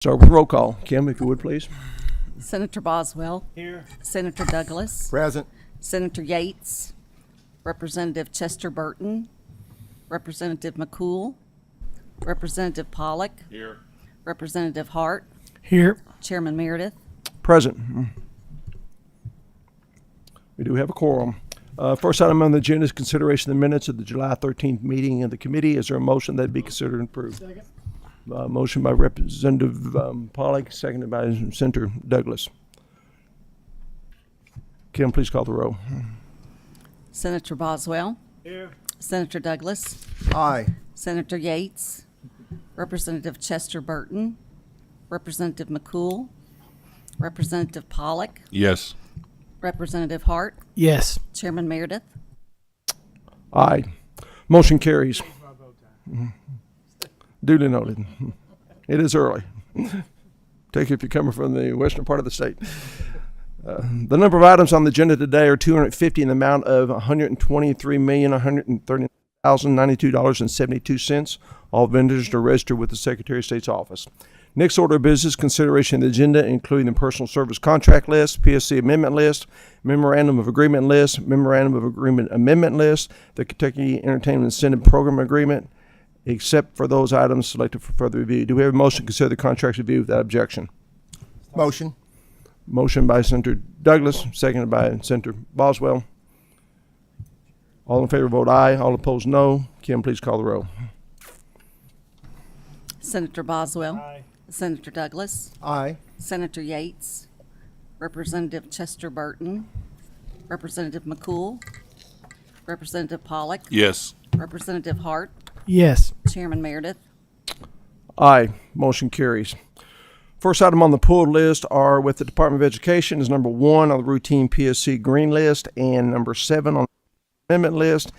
Start with roll call. Kim, if you would, please. Senator Boswell. Here. Senator Douglas. Present. Senator Yates. Representative Chester Burton. Representative McCool. Representative Pollock. Here. Representative Hart. Here. Chairman Meredith. Present. We do have a quorum. First item on the agenda is consideration of the minutes of the July 13th meeting of the committee. Is there a motion that be considered and approved? Second. Motion by Representative Pollock, seconded by Senator Douglas. Kim, please call the roll. Senator Boswell. Here. Senator Douglas. Aye. Senator Yates. Representative Chester Burton. Representative McCool. Representative Pollock. Yes. Representative Hart. Yes. Chairman Meredith. Aye. Motion carries. Duly noted. It is early. Take it if you're coming from the western part of the state. The number of items on the agenda today are 250 in the amount of $123,130,092.72. All vendors are registered with the Secretary of State's office. Next order of business, consideration of the agenda, including the personal service contract list, PSC amendment list, memorandum of agreement list, memorandum of agreement amendment list, the Kentucky Entertainment Incentive Program agreement, except for those items selected for further review. Do we have a motion to consider the contract review without objection? Motion. Motion by Senator Douglas, seconded by Senator Boswell. All in favor vote aye. All opposed no. Kim, please call the roll. Senator Boswell. Aye. Senator Douglas. Aye. Senator Yates. Representative Chester Burton. Representative McCool. Representative Pollock. Yes. Representative Hart. Yes. Chairman Meredith. Aye. Motion carries. First item on the pulled list are with the Department of Education is number 1 on the routine PSC green list and number 7 on the amendment list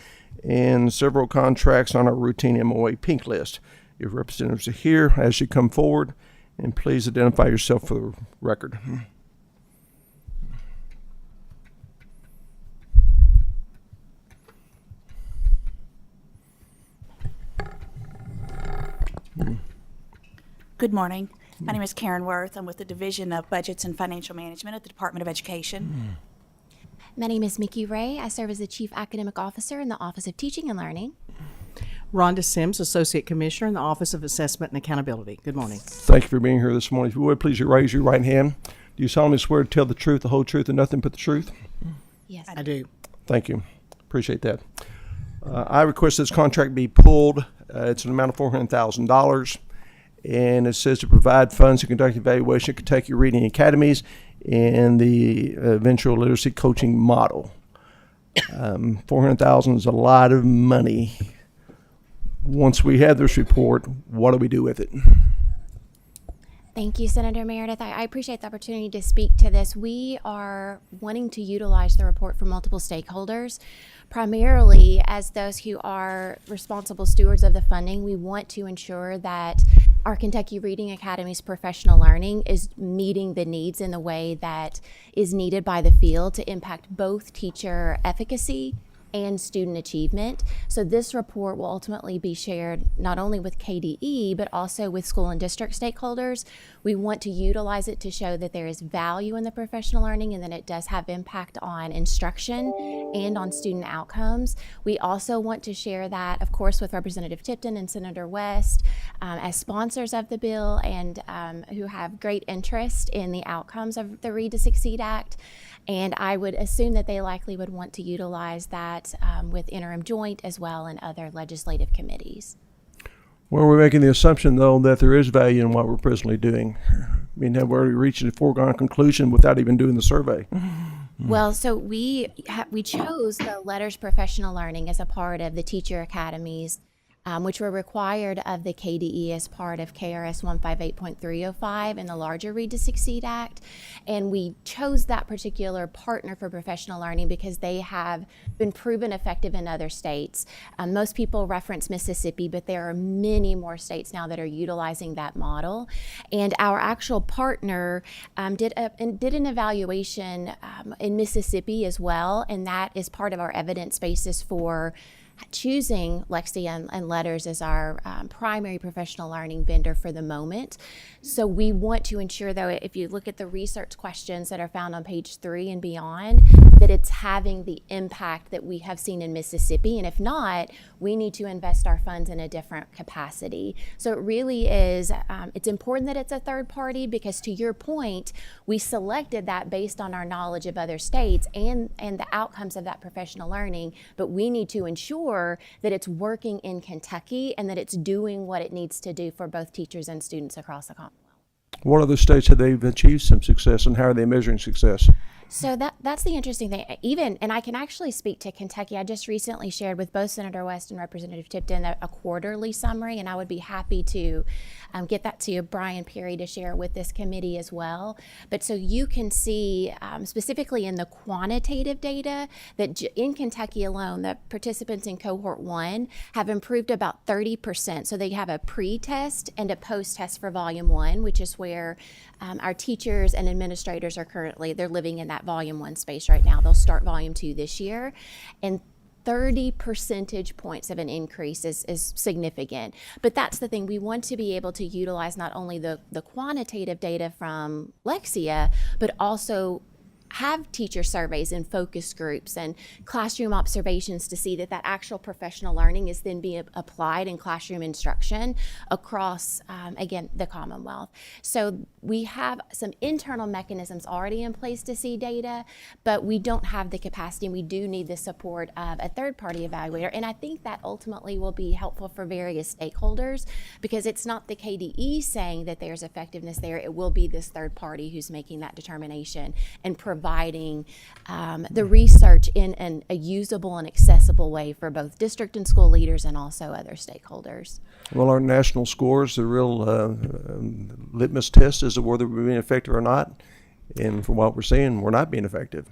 and several contracts on our routine MOA pink list. If representatives are here, as you come forward, and please identify yourself for the record. Good morning. My name is Karen Worth. I'm with the Division of Budgets and Financial Management at the Department of Education. My name is Mickey Ray. I serve as the Chief Academic Officer in the Office of Teaching and Learning. Rhonda Sims, Associate Commissioner in the Office of Assessment and Accountability. Good morning. Thank you for being here this morning. If you would, please raise your right hand. Do you solemnly swear to tell the truth, the whole truth, and nothing but the truth? Yes. I do. Thank you. Appreciate that. I request this contract be pulled. It's an amount of $400,000. And it says to provide funds to conduct evaluation of Kentucky Reading Academies and the eventual literacy coaching model. $400,000 is a lot of money. Once we have this report, what do we do with it? Thank you, Senator Meredith. I appreciate the opportunity to speak to this. We are wanting to utilize the report for multiple stakeholders. Primarily, as those who are responsible stewards of the funding, we want to ensure that our Kentucky Reading Academy's professional learning is meeting the needs in the way that is needed by the field to impact both teacher efficacy and student achievement. So this report will ultimately be shared not only with KDE, but also with school and district stakeholders. We want to utilize it to show that there is value in the professional learning and that it does have impact on instruction and on student outcomes. We also want to share that, of course, with Representative Tipton and Senator West as sponsors of the bill and who have great interest in the outcomes of the Read to Succeed Act. And I would assume that they likely would want to utilize that with interim joint as well and other legislative committees. Well, we're making the assumption, though, that there is value in what we're presently doing. I mean, have we already reached a foregone conclusion without even doing the survey? Well, so we chose the letters professional learning as a part of the teacher academies, which were required of the KDE as part of KRS 158.305 and the larger Read to Succeed Act. And we chose that particular partner for professional learning because they have been proven effective in other states. Most people reference Mississippi, but there are many more states now that are utilizing that model. And our actual partner did an evaluation in Mississippi as well, and that is part of our evidence basis for choosing Lexia and Letters as our primary professional learning vendor for the moment. So we want to ensure, though, if you look at the research questions that are found on page 3 and beyond, that it's having the impact that we have seen in Mississippi. And if not, we need to invest our funds in a different capacity. So it really is, it's important that it's a third party because, to your point, we selected that based on our knowledge of other states and the outcomes of that professional learning. But we need to ensure that it's working in Kentucky and that it's doing what it needs to do for both teachers and students across the Commonwealth. What other states have they achieved some success, and how are they measuring success? So that's the interesting thing. And I can actually speak to Kentucky. I just recently shared with both Senator West and Representative Tipton a quarterly summary, and I would be happy to get that to you, Brian Perry, to share with this committee as well. But so you can see specifically in the quantitative data that in Kentucky alone, the participants in cohort 1 have improved about 30%. So they have a pre-test and a post-test for volume 1, which is where our teachers and administrators are currently, they're living in that volume 1 space right now. They'll start volume 2 this year. And 30 percentage points of an increase is significant. But that's the thing. We want to be able to utilize not only the quantitative data from Lexia, but also have teacher surveys and focus groups and classroom observations to see that actual professional learning is then being applied in classroom instruction across, again, the Commonwealth. So we have some internal mechanisms already in place to see data, but we don't have the capacity, and we do need the support of a third-party evaluator. And I think that ultimately will be helpful for various stakeholders, because it's not the KDE saying that there's effectiveness there. It will be this third party who's making that determination and providing the research in a usable and accessible way for both district and school leaders and also other stakeholders. Well, our national scores, the real litmus test is whether we're being effective or not. And from what we're seeing, we're not being effective.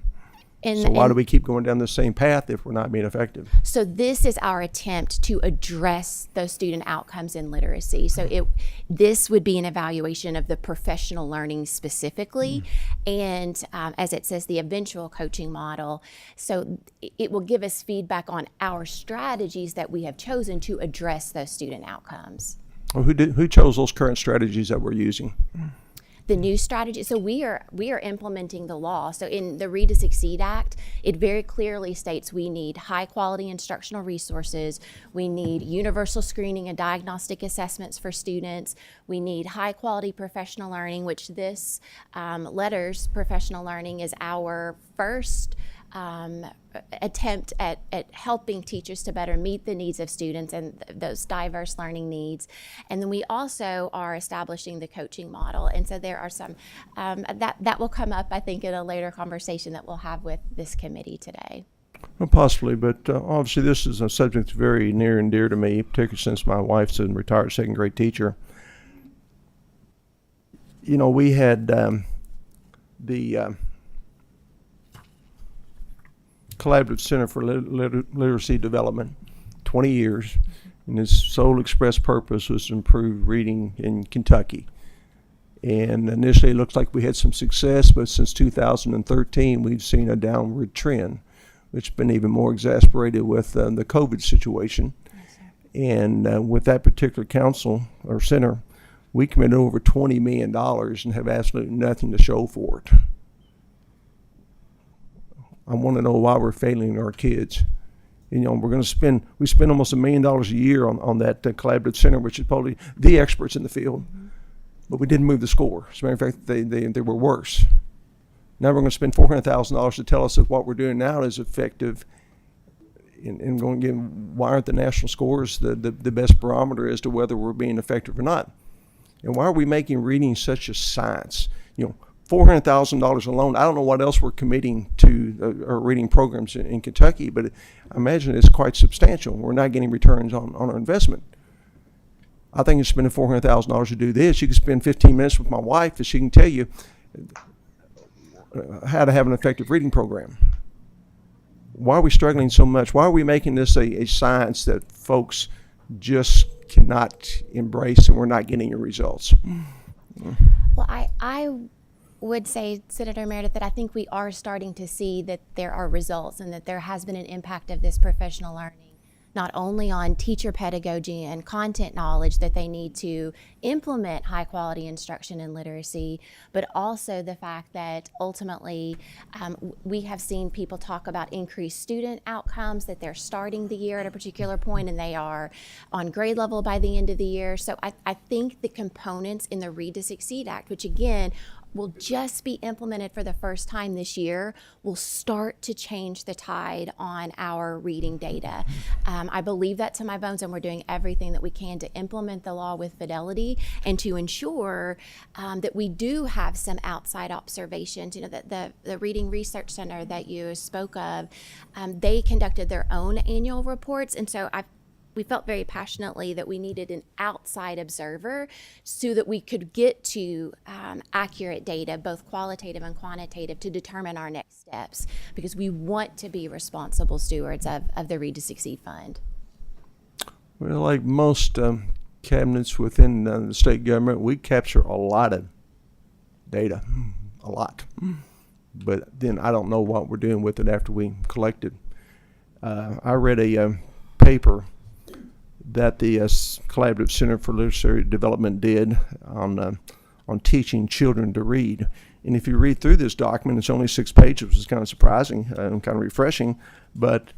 So why do we keep going down the same path if we're not being effective? So this is our attempt to address those student outcomes in literacy. So this would be an evaluation of the professional learning specifically, and as it says, the eventual coaching model. So it will give us feedback on our strategies that we have chosen to address those student outcomes. Well, who chose those current strategies that we're using? The new strategy, so we are implementing the law. So in the Read to Succeed Act, it very clearly states we need high quality instructional resources, we need universal screening and diagnostic assessments for students, we need high quality professional learning, which this Letters professional learning is our first attempt at helping teachers to better meet the needs of students and those diverse learning needs. And then we also are establishing the coaching model. And so there are some, that will come up, I think, in a later conversation that we'll have with this committee today. Well, possibly, but obviously this is a subject that's very near and dear to me, particularly since my wife's a retired second grade teacher. You know, we had the Collaborative Center for Literacy Development, 20 years, and its sole express purpose was to improve reading in Kentucky. And initially it looks like we had some success, but since 2013 we've seen a downward trend, which has been even more exacerbated with the COVID situation. And with that particular council or center, we committed over $20 million and have absolutely nothing to show for it. I want to know why we're failing our kids. You know, we spend almost $1 million a year on that collaborative center, which is probably the experts in the field, but we didn't move the score. As a matter of fact, they were worse. Now we're going to spend $400,000 to tell us if what we're doing now is effective, and going to give, why aren't the national scores the best barometer as to whether we're being effective or not? And why are we making reading such a science? You know, $400,000 alone. I don't know what else we're committing to our reading programs in Kentucky, but I imagine it's quite substantial. We're not getting returns on our investment. I think it's spending $400,000 to do this. You can spend 15 minutes with my wife and she can tell you how to have an effective reading program. Why are we struggling so much? Why are we making this a science that folks just cannot embrace, and we're not getting your results? Well, I would say, Senator Meredith, that I think we are starting to see that there are results and that there has been an impact of this professional learning not only on teacher pedagogy and content knowledge that they need to implement high quality instruction and literacy, but also the fact that ultimately we have seen people talk about increased student outcomes, that they're starting the year at a particular point and they are on grade level by the end of the year. So I think the components in the Read to Succeed Act, which again will just be implemented for the first time this year, will start to change the tide on our reading data. I believe that to my bones, and we're doing everything that we can to implement the law with fidelity and to ensure that we do have some outside observations. You know, that the Reading Research Center that you spoke of, they conducted their own annual reports, and so we felt very passionately that we needed an outside observer so that we could get to accurate data, both qualitative and quantitative, to determine our next steps, because we want to be responsible stewards of the Read to Succeed Fund. Well, like most cabinets within the state government, we capture a lot of data, a lot. But then I don't know what we're doing with it after we collect it. I read a paper that the Collaborative Center for Literary Development did on teaching children to read. And if you read through this document, it's only 6 pages, which is kind of surprising and kind of refreshing, but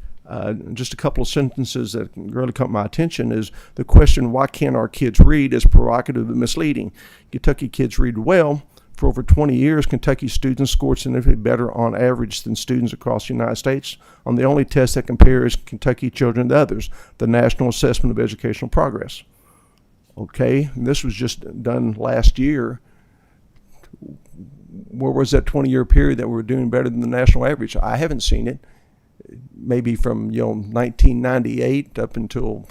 just a couple of sentences that really caught my attention is the question, why can't our kids read, is provocative and misleading. Kentucky kids read well. For over 20 years, Kentucky students scored significantly better on average than students across the United States on the only test that compares Kentucky children to others, the National Assessment of Educational Progress. Okay, and this was just done last year. Where was that 20-year period that we were doing better than the national average? I haven't seen it. Maybe from 1998 up until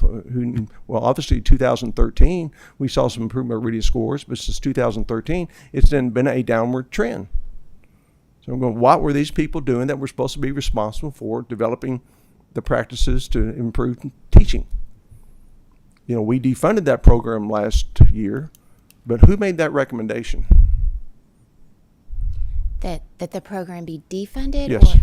obviously 2013 we saw some improvement in reading scores, but since 2013 it's then been a downward trend. So I'm going, what were these people doing that were supposed to be responsible for developing the practices to improve teaching? We defunded that program last year, but who made that recommendation? That the program be defunded? Yes.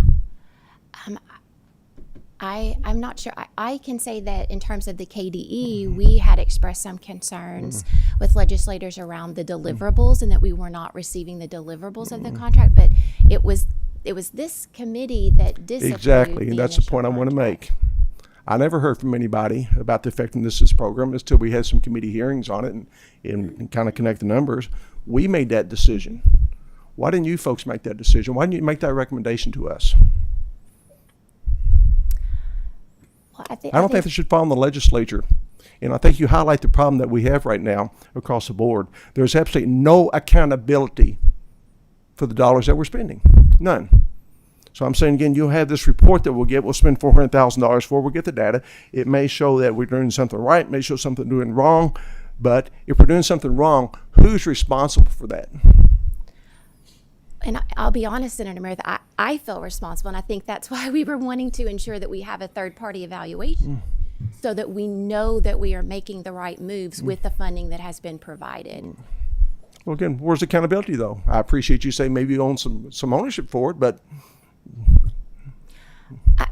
I'm not sure. I can say that in terms of the KDE, we had expressed some concerns with legislators around the deliverables and that we were not receiving the deliverables of the contract, but it was this committee that disapproved. Exactly, and that's the point I want to make. I never heard from anybody about the effectiveness of this program until we had some committee hearings on it and kind of connect the numbers. We made that decision. Why didn't you folks make that decision? Why didn't you make that recommendation to us? Well, I don't think they should fall on the legislature. And I think you highlight the problem that we have right now across the board. There's absolutely no accountability for the dollars that we're spending. None. So I'm saying again, you'll have this report that we'll spend $400,000 for, we'll get the data. It may show that we're doing something right, it may show something doing wrong, but if we're doing something wrong, who's responsible for that? And I'll be honest, Senator Meredith, I feel responsible, and I think that's why we were wanting to ensure that we have a third-party evaluation so that we know that we are making the right moves with the funding that has been provided. Well, again, where's accountability, though? I appreciate you saying maybe you own some ownership for it, but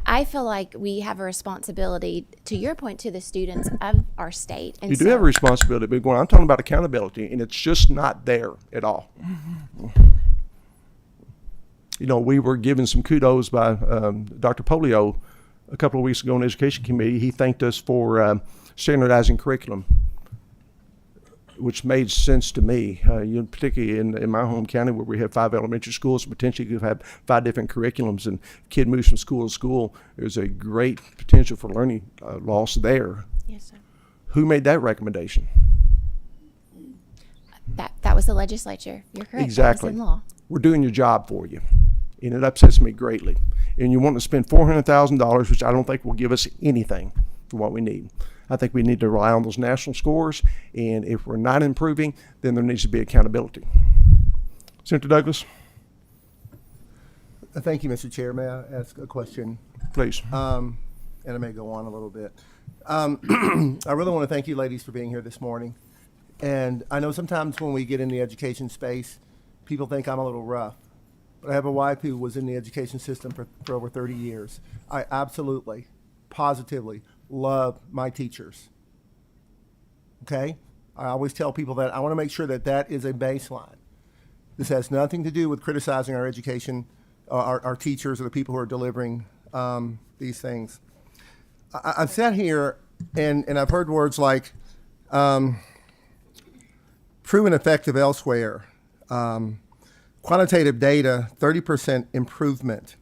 I feel like we have a responsibility, to your point, to the students of our state. And you do have a responsibility, but I'm talking about accountability, and it's just not there at all. We were given some kudos by Dr. Polio a couple of weeks ago in the Education Committee. He thanked us for standardizing curriculum, which made sense to me, particularly in my home county where we have 5 elementary schools, potentially you have 5 different curriculums, and kid moves from school to school. There's a great potential for learning loss there. Yes, sir. Who made that recommendation? That was the legislature. You're correct. Exactly. That was in law. We're doing your job for you, and it upsets me greatly. And you want to spend $400,000, which I don't think will give us anything for what we need. I think we need to rely on those national scores, and if we're not improving, then there needs to be accountability. Senator Douglas? Thank you, Mr. Chair. May I ask a question? Please. And I may go on a little bit. I really want to thank you ladies for being here this morning. And I know sometimes when we get in the education space, people think I'm a little rough. But I have a wife who was in the education system for over 30 years. I absolutely, positively, love my teachers. Okay? I always tell people that I want to make sure that that is a baseline. This has nothing to do with criticizing our education, our teachers, or the people who are delivering these things. I've sat here and I've heard words like proven effective elsewhere, quantitative data, 30% improvement,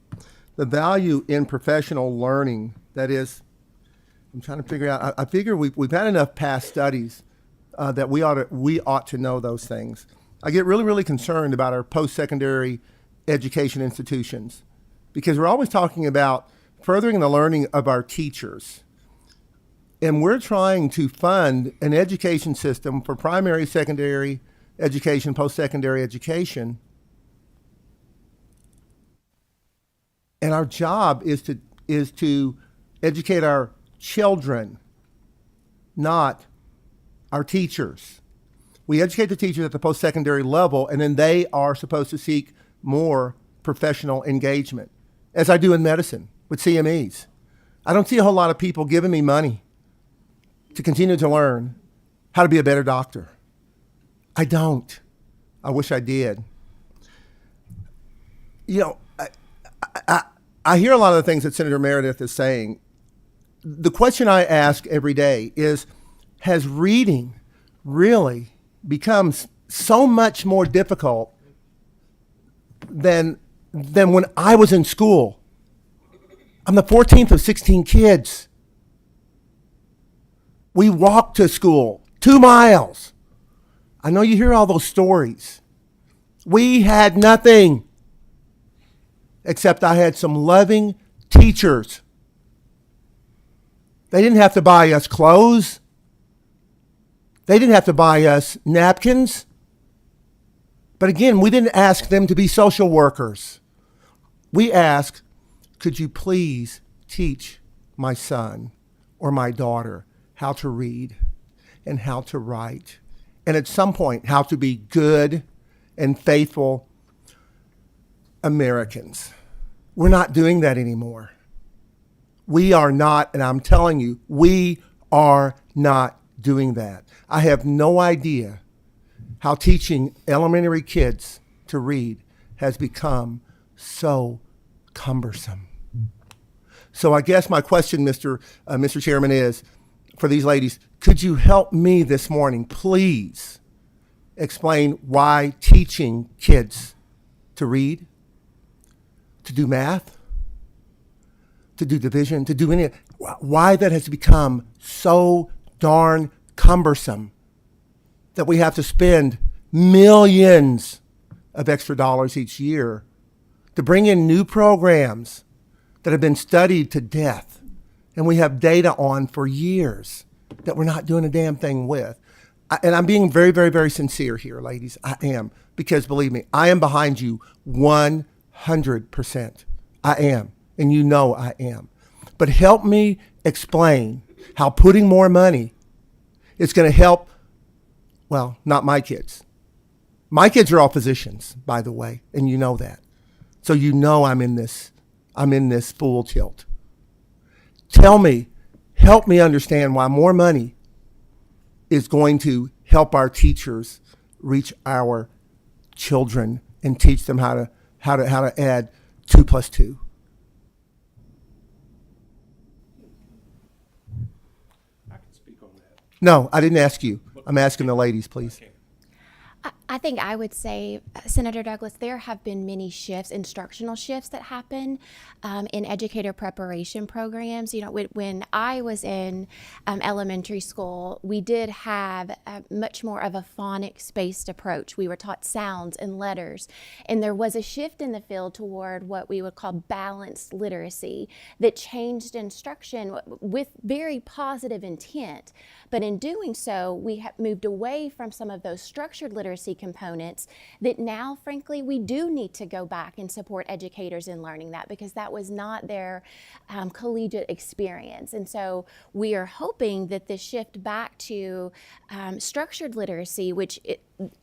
the value in professional learning. That is, I'm trying to figure out, I figure we've had enough past studies that we ought to know those things. I get really, really concerned about our post-secondary education institutions because we're always talking about furthering the learning of our teachers. And we're trying to fund an education system for primary, secondary education, post-secondary education. And our job is to educate our children, not our teachers. We educate the teachers at the post-secondary level, and then they are supposed to seek more professional engagement, as I do in medicine with CMEs. I don't see a whole lot of people giving me money to continue to learn how to be a better doctor. I don't. I wish I did. You know, I hear a lot of the things that Senator Meredith is saying. The question I ask every day is, has reading really become so much more difficult than when I was in school? I'm the 14th of 16 kids. We walked to school 2 miles. I know you hear all those stories. We had nothing except I had some loving teachers. They didn't have to buy us clothes. They didn't have to buy us napkins. But again, we didn't ask them to be social workers. We asked, could you please teach my son or my daughter how to read and how to write, and at some point, how to be good and faithful Americans. We're not doing that anymore. We are not, and I'm telling you, we are not doing that. I have no idea how teaching elementary kids to read has become so cumbersome. So I guess my question, Mr. Chairman, is for these ladies, could you help me this morning, please, explain why teaching kids to read, to do math, to do division, to do any, why that has become so darn cumbersome that we have to spend millions of extra dollars each year to bring in new programs that have been studied to death and we have data on for years that we're not doing a damn thing with. And I'm being very, very, very sincere here, ladies. I am. Because believe me, I am behind you 100%. I am. And you know I am. But help me explain how putting more money is going to help, well, not my kids. My kids are all physicians, by the way, and you know that. So you know I'm in this full tilt. Tell me, help me understand why more money is going to help our teachers reach our children and teach them how to add 2 + 2. I can speak on that. No, I didn't ask you. I'm asking the ladies, please. I think I would say, Senator Douglas, there have been many shifts, instructional shifts that happen in educator preparation programs. You know, when I was in elementary school, we did have much more of a phonics-based approach. We were taught sounds and letters, and there was a shift in the field toward what we would call balanced literacy that changed instruction with very positive intent. But in doing so, we have moved away from some of those structured literacy components that now, frankly, we do need to go back and support educators in learning that because that was not their collegiate experience. And so we are hoping that this shift back to structured literacy, which,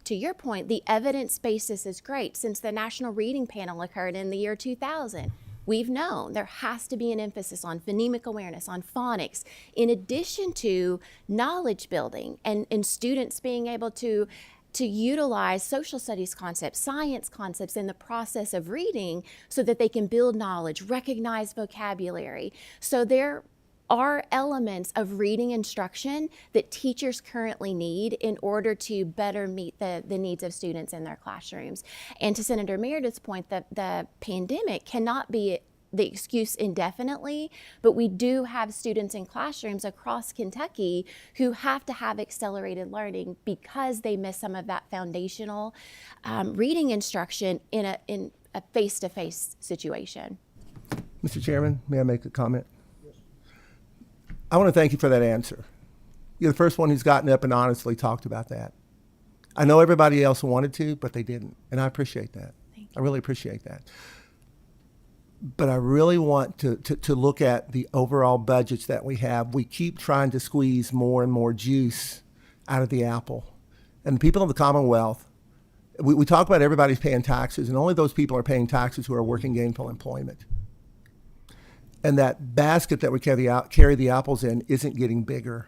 to your point, the evidence basis is great since the National Reading Panel occurred in the year 2000. we've known there has to be an emphasis on phonemic awareness, on phonics, in addition to knowledge building and students being able to utilize social studies concepts, science concepts in the process of reading so that they can build knowledge, recognize vocabulary. So there are elements of reading instruction that teachers currently need in order to better meet the needs of students in their classrooms. And to Senator Meredith's point, the pandemic cannot be the excuse indefinitely, but we do have students in classrooms across Kentucky who have to have accelerated learning because they miss some of that foundational reading instruction in a face-to-face situation. Mr. Chairman, may I make a comment? I want to thank you for that answer. You're the first one who's gotten up and honestly talked about that. I know everybody else wanted to, but they didn't, and I appreciate that. I really appreciate that. But I really want to look at the overall budgets that we have. We keep trying to squeeze more and more juice out of the apple. And the people of the Commonwealth, we talk about everybody's paying taxes, and only those people are paying taxes who are working gainful employment. And that basket that we carry the apples in isn't getting bigger.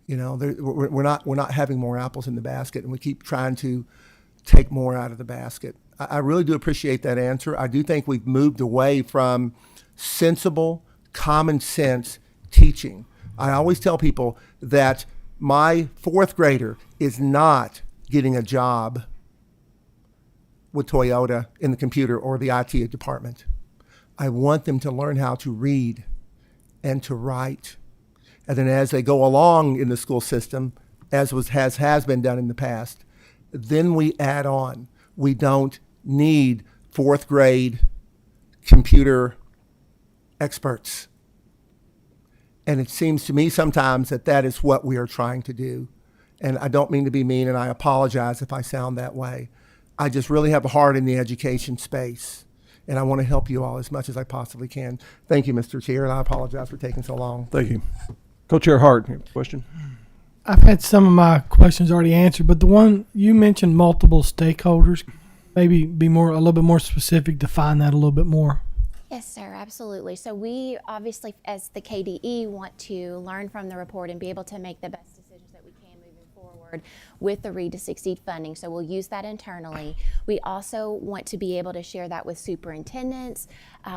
You know, we're not having more apples in the basket, and we keep trying to take more out of the basket. I really do appreciate that answer. I do think we've moved away from sensible, common sense teaching. I always tell people that my fourth grader is not getting a job with Toyota in the computer or the IT department. I want them to learn how to read and to write. And then as they go along in the school system, as has been done in the past, then we add on. We don't need fourth grade computer experts. And it seems to me sometimes that is what we are trying to do. And I don't mean to be mean, and I apologize if I sound that way. I just really have a heart in the education space. And I want to help you all as much as I possibly can. Thank you, Mr. Chair, and I apologize for taking so long. Thank you. Co-Chair Hart, you have a question? I've had some of my questions already answered, but the one you mentioned, multiple stakeholders, maybe be a little bit more specific, define that a little bit more. Yes, sir, absolutely. So we obviously, as the KDE, want to learn from the report and be able to make the best decisions that we can moving forward with the Read to Succeed funding. So we'll use that internally. We also want to be able to share that with superintendents,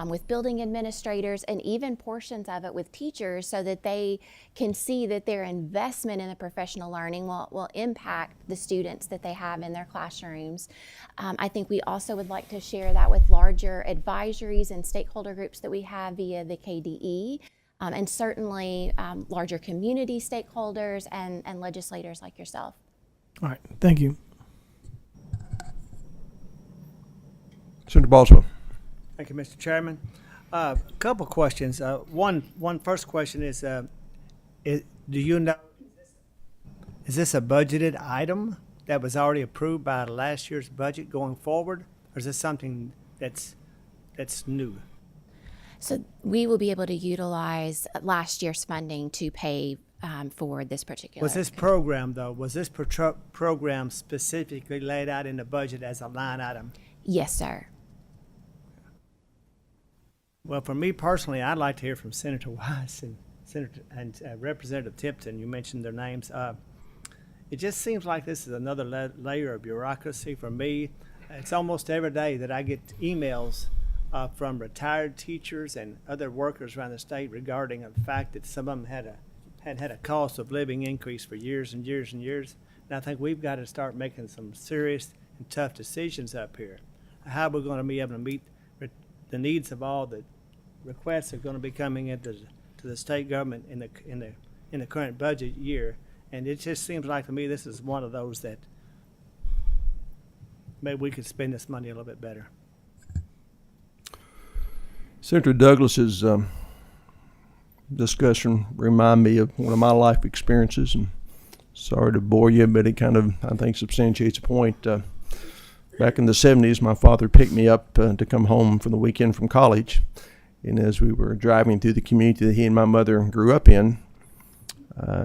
with building administrators, and even portions of it with teachers so that they can see that their investment in the professional learning will impact the students that they have in their classrooms. I think we also would like to share that with larger advisories and stakeholder groups that we have via the KDE. And certainly larger community stakeholders and legislators like yourself. All right, thank you. Senator Boswell. Thank you, Mr. Chairman. A couple questions. One first question is, do you know, is this a budgeted item that was already approved by last year's budget going forward, or is this something that's new? So we will be able to utilize last year's funding to pay for this particular. Was this program, though, program specifically laid out in the budget as a line item? Yes, sir. Well, for me personally, I'd like to hear from Senator Weiss and Representative Tipton. You mentioned their names. It just seems like this is another layer of bureaucracy for me. It's almost every day that I get emails from retired teachers and other workers around the state regarding the fact that some of them had a cost of living increase for years and years and years. And I think we've got to start making some serious and tough decisions up here. How we're going to be able to meet the needs of all the requests that are going to be coming into the state government in the current budget year. And it just seems like to me this is one of those that maybe we could spend this money a little bit better. Senator Douglas's discussion remind me of one of my life experiences, and sorry to bore you, but it kind of, I think, substantiates a point. Back in the 70s, my father picked me up to come home for the weekend from college, and as we were driving through the community that he and my mother grew up in,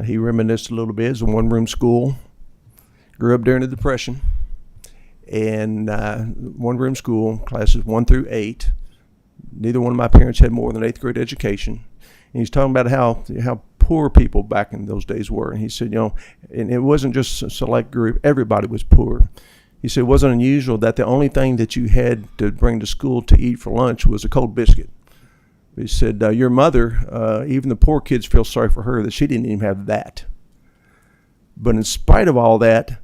he reminisced a little bit. It's a one-room school, grew up during the Depression, and one-room school, classes 1 through 8. neither one of my parents had more than 8th grade education. And he's talking about how poor people back in those days were. And he said, and it wasn't just a select group, everybody was poor. He said it wasn't unusual that the only thing that you had to bring to school to eat for lunch was a cold biscuit. He said, your mother, even the poor kids feel sorry for her that she didn't even have that. But in spite of all that,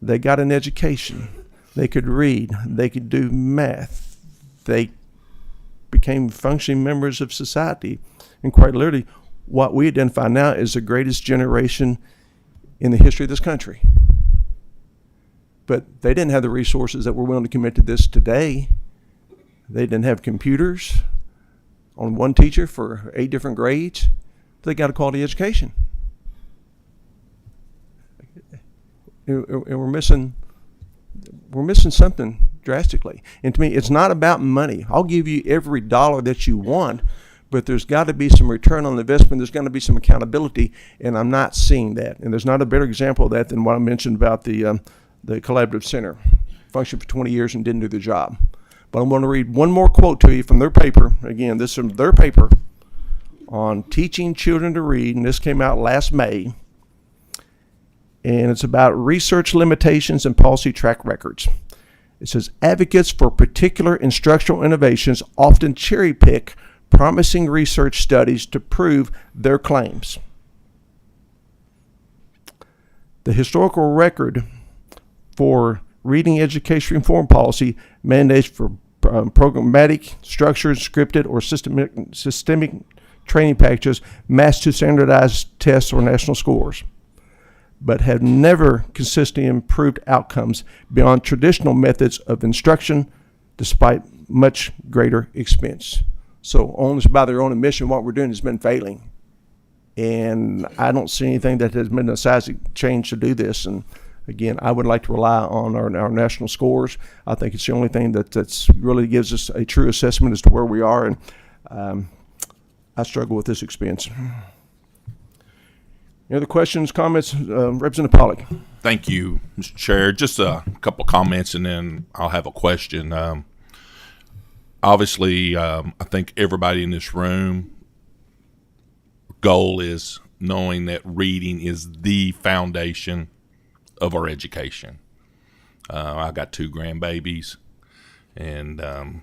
they got an education. They could read. They could do math. They became functioning members of society. And quite literally, what we identify now as the greatest generation in the history of this country. But they didn't have the resources that we're willing to commit to this today. They didn't have computers on one teacher for 8 different grades. They got a quality education. And we're missing something drastically. And to me, it's not about money. I'll give you every dollar that you want, but there's got to be some return on investment. There's got to be some accountability, and I'm not seeing that. And there's not a better example of that than what I mentioned about the Collaborative Center. Functioned for 20 years and didn't do the job. But I'm going to read one more quote to you from their paper. Again, this is from their paper on teaching children to read, and this came out last May. And it's about research limitations and policy track records. It says, advocates for particular instructional innovations often cherry pick promising research studies to prove their claims. The historical record for reading education reform policy mandates for programmatic, structured, scripted, or systemic training packages matched to standardized tests or national scores, but have never consistently improved outcomes beyond traditional methods of instruction despite much greater expense. So almost by their own admission, what we're doing has been failing. And I don't see anything that has been a seismic change to do this. And again, I would like to rely on our national scores. I think it's the only thing that's really gives us a true assessment as to where we are. And I struggle with this expense. Any other questions, comments? Representative Pollack. Thank you, Mr. Chair. Just a couple comments, and then I'll have a question. Obviously, I think everybody in this room, goal is knowing that reading is the foundation of our education. I got 2 grandbabies, and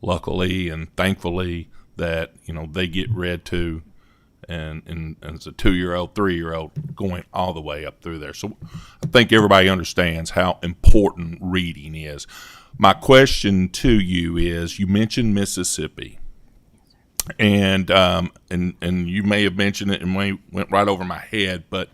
luckily and thankfully that they get read to, and it's a 2-year-old, 3-year-old going all the way up through there. So I think everybody understands how important reading is. My question to you is, you mentioned Mississippi, and you may have mentioned it and went right over my head, but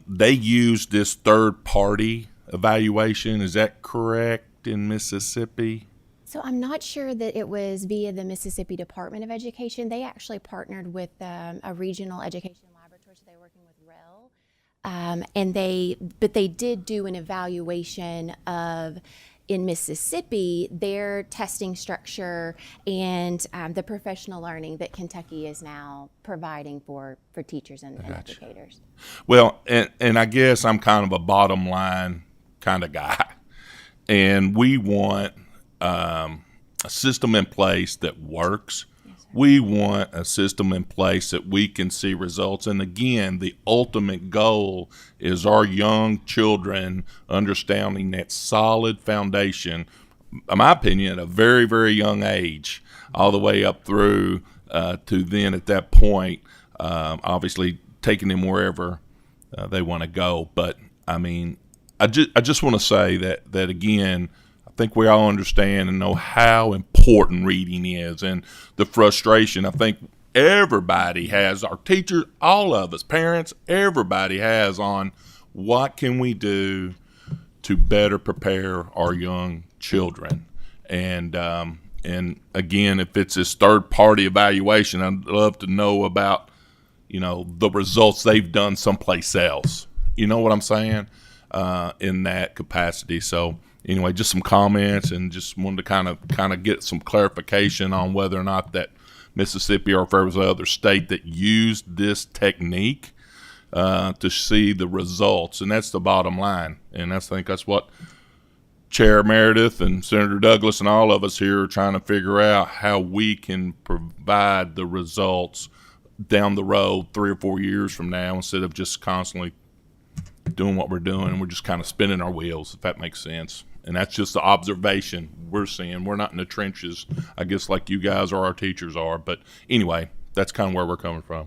they used this third-party evaluation. Is that correct in Mississippi? So I'm not sure that it was via the Mississippi Department of Education. They actually partnered with a regional education laboratory, so they were working with REL, but they did do an evaluation of, in Mississippi, their testing structure and the professional learning that Kentucky is now providing for teachers and educators. Well, and I guess I'm kind of a bottom line kind of guy, and we want a system in place that works. Yes, we want a system in place that we can see results. And again, the ultimate goal is our young children understanding that solid foundation, in my opinion, at a very, very young age, all the way up through to then at that point, obviously taking them wherever they want to go. But I mean, I just want to say that again, I think we all understand and know how important reading is, and the frustration I think everybody has, our teachers, all of us, parents, everybody has on what can we do to better prepare our young children. And again, if it's this third-party evaluation, I'd love to know about, the results they've done someplace else. You know what I'm saying? In that capacity. So anyway, just some comments, and just wanted to kind of get some clarification on whether or not that Mississippi, or if there was another state that used this technique to see the results. And that's the bottom line. And I think that's what Chair Meredith and Senator Douglas and all of us here are trying to figure out how we can provide the results down the road 3 or 4 years from now, instead of just constantly doing what we're doing. We're just kind of spinning our wheels, if that makes sense. And that's just the observation we're seeing. We're not in the trenches, I guess, like you guys or our teachers are. But anyway, that's kind of where we're coming from.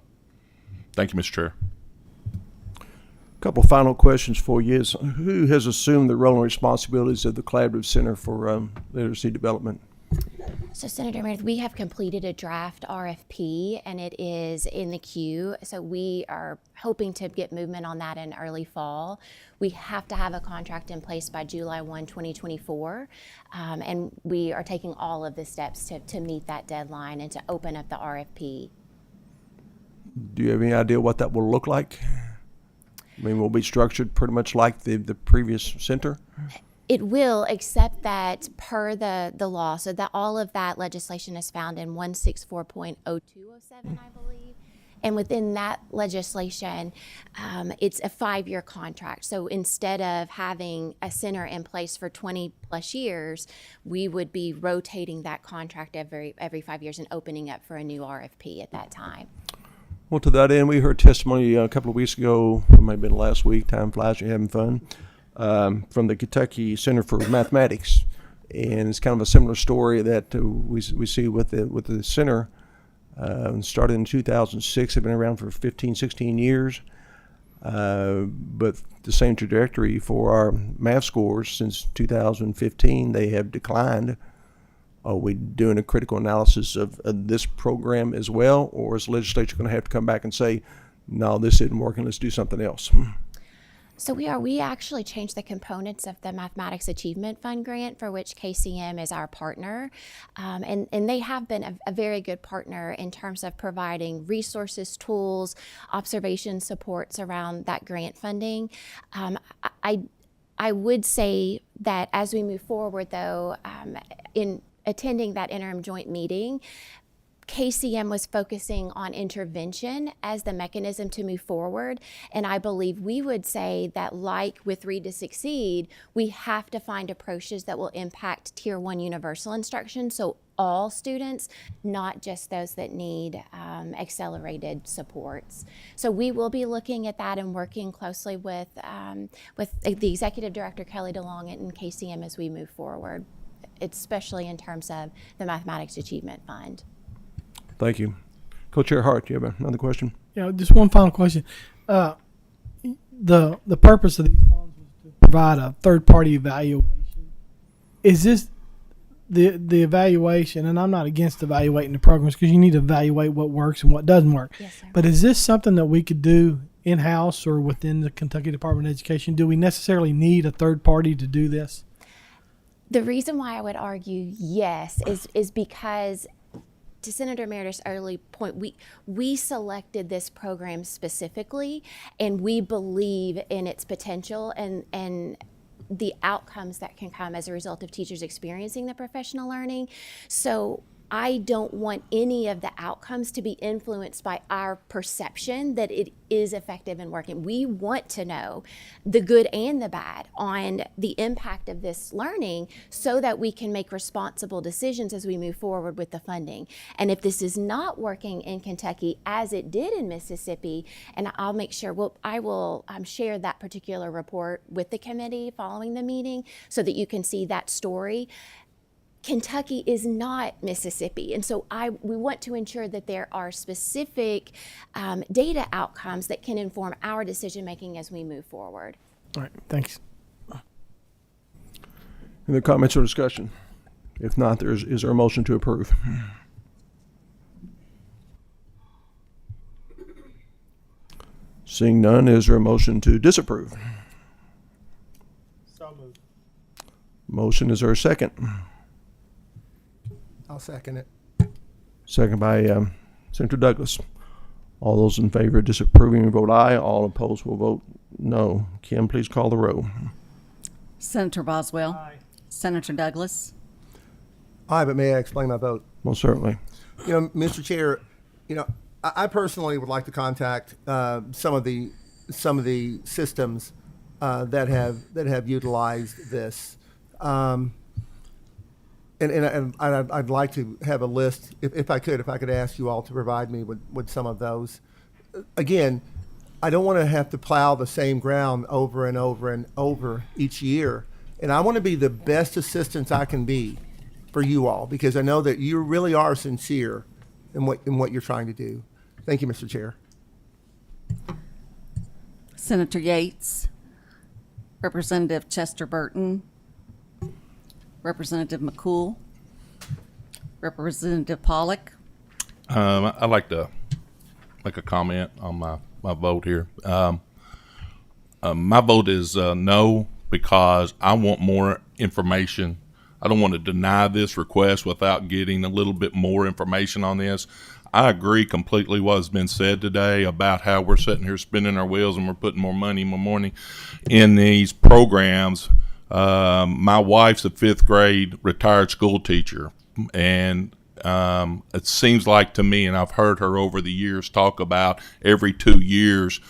Thank you, Mr. Chair. Couple final questions for you is, who has assumed the role and responsibilities of the Collaborative Center for Literacy Development? So, Senator Meredith, we have completed a draft RFP and it is in the queue. So we are hoping to get movement on that in early fall. We have to have a contract in place by July 1, 2024. And we are taking all of the steps to meet that deadline and to open up the RFP. Do you have any idea what that will look like? I mean, will it be structured pretty much like the previous center? It will, except that per the law, so that all of that legislation is found in 164.0207, I believe. And within that legislation, it's a 5-year contract. So instead of having a center in place for 20 plus years, we would be rotating that contract every 5 years and opening up for a new RFP at that time. Well, to that end, we heard testimony a couple of weeks ago, it might have been last week, time flies, you're having fun, from the Kentucky Center for Mathematics. And it's kind of a similar story that we see with the center. Started in 2006, have been around for 15, 16 years. But the same trajectory for our math scores since 2015, they have declined. Are we doing a critical analysis of this program as well, or is the legislature going to have to come back and say, no, this isn't working, let's do something else? So we actually changed the components of the Mathematics Achievement Fund grant, for which KCM is our partner. And they have been a very good partner in terms of providing resources, tools, observation supports around that grant funding. I would say that as we move forward, though, in attending that interim joint meeting, KCM was focusing on intervention as the mechanism to move forward. And I believe we would say that, like with Read to Succeed, we have to find approaches that will impact Tier 1 universal instruction, so all students, not just those that need accelerated supports. So we will be looking at that and working closely with the Executive Director, Kelly DeLong, and KCM as we move forward, especially in terms of the Mathematics Achievement Fund. Thank you. Co-Chair Hart, do you have another question? Yeah, just one final question. The purpose of these funds was to provide a third-party evaluation. Is this the evaluation, and I'm not against evaluating the programs because you need to evaluate what works and what doesn't work. Yes, sir. But is this something that we could do in-house or within the Kentucky Department of Education? Do we necessarily need a third party to do this? The reason why I would argue yes is because, to Senator Meredith's early point, we selected this program specifically, and we believe in its potential and the outcomes that can come as a result of teachers experiencing the professional learning. So I don't want any of the outcomes to be influenced by our perception that it is effective and working. We want to know the good and the bad on the impact of this learning so that we can make responsible decisions as we move forward with the funding. And if this is not working in Kentucky as it did in Mississippi, and I'll make sure, I will share that particular report with the committee following the meeting so that you can see that story. Kentucky is not Mississippi, and so we want to ensure that there are specific data outcomes that can inform our decision making as we move forward. All right, thanks. Any comments or discussion? If not, is there a motion to approve? Seeing none, is there a motion to disapprove? So moved. Motion, is there a second? I'll second it. Second by Senator Douglas. All those in favor of disapproving will vote aye. All opposed will vote no. Kim, please call the roll. Senator Boswell. Aye. Senator Douglas. Aye, but may I explain my vote? Most certainly. You know, Mr. Chair, you know, I personally would like to contact some of the systems that have utilized this. And I'd like to have a list, if I could ask you all to provide me with some of those. Again, I don't want to have to plow the same ground over and over and over each year. And I want to be the best assistance I can be for you all, because I know that you really are sincere in what you're trying to do. Thank you, Mr. Chair. Senator Yates, Representative Chester Burton, Representative McCool, Representative Pollock, I'd like to make a comment on my vote here. My vote is no, because I want more information. I don't want to deny this request without getting a little bit more information on this. I agree completely what has been said today about how we're sitting here spinning our wheels and we're putting more money in these programs. My wife's a 5th grade retired school teacher, and it seems like to me, and I've heard her over the years talk about every 2 years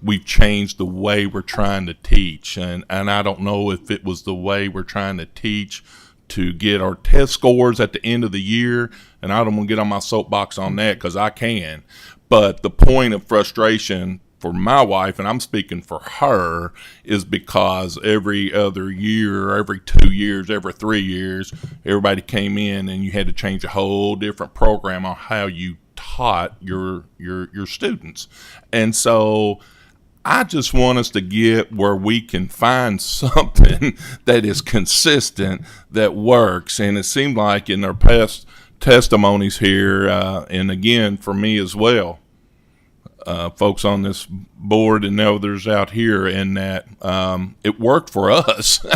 we've changed the way we're trying to teach, and I don't know if it was the way we're trying to teach to get our test scores at the end of the year, and I don't want to get on my soapbox on that because I can, but the point of frustration for my wife, and I'm speaking for her, is because every other year, every 2 years, every 3 years, everybody came in and you had to change a whole different program on how you taught your students. And so I just want us to get where we can find something that is consistent, that works. And it seemed like in their past testimonies here, and again for me as well, folks on this board and others out here, and that it worked for us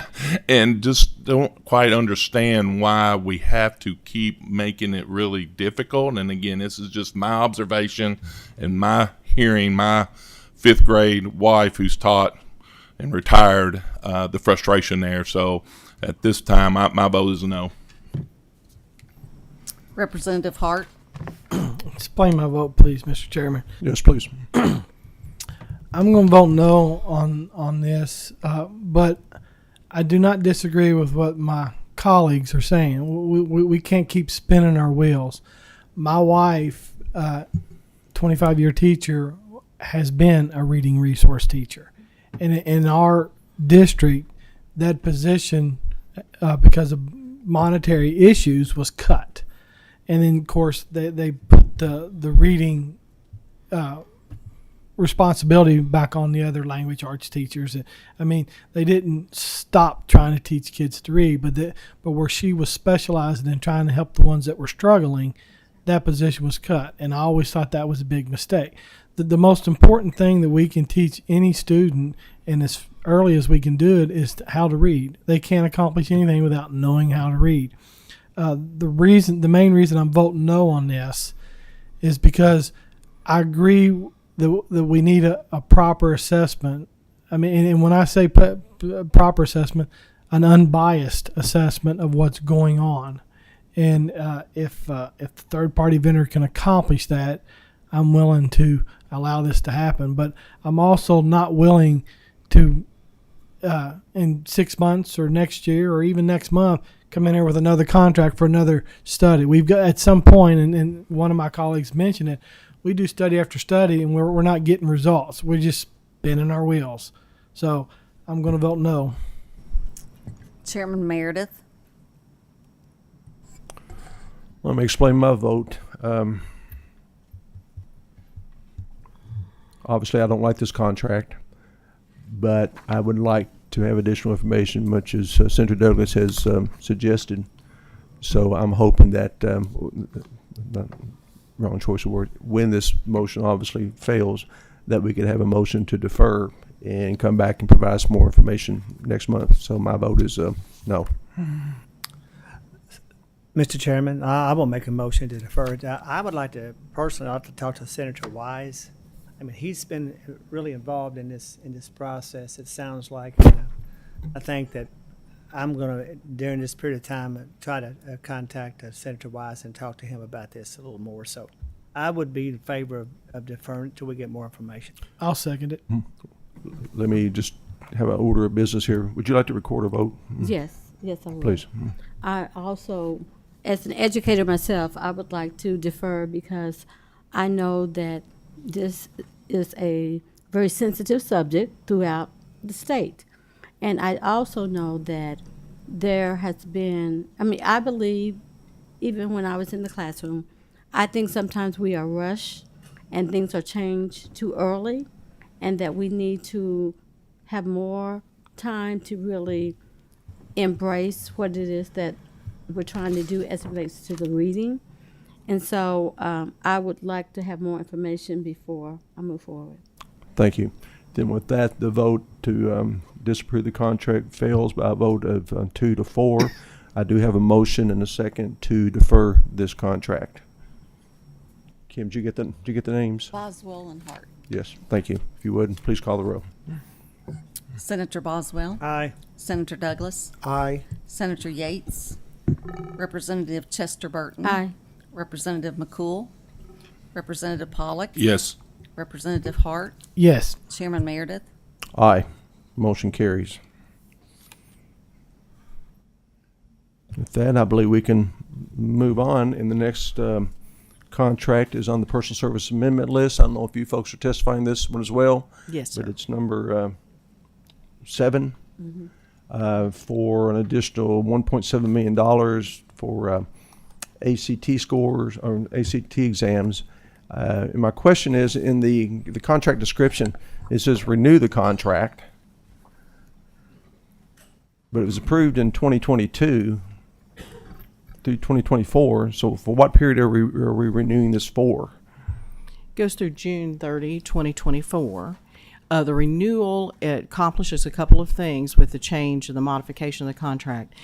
and just don't quite understand why we have to keep making it really difficult. And again, this is just my observation and my hearing my 5th grade wife who's taught and retired, the frustration there. So at this time, my vote is no. Representative Hart, Explain my vote, please, Mr. Chairman. Yes, please. I'm going to vote no on this, but I do not disagree with what my colleagues are saying. We can't keep spinning our wheels. My wife, 25-year teacher, has been a reading resource teacher. And in our district, that position, because of monetary issues, was cut. And then, of course, they put the reading responsibility back on the other language arts teachers. I mean, they didn't stop trying to teach kids to read, but where she was specializing in trying to help the ones that were struggling, that position was cut. And I always thought that was a big mistake. The most important thing that we can teach any student, and as early as we can do it, is how to read. They can't accomplish anything without knowing how to read. The main reason I'm voting no on this is because I agree that we need a proper assessment. I mean, and when I say proper assessment, an unbiased assessment of what's going on. And if the third-party vendor can accomplish that, I'm willing to allow this to happen. But I'm also not willing to, in 6 months or next year or even next month, come in here with another contract for another study. We've got, at some point, and one of my colleagues mentioned it, we do study after study and we're not getting results. We're just spinning our wheels. So I'm going to vote no. Chairman Meredith, Let me explain my vote. Obviously, I don't like this contract, but I would like to have additional information, much as Senator Douglas has suggested. So I'm hoping that, wrong choice of word, when this motion obviously fails, that we could have a motion to defer and come back and provide some more information next month. So my vote is no. Mr. Chairman, I will make a motion to defer it. I would like to personally like to talk to Senator Wise. I mean, he's been really involved in this process. It sounds like, I think that I'm going to, during this period of time, try to contact Senator Wise and talk to him about this a little more. So I would be in favor of deferring until we get more information. I'll second it. Let me just have an order of business here. Would you like to record a vote? yes. Yes, I will. Please. I also, as an educator myself, I would like to defer because I know that this is a very sensitive subject throughout the state. And I also know that there has been, I believe, even when I was in the classroom, I think sometimes we are rushed and things are changed too early, and that we need to have more time to really embrace what it is that we're trying to do as it relates to the reading. And so I would like to have more information before I move forward. Thank you. Then with that, the vote to disapprove the contract fails by a vote of 2 to 4. I do have a motion and a second to defer this contract. Kim, did you get the names? Boswell and Hart. Yes, thank you. If you would, please call the roll. Senator Boswell. Aye. Senator Douglas. Aye. Senator Yates. Representative Chester Burton. Aye. Representative McCool. Representative Pollock. Yes. Representative Hart. Yes. Chairman Meredith. Aye. Motion carries. With that, I believe we can move on. And the next contract is on the personal service amendment list. I don't know if you folks are testifying this one as well. Yes, sir. But it's number 7 for an additional $1.7 million for ACT scores or ACT exams. And my question is, in the contract description, it says renew the contract, but it was approved in 2022 through 2024. So for what period are we renewing this for? Goes through June 30, 2024. The renewal, it accomplishes a couple of things with the change and the modification of the contract.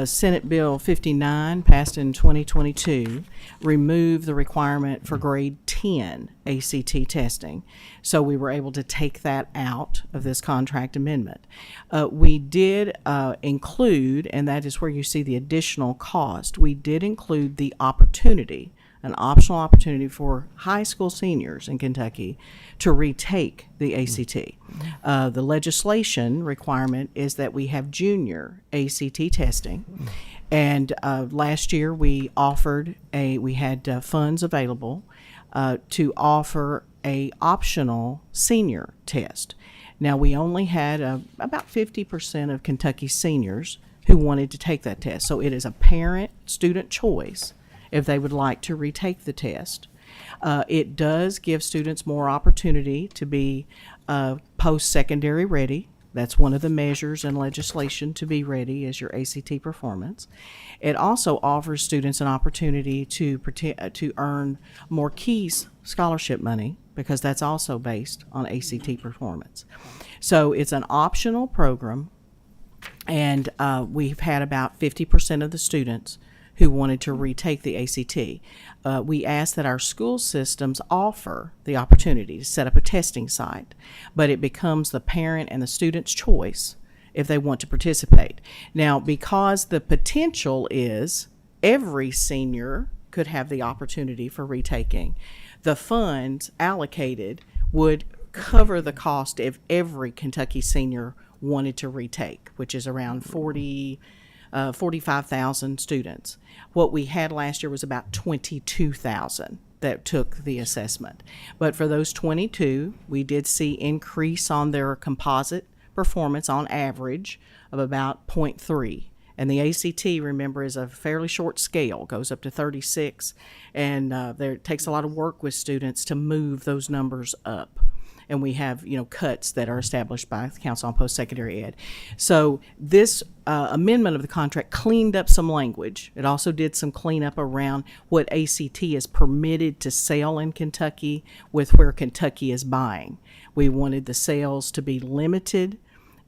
Senate Bill 59, passed in 2022, removed the requirement for grade 10 ACT testing. So we were able to take that out of this contract amendment. We did include, and that is where you see the additional cost, we did include the opportunity, an optional opportunity for high school seniors in Kentucky to retake the ACT. The legislation requirement is that we have junior ACT testing. And last year we had funds available to offer a optional senior test. Now we only had about 50% of Kentucky seniors who wanted to take that test. So it is a parent-student choice if they would like to retake the test. It does give students more opportunity to be post-secondary ready. That's one of the measures in legislation to be ready is your ACT performance. It also offers students an opportunity to earn more KEYS scholarship money because that's also based on ACT performance. So it's an optional program, and we've had about 50% of the students who wanted to retake the ACT. We ask that our school systems offer the opportunity to set up a testing site, but it becomes the parent and the student's choice if they want to participate. Now, because the potential is every senior could have the opportunity for retaking, the funds allocated would cover the cost if every Kentucky senior wanted to retake, which is around 45,000 students. What we had last year was about 22,000 that took the assessment. But for those 22, we did see increase on their composite performance on average of about 0.3. And the ACT, remember, is a fairly short scale, goes up to 36, and it takes a lot of work with students to move those numbers up. And we have, cuts that are established by the Council on Post-Secondary Ed. So this amendment of the contract cleaned up some language. It also did some cleanup around what ACT is permitted to sell in Kentucky with where Kentucky is buying. We wanted the sales to be limited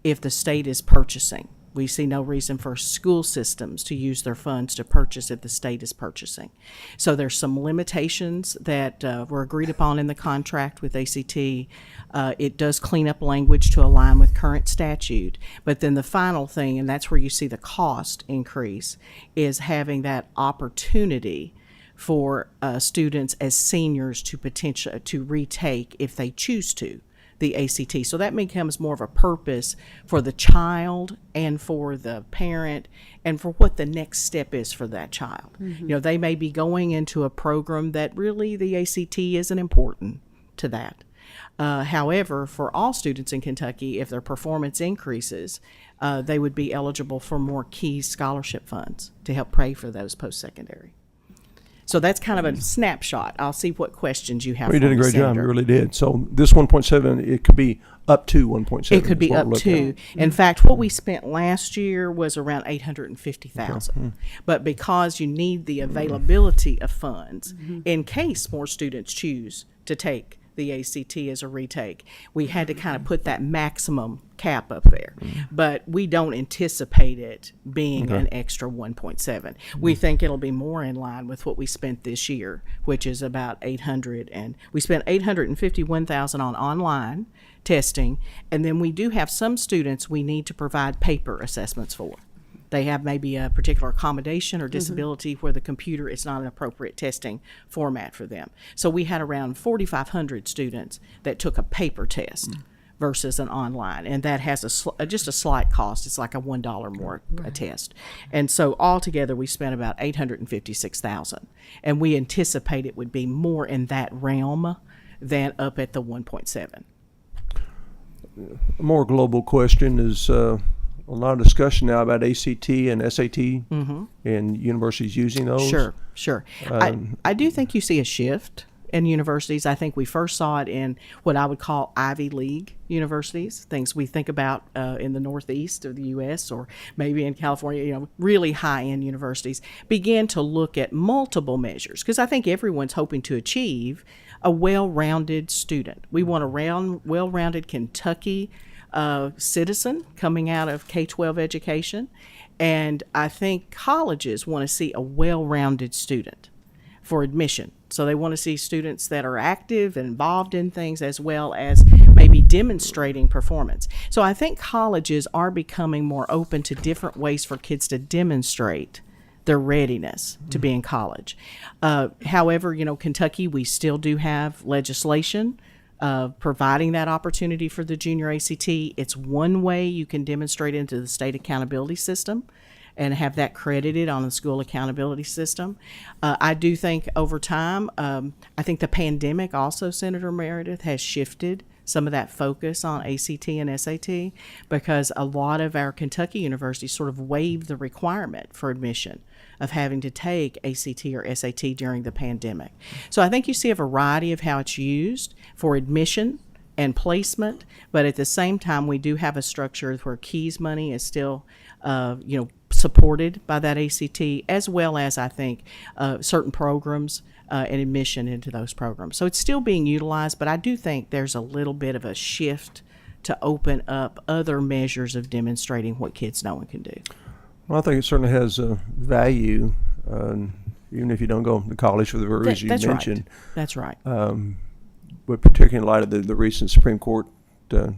if the state is purchasing. We see no reason for school systems to use their funds to purchase if the state is purchasing. So there's some limitations that were agreed upon in the contract with ACT. It does clean up language to align with current statute. But then the final thing, and that's where you see the cost increase, is having that opportunity for students as seniors to retake if they choose to. the ACT. So that becomes more of a purpose for the child and for the parent and for what the next step is for that child. You know, they may be going into a program that really the ACT isn't important to that. However, for all students in Kentucky, if their performance increases, they would be eligible for more key scholarship funds to help pay for those post-secondary. So that's kind of a snapshot. I'll see what questions you have. Well, you for did a me, great job. Senator. You really did. So this 1.7, it could be up to 1.7. It could is be what up we're looking to. at. In fact, what we spent last year was around 850,000. But because you need the availability of funds in case more students choose to take the ACT as a retake, we had to kind of put that maximum cap up there. But we don't anticipate it being an extra 1.7. We think it'll be more in line with what we spent this year, which is about 800, and we spent 851,000 on online testing, and then we do have some students we need to provide paper assessments for. They have maybe a particular accommodation or disability where the computer is not an appropriate testing format for them. So we had around 4,500 students that took a paper test versus an online, and that has just a slight cost. It's like a $1 more a test. And so altogether we spent about 856,000, and we anticipate it would be more in that realm than up at the 1.7. A more global question is a lot of discussion now about ACT and SAT and universities using those. Sure. I do think you see a shift in universities. I think we first saw it in what I would call Ivy League universities, things we think about in the Northeast of the U.S. or maybe in California, you know, really high-end universities, began to look at multiple measures because I think everyone's hoping to achieve a well-rounded student. We want a well-rounded Kentucky citizen coming out of K-12 education, and I think colleges want to see a well-rounded student for admission. So they want to see students that are active and involved in things as well as maybe demonstrating performance. So I think colleges are becoming more open to different ways for kids to demonstrate their readiness to be in college. However, you know, Kentucky, we still do have legislation providing that opportunity for the junior ACT. It's one way you can demonstrate into the state accountability system and have that credited on the school accountability system. I do think over time, I think the pandemic also, Senator Meredith, has shifted some of that focus on ACT and SAT because a lot of our Kentucky universities sort of waived the requirement for admission of having to take ACT or SAT during the pandemic. So I think you see a variety of how it's used for admission and placement, but at the same time, we do have a structure where KEYS money is still, supported by that ACT, as well as I think certain programs and admission into those programs. So it's still being utilized, but I do think there's a little bit of a shift to open up other measures of demonstrating what kids know and can do. Well, I think it certainly has value, even if you don't go to college for the very reasons you mentioned. Right. That's right. But particularly in light of the recent Supreme Court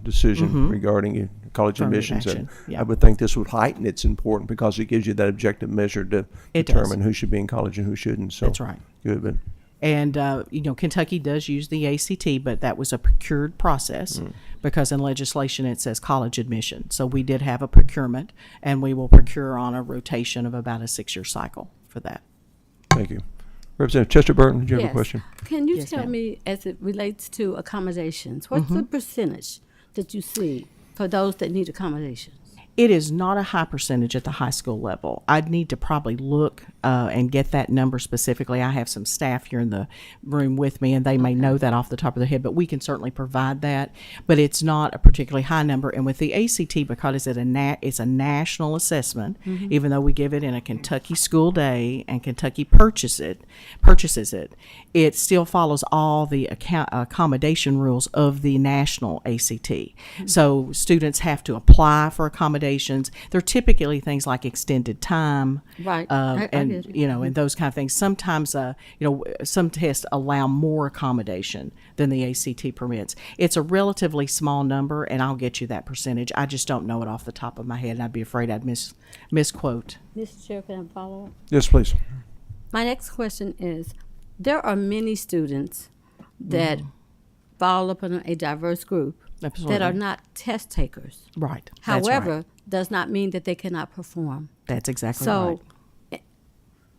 decision regarding college admissions, action, I would think this would heighten its importance because it gives you that objective measure to determine who should be in college and who shouldn't. So that's right. Good, but. And, Kentucky does use the ACT, but that was a procured process because in legislation it says college admission. So we did have a procurement, and we will procure on a rotation of about a 6-year cycle for that. Thank you. Representative Chester Burton, did you have a question? Can you Yes, tell ma'am. me, as it relates to accommodations, what's the percentage that you see for those that need accommodations? It is not a high percentage at the high school level. I'd need to probably look and get that number specifically. I have some staff here in the room with me, and they may know that off the top of their head, but we can certainly provide that. But it's not a particularly high number. And with the ACT, because it's a national assessment, even though we give it in a Kentucky school day and Kentucky purchases it, it still follows all the accommodation rules of the national ACT. So students have to apply for accommodations. They're typically things like extended time, Right. I get and it. and those kind of things. Sometimes, some tests allow more accommodation than the ACT permits. It's a relatively small number, and I'll get you that percentage. I just don't know it off the top of my head, and I'd be afraid I'd misquote. Mr. Chair, can I follow up? Yes, please. My next question is, there are many students that fall upon a diverse group Absolutely. that are not test takers. Right. That's However, right. does not mean that they cannot perform. That's exactly So right.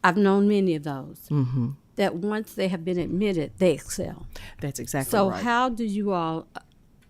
I've known many of those Mm-hmm. that once they have been admitted, they excel. That's exactly So right. how do you all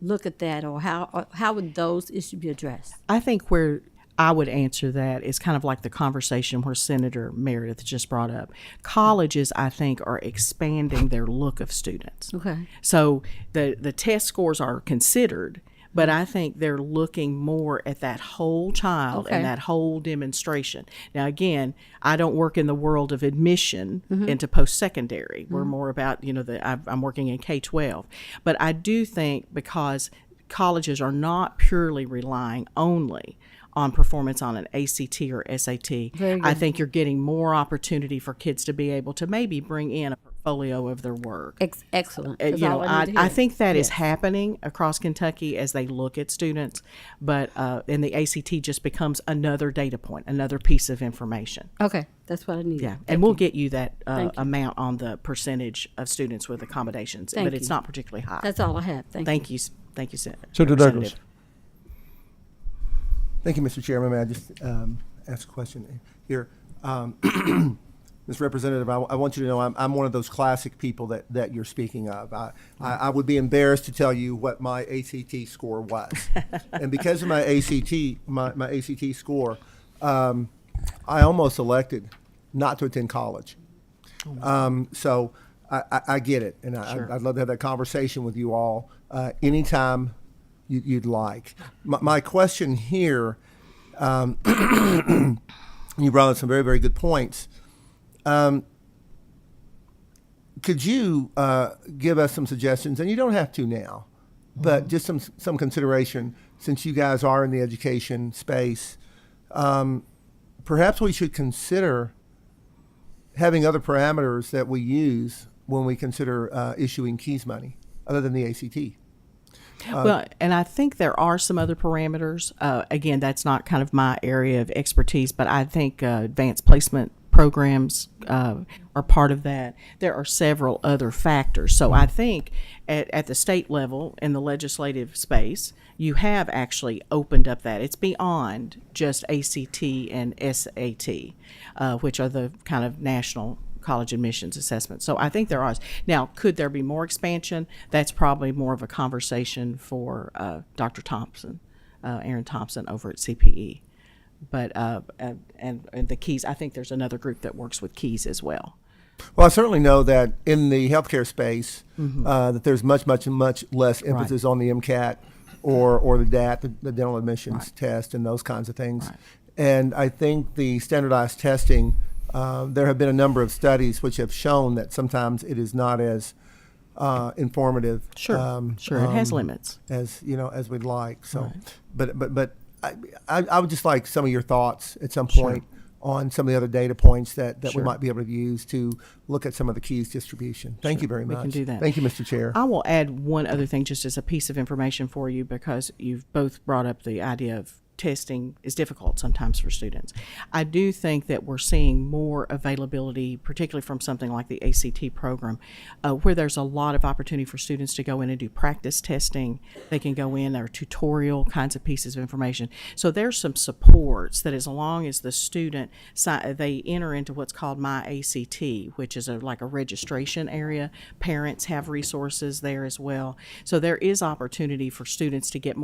look at that, or how would those issues be addressed? I think where I would answer that is kind of like the conversation where Senator Meredith just brought up. Colleges, I think, are expanding their look of students. Okay. So the test scores are considered, but I think they're looking more at that whole child Okay. and that whole demonstration. Now, again, I don't work in the world of admission into post-secondary. We're more about, I'm working in K-12. But I do think because colleges are not purely relying only on performance on an ACT or SAT, Very I good. think you're getting more opportunity for kids to be able to maybe bring in a portfolio of their work. Excellent. That's all I need to I hear. think that is Yes. happening across Kentucky as they look at students, but and the ACT just becomes another data point, another piece of information. Okay, that's what I need. Yeah, and we'll get you that Thank you. amount on the percentage of students with accommodations, Thank but it's you. not particularly high. That's all I have. Thank you. Thank you, Senator. Senator Douglas. Representative. Thank you, Mr. Chairman. May I just ask a question here? Ms. Representative, I want you to know I'm one of those classic people that you're speaking of. I would be embarrassed to tell you what my ACT score was. And because of my ACT score, I almost elected not to attend college. So I get it, and I'd love to have that conversation with you all anytime you'd like. My question here, you brought up some very, very good points. Could you give us some suggestions, and you don't have to now, but just some consideration, since you guys are in the education space, perhaps we should consider having other parameters that we use when we consider issuing KEYS money, other than the ACT. Well, and I think there are some other parameters. Again, that's not kind of my area of expertise, but I think advanced placement programs are part of that. There are several other factors. So I think at the state level, in the legislative space, you have actually opened up that. It's beyond just ACT and SAT, which are the kind of national college admissions assessment. So I think there are. Now, could there be more expansion? That's probably more of a conversation for Dr. Thompson, Aaron Thompson over at CPE. But and the KEYS, I think there's another group that works with KEYS as well. Well, I certainly know that in the healthcare space, that there's much less emphasis on the MCAT or the DAT, the dental admissions test, and those kinds of things. Right. And I think the standardized testing, there have been a number of studies which have shown that sometimes it is not as informative. Sure, it has limits. As as we'd like. So, Right. but I would just like some of your thoughts at some point on some of the other data points that we Sure. might be able to use to look at some of the KEYS distribution. Thank you very We much. can do that. Thank you, Mr. Chair. I will add one other thing just as a piece of information for you, because you've both brought up the idea of testing is difficult sometimes for students. I do think that we're seeing more availability, particularly from something like the ACT program, where there's a lot of opportunity for students to go in and do practice testing. They can go in, there are tutorial kinds of pieces of information. So there's some supports that, as long as the student, they enter into what's called My ACT, which is like a registration area. Parents have resources there as well. So there is opportunity for students to get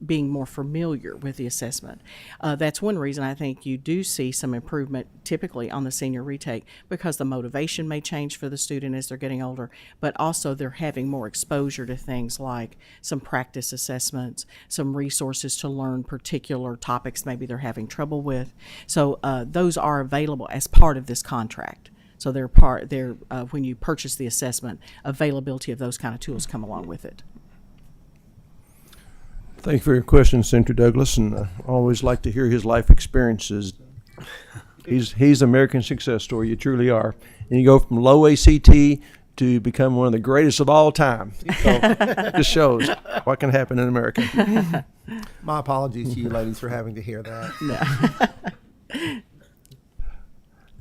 being more familiar with the assessment. That's one reason I think you do see some improvement typically on the senior retake, because the motivation may change for the student as they're getting older, but also they're having more exposure to things like some practice assessments, some resources to learn particular topics maybe they're having trouble with. So those are available as part of this contract. So when you purchase the assessment, availability of those kind of tools come along with it. Thank you for your question, Senator Douglas, and I always like to hear his life experiences. He's an American success story. You truly are. And you go from low ACT to become one of the greatest of all time. So this shows what can happen in America. My apologies to you ladies for having to hear that.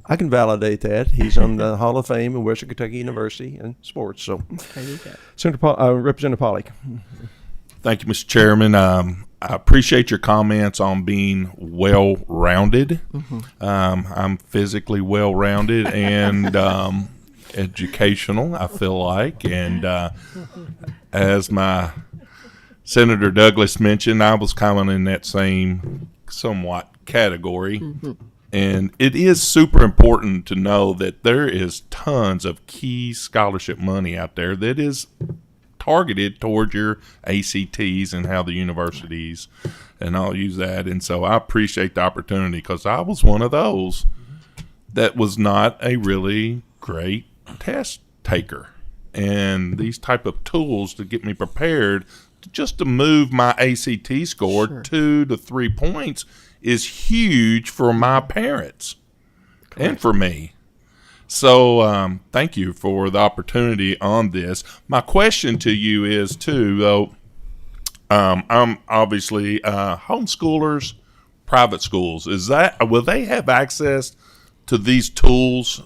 I can validate that. He's on the Hall of Fame at Western Kentucky University in sports. So, There you go. Representative Pollock. Thank you, Mr. Chairman. I appreciate your comments on being well-rounded. I'm physically well-rounded and educational, I feel like. And as my Senator Douglas mentioned, I was kind of in that same somewhat category. And it is super important to know that there is tons of key scholarship money out there that is targeted toward your ACTs and how the universities, and I'll use that. And so I appreciate the opportunity because I was one of those that was not a really great test taker. And these type of tools to get me prepared just to move my ACT score 2 to 3 points is huge for my parents and for me. So thank you for the opportunity on this. My question to you is, too, though, I'm obviously homeschoolers, private schools. Will they have access to these tools?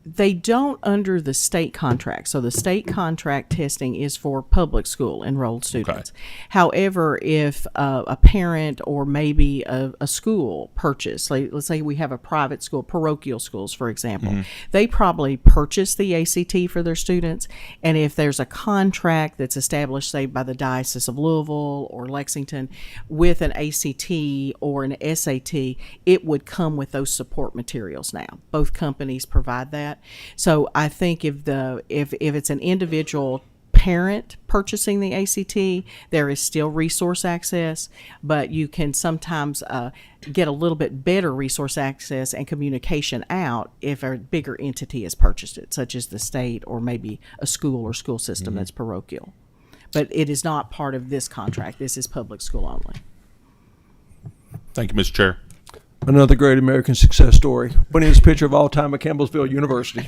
They don't under the state contract. So the state contract testing is for public school enrolled students. Okay. However, if a parent or maybe a school purchase, let's say we have a private school, parochial schools, for example, they probably purchase the ACT for their students. And if there's a contract that's established, say, by the Diocese of Louisville or Lexington with an ACT or an SAT, it would come with those support materials now. Both companies provide that. So I think if it's an individual parent purchasing the ACT, there is still resource access, but you can sometimes get a little bit better resource access and communication out if a bigger entity has purchased it, such as the state or maybe a school or school system that's parochial. But it is not part of this contract. This is public school only. Thank you, Mr. Chair. Another great American success story. Winningest pitcher of all time at Campbellsville University.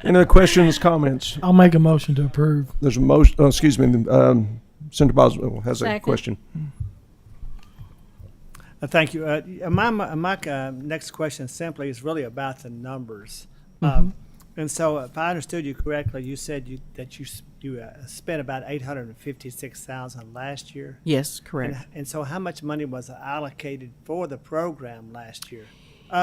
Any other questions, comments? I'll make a motion to approve. There's a motion. Senator Boswell has a Second. question. Thank you. My next question simply is really about the numbers. And so, if I understood you correctly, you said that you spent about $856,000 last year. Yes, correct. And so, how much money was allocated for the program last year?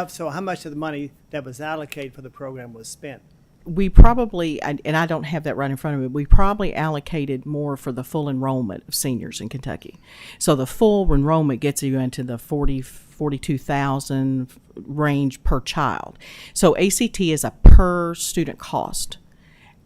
So, how much of the money that was allocated for the program was spent? We probably, and I don't have that right in front of me, we probably allocated more for the full enrollment of seniors in Kentucky. So the full enrollment gets you into the 42,000 range per child. So ACT is a per student cost.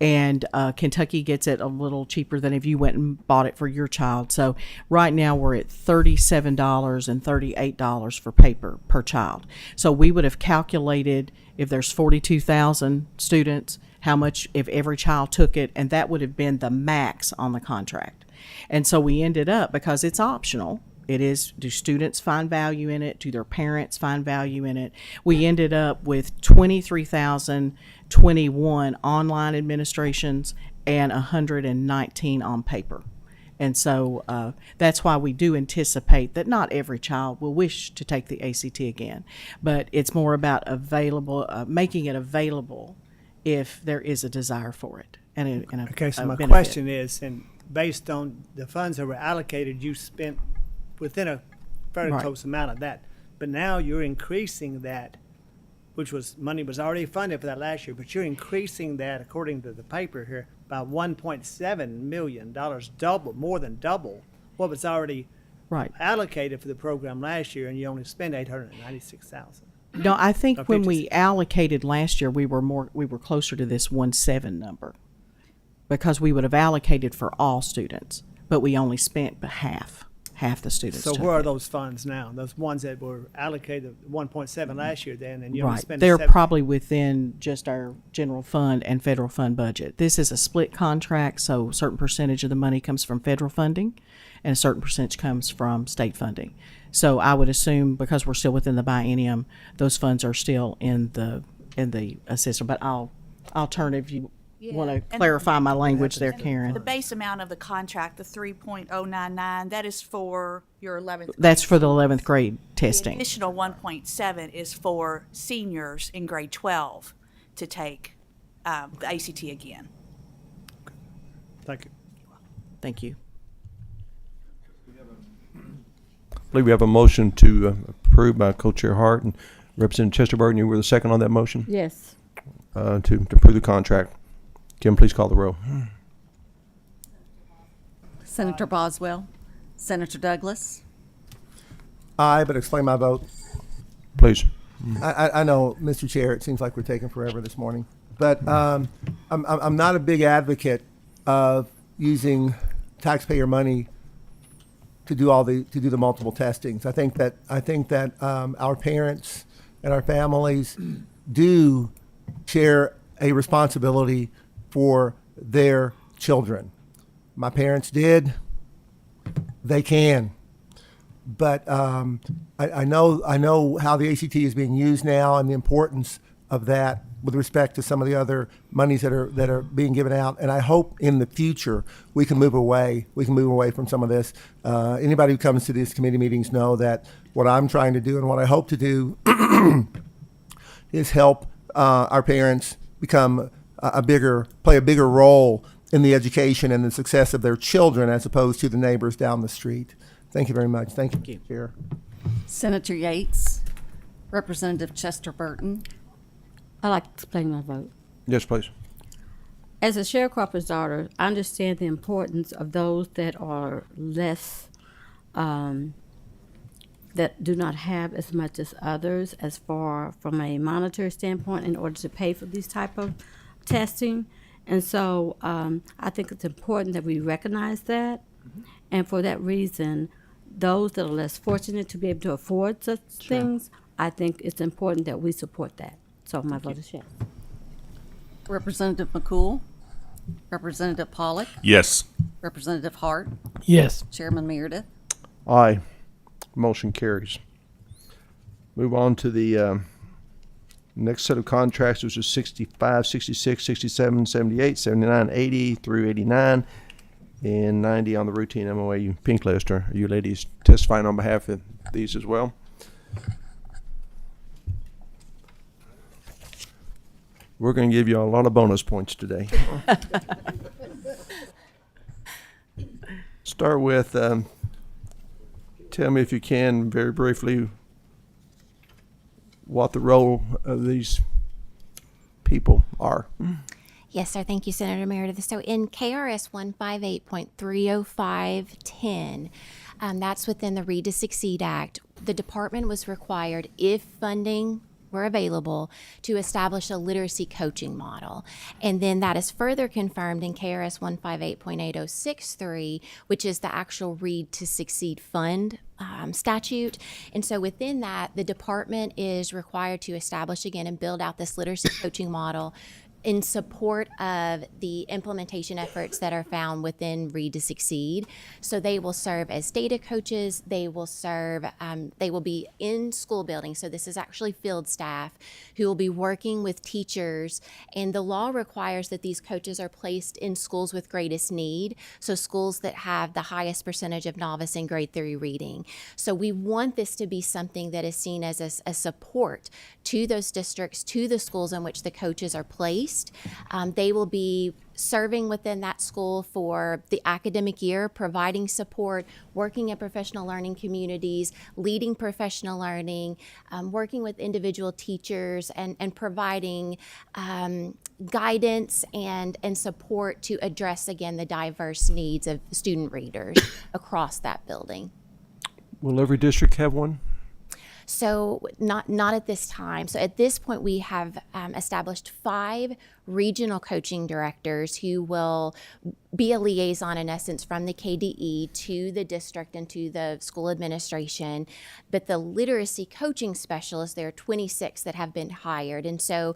And Kentucky gets it a little cheaper than if you went and bought it for your child. So right now we're at $37 and $38 for paper per child. So we would have calculated if there's 42,000 students, how much if every child took it, and that would have been the max on the contract. And so we ended up, because it's optional, it is, do students find value in it? Do their parents find value in it? We ended up with 23,021 online administrations and 119 on paper. And so that's why we do anticipate that not every child will wish to take the ACT again, but it's more about making it available if there is a desire for it. Okay, so my benefit. question is, and based on the funds that were allocated, you spent within a very Right. close amount of that. But now you're increasing that, which was money was already funded for that last year, but you're increasing that, according to the paper here, by $1.7 million, more than double what was already Right. allocated for the program last year, and you only spent $896,000. No, I think Or when 56. we allocated last year, we were closer to this 1.7 number, because we would have allocated for all students, but we only spent half the students. So took where are it. those funds now? Those ones that were allocated 1.7 last year, then, and you only Right, spent they're 7. probably within just our general fund and federal fund budget. This is a split contract, so a certain percentage of the money comes from federal funding, and a certain percentage comes from state funding. So I would assume, because we're still within the biennium, those funds are still in the system. But I'll turn if you want to and- clarify my language there, Karen. The base amount of the contract, the 3.099, that is for your 11th. That's for the 11th grade The testing. additional 1.7 is for seniors in grade 12 to take the ACT again. Thank you. Thank you. I believe we have a motion to approve by Co-Chair Hart and Representative Chester Burton. You were the second on that motion Yes. to approve the contract. Kim, please call the roll. Senator Boswell, Senator Douglas, Aye, but explain my vote. Please. I know, Mr. Chair, it seems like we're taking forever this morning, but I'm not a big advocate of using taxpayer money to do the multiple testings. I think that our parents and our families do share a responsibility for their children. My parents did. They can. But I know how the ACT is being used now and the importance of that with respect to some of the other monies that are being given out. And I hope in the future we can move away from some of this. Anybody who comes to these committee meetings know that what I'm trying to do and what I hope to do is help our parents become play a bigger role in the education and the success of their children as opposed to the neighbors down the street. Thank you very much. Thank you, Chair. Senator Yates, Representative Chester Burton, I'd like to explain my vote. Yes, please. As a sharecropper's daughter, I understand the importance of those that are less, that do not have as much as others as far from a monetary standpoint in order to pay for these type of testing. And so I think it's important that we recognize that. And for that reason, those that are less fortunate to be able to afford such things, I think it's important that we support that. So my vote is yes. Representative McCool, Representative Pollock, Yes. Representative Hart, Yes. Chairman Meredith. Aye. Motion carries. Move on to the next set of contracts, which is 65, 66, 67, 78, 79, 80 through 89, and 90 on the routine MOA pink list. Are you ladies testifying on behalf of these as well? We're going to give you a lot of bonus points today. Start with, tell me if you can, very briefly, what the role of these people are. Yes, sir. Thank you, Senator Meredith. So in KRS 158.30510, that's within the Read to Succeed Act, the department was required, if funding were available, to establish a literacy coaching model. And then that is further confirmed in KRS 158.8063, which is the actual Read to Succeed Fund statute. And so within that, the department is required to establish again and build out this literacy coaching model in support of the implementation efforts that are found within Read to Succeed. So they will serve as data coaches. They will serve, they will be in school buildings. So this is actually field staff who will be working with teachers. And the law requires that these coaches are placed in schools with greatest need. So schools that have the highest percentage of novice and grade 3 reading. So we want this to be something that is seen as a support to those districts, to the schools in which the coaches are placed. They will be serving within that school for the academic year, providing support, working in professional learning communities, leading professional learning, working with individual teachers, and providing guidance and support to address, again, the diverse needs of student readers across that building. Will every district have one? So not at this time. So at this point, we have established 5 regional coaching directors who will be a liaison, in essence, from the KDE to the district and to the school administration. But the literacy coaching specialists, there are 26 that have been hired. And so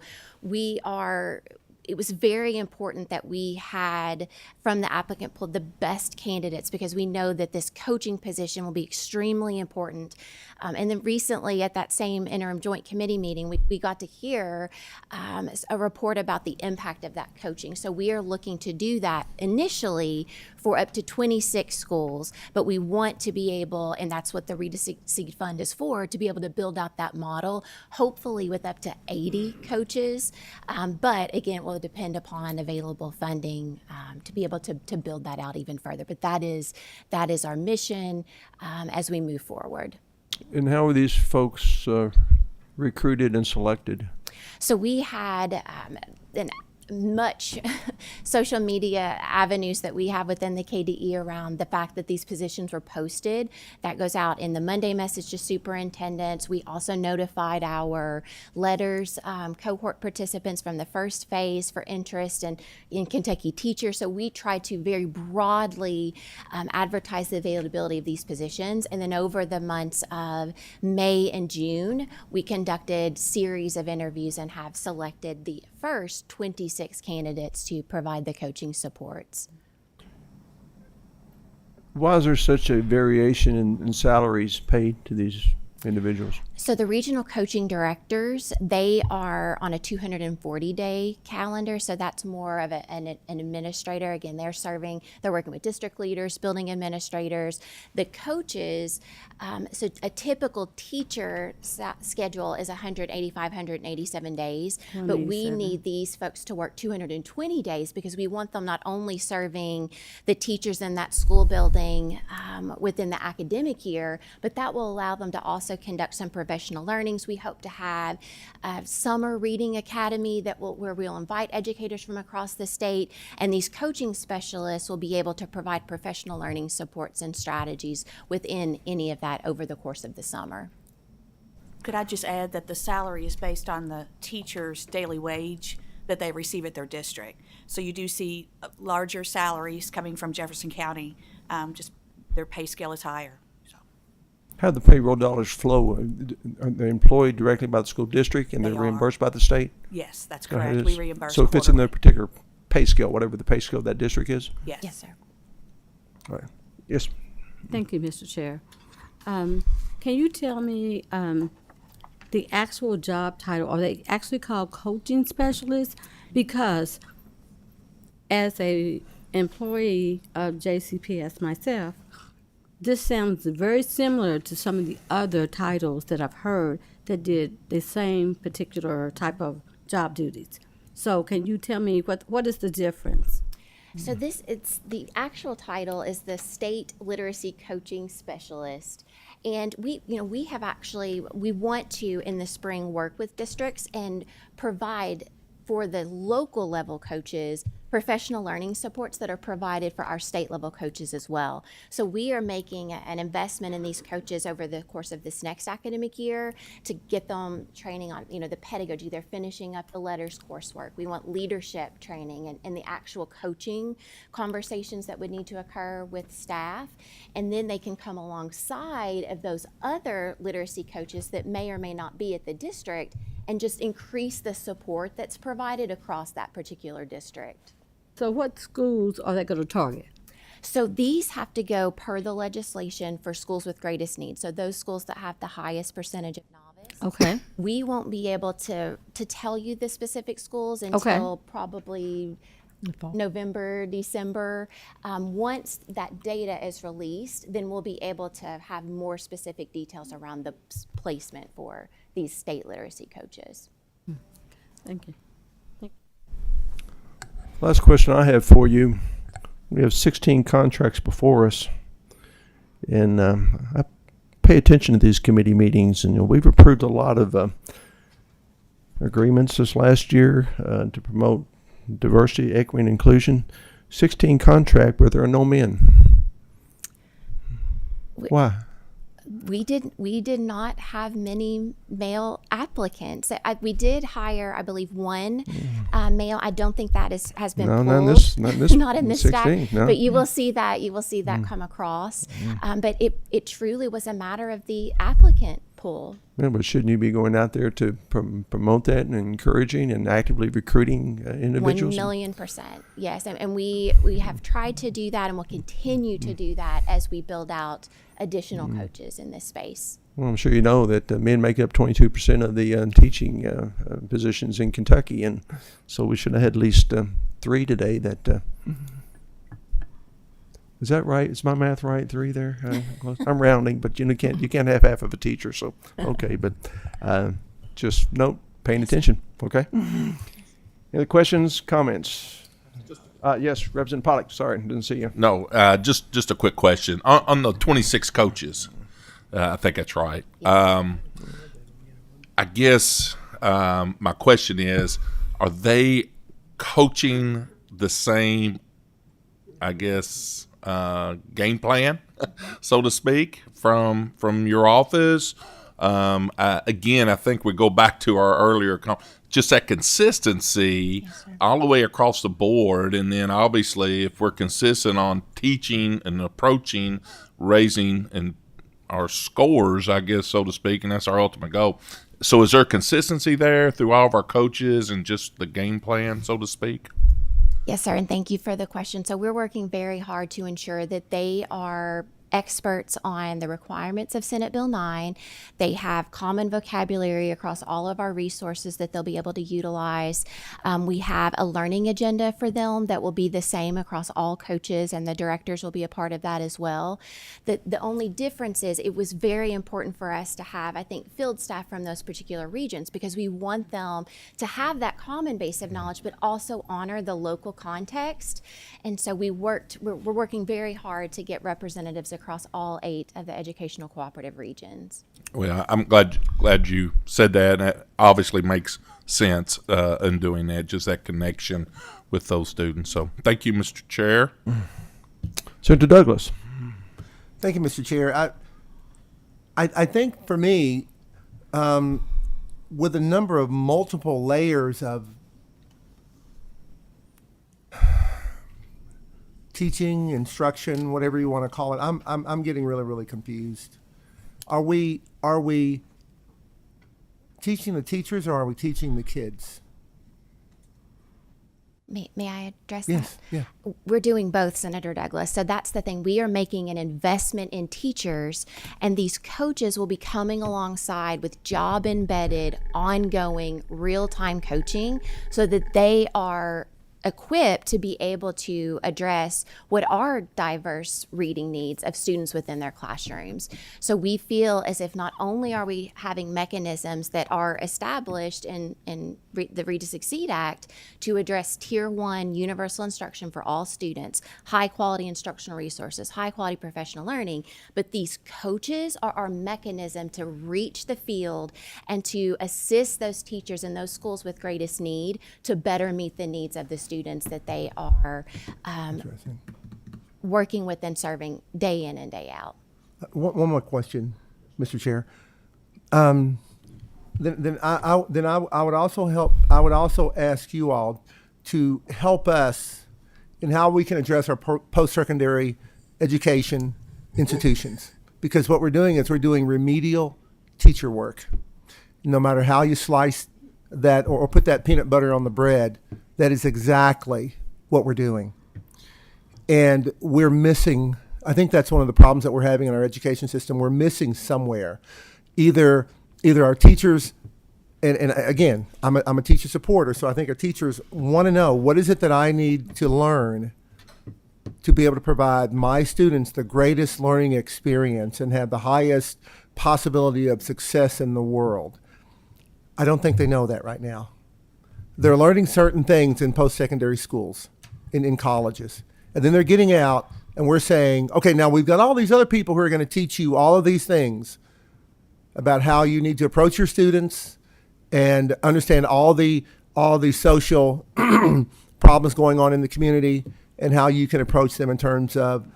it was very important that we had, from the applicant pool, the best candidates, because we know that this coaching position will be extremely important And then recently at that same interim joint committee meeting, we got to hear a report about the impact of that coaching. So we are looking to do that initially for up to 26 schools, but we want to be able, and that's what the Seed Fund is for, to be able to build out that model, hopefully with up to 80 coaches. But again, it will depend upon available funding to be able to build that out even further. But that is our mission as we move forward. And how are these folks recruited and selected? So we had much social media avenues that we have within the KDE around the fact that these positions were posted. That goes out in the Monday message to superintendents. We also notified our letters cohort participants from the first phase for interest in Kentucky teachers. So we try to very broadly advertise the availability of these positions. And then over the months of May and June, we conducted series of interviews and have selected the first 26 candidates to provide the coaching supports. Why is there such a variation in salaries paid to these individuals? So the regional coaching directors, they are on a 240-day calendar. So that's more of an administrator. Again, they're working with district leaders, building administrators. The coaches, so a typical teacher schedule is 185, 187 days. But we need these folks to work 220 days because we want them not only serving the teachers in that school building within the academic year, but that will allow them to also conduct some professional learnings. We hope to have a summer reading academy where we'll invite educators from across the state, and these coaching specialists will be able to provide professional learning supports and strategies within any of that over the course of the summer. Could I just add that the salary is based on the teacher's daily wage that they receive at their district. So you do see larger salaries coming from Jefferson County, just their pay scale is higher. How do the payroll dollars flow? Are they employed directly by the school district and They they're are. reimbursed by the state? Yes, that's So it correct. is- We reimburse So it fits in their quarterly. particular pay scale, whatever the pay scale of that district is? Yes. sir. All right. Yes. Thank you, Mr. Chair. Can you tell me the actual job title? Are they actually called coaching specialists? Because as a employee of JCPS myself, this sounds very similar to some of the other titles that I've heard that did the same particular type of job duties. So can you tell me what is the difference? So the actual title is the State Literacy Coaching Specialist. And we want to in the spring work with districts and provide for the local level coaches professional learning supports that are provided for our state level coaches as well. So we are making an investment in these coaches over the course of this next academic year to get them training on, the pedagogy. They're finishing up the letters coursework. We want leadership training and the actual coaching conversations that would need to occur with staff. And then they can come alongside of those other literacy coaches that may or may not be at the district and just increase the support that's provided across that particular district. So what schools are they going to target? So these have to go per the legislation for schools with greatest needs. So those schools that have the highest percentage of novice. Okay. We won't be able to tell you the specific schools until probably November, December. Once that data is released, then we'll be able to have more specific details around the placement for these state literacy coaches. Thank you. Last question I have for you. We have 16 contracts before us, and I pay attention to these committee meetings, and we've approved a lot of agreements this last year to promote diversity, equity, and inclusion. 16 contract where there are no men. Why? We did not have many male applicants. We did hire, I believe, one male. I don't think that has been pulled. Not in this not in this 16, staff. no. But you will see that come across. But it truly was a matter of the applicant pool. Yeah, but shouldn't you be going out there to promote that and encouraging and actively recruiting individuals? 1,000,000%. Yes, and we have tried to do that and will continue to do that as we build out additional coaches in this space. Well, I'm sure you know that men make up 22% of the teaching positions in Kentucky, and so we should have had at least 3 today. Is that right? Is my math right? 3 there? Close. I'm rounding, but you can't have half of a teacher. So okay, but just note, paying attention. Okay. Any other questions, comments? Yes, Representative Pollock. Sorry, didn't see you. No, just a quick question on the 26 coaches. I think that's right. I guess my question is, are they coaching the same, I guess, game plan, so to speak, from your office? Again, I think we go back to our earlier just that consistency all the way across the board. And then obviously if we're consistent on teaching and approaching, raising and our scores, I guess, so to speak, and that's our ultimate goal. So is there consistency there through all of our coaches and just the game plan, so to speak? Yes, sir, and thank you for the question. So we're working very hard to ensure that they are experts on the requirements of Senate Bill 9. They have common vocabulary across all of our resources that they'll be able to utilize. We have a learning agenda for them that will be the same across all coaches, and the directors will be a part of that as well. The only difference is it was very important for us to have, I think, field staff from those particular regions, because we want them to have that common base of knowledge, but also honor the local context. And so we're working very hard to get representatives across all 8 of the educational cooperative regions. Well, I'm glad you said that. And it obviously makes sense in doing that, just that connection with those students. So thank you, Mr. Chair. Senator Douglas. Thank you, Mr. Chair. I think for me, with a number of multiple layers of teaching, instruction, whatever you want to call it, I'm getting really, really confused. Are we teaching the teachers, or are we teaching the kids? May I address Yes, that? yeah. We're doing both, Senator Douglas. So that's the thing. We are making an investment in teachers, and these coaches will be coming alongside with job embedded, ongoing, real-time coaching so that they are equipped to be able to address what are diverse reading needs of students within their classrooms. So we feel as if not only are we having mechanisms that are established in the Read to Succeed Act to address Tier 1 universal instruction for all students, high quality instructional resources, high quality professional learning, but these coaches are our mechanism to reach the field and to assist those teachers in those schools with greatest need to better meet the needs of the students that they are working with and serving day in and day out. One more question, Mr. Chair. Then I would also ask you all to help us in how we can address our post-secondary education institutions, because what we're doing is we're doing remedial teacher work. No matter how you slice that or put that peanut butter on the bread, that is exactly what we're doing. And we're missing, I think that's one of the problems that we're having in our education system. We're missing somewhere. Either our teachers, and again, I'm a teacher supporter, so I think our teachers want to know, what is it that I need to learn to be able to provide my students the greatest learning experience and have the highest possibility of success in the world? I don't think they know that right now. They're learning certain things in post-secondary schools, in colleges. And then they're getting out, and we're saying, okay, now we've got all these other people who are going to teach you all of these things about how you need to approach your students and understand all the social problems going on in the community and how you can approach them in terms of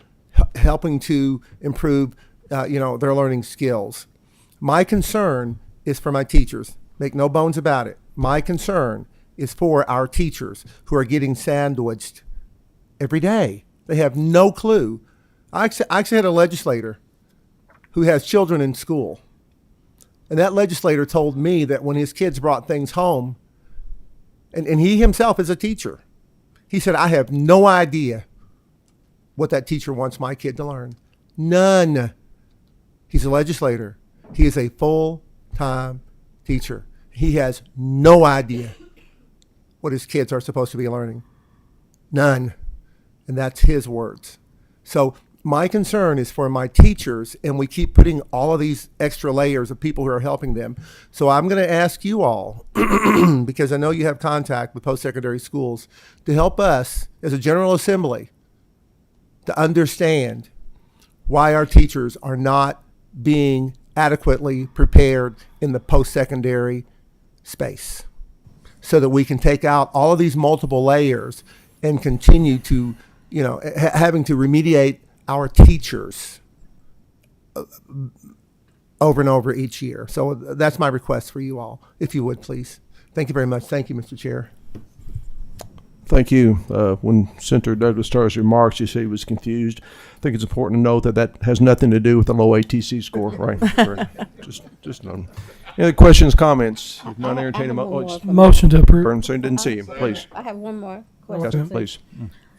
helping to improve their learning skills. My concern is for my teachers. Make no bones about it. My concern is for our teachers who are getting sandwiched every day. They have no clue. I actually had a legislator who has children in school. And that legislator told me that when his kids brought things home, and he himself is a teacher, he said, I have no idea what that teacher wants my kid to learn. None. He's a legislator. He is a full-time teacher. He has no idea what his kids are supposed to be learning. None. And that's his words. So my concern is for my teachers, and we keep putting all of these extra layers of people who are helping them. So I'm going to ask you all, because I know you have contact with post-secondary schools, to help us as a General Assembly to understand why our teachers are not being adequately prepared in the post-secondary space, so that we can take out all of these multiple layers and continue to, having to remediate our teachers over and over each year. So that's my request for you all, if you would, please. Thank you very much. Thank you, Mr. Chair. Thank you. When Senator Douglas started his remarks, you said he was confused. I think it's important to note that that has nothing to do with the low ATC score, right? Right. Just none. Any other questions, comments? If none, entertain a Motion to approve. Burnson didn't see him, please. I have one more Yes, question. please.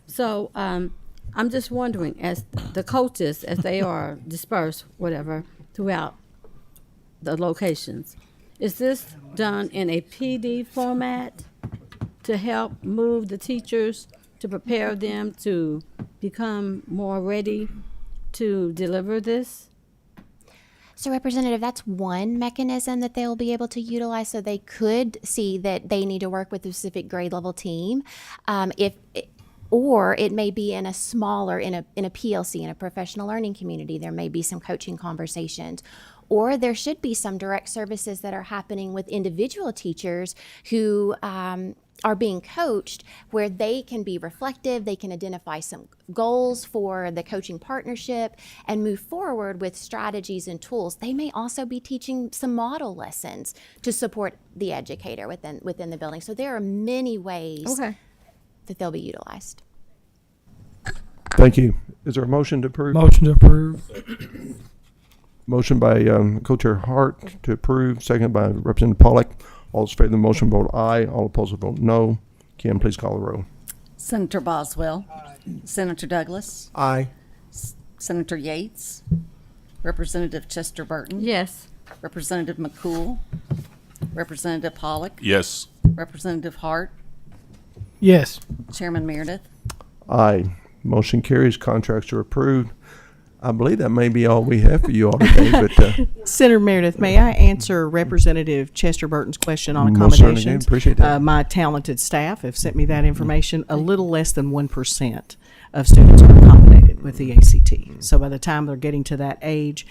So, I'm just wondering, as the coaches, as they are dispersed, whatever, throughout the locations, is this done in a PD format to help move the teachers, to prepare them to become more ready to deliver this? So, Representative, that's one mechanism that they'll be able to utilize. So they could see that they need to work with a specific grade level team. Or it may be in a smaller, in a PLC, in a professional learning community. There may be some coaching conversations. Or there should be some direct services that are happening with individual teachers who are being coached, where they can be reflective, they can identify some goals for the coaching partnership and move forward with strategies and tools. They may also be teaching some model lessons to support the educator within the building. So there are many ways that they'll be utilized. Thank you. Is there a motion to approve? Motion to approve. Motion by Co-Chair Hart to approve, second by Representative Pollock. All those in favor of the motion vote aye. All opposed will vote no. Kim, please call the roll. Senator Boswell. Senator Douglas. Aye. Senator Yates. Representative Chester Burton. Yes. Representative McCool. Representative Pollock. Yes. Representative Hart. Yes. Chairman Meredith. Aye. Motion carries. Contracts are approved. I believe that may be all we have for you all today, but Senator Meredith, may I answer Representative Chester Burton's question on Most certainly accommodations? can. Appreciate that. My talented staff have sent me that information. A little less than 1% of students are accommodated with the ACT. So by the time they're getting to that age,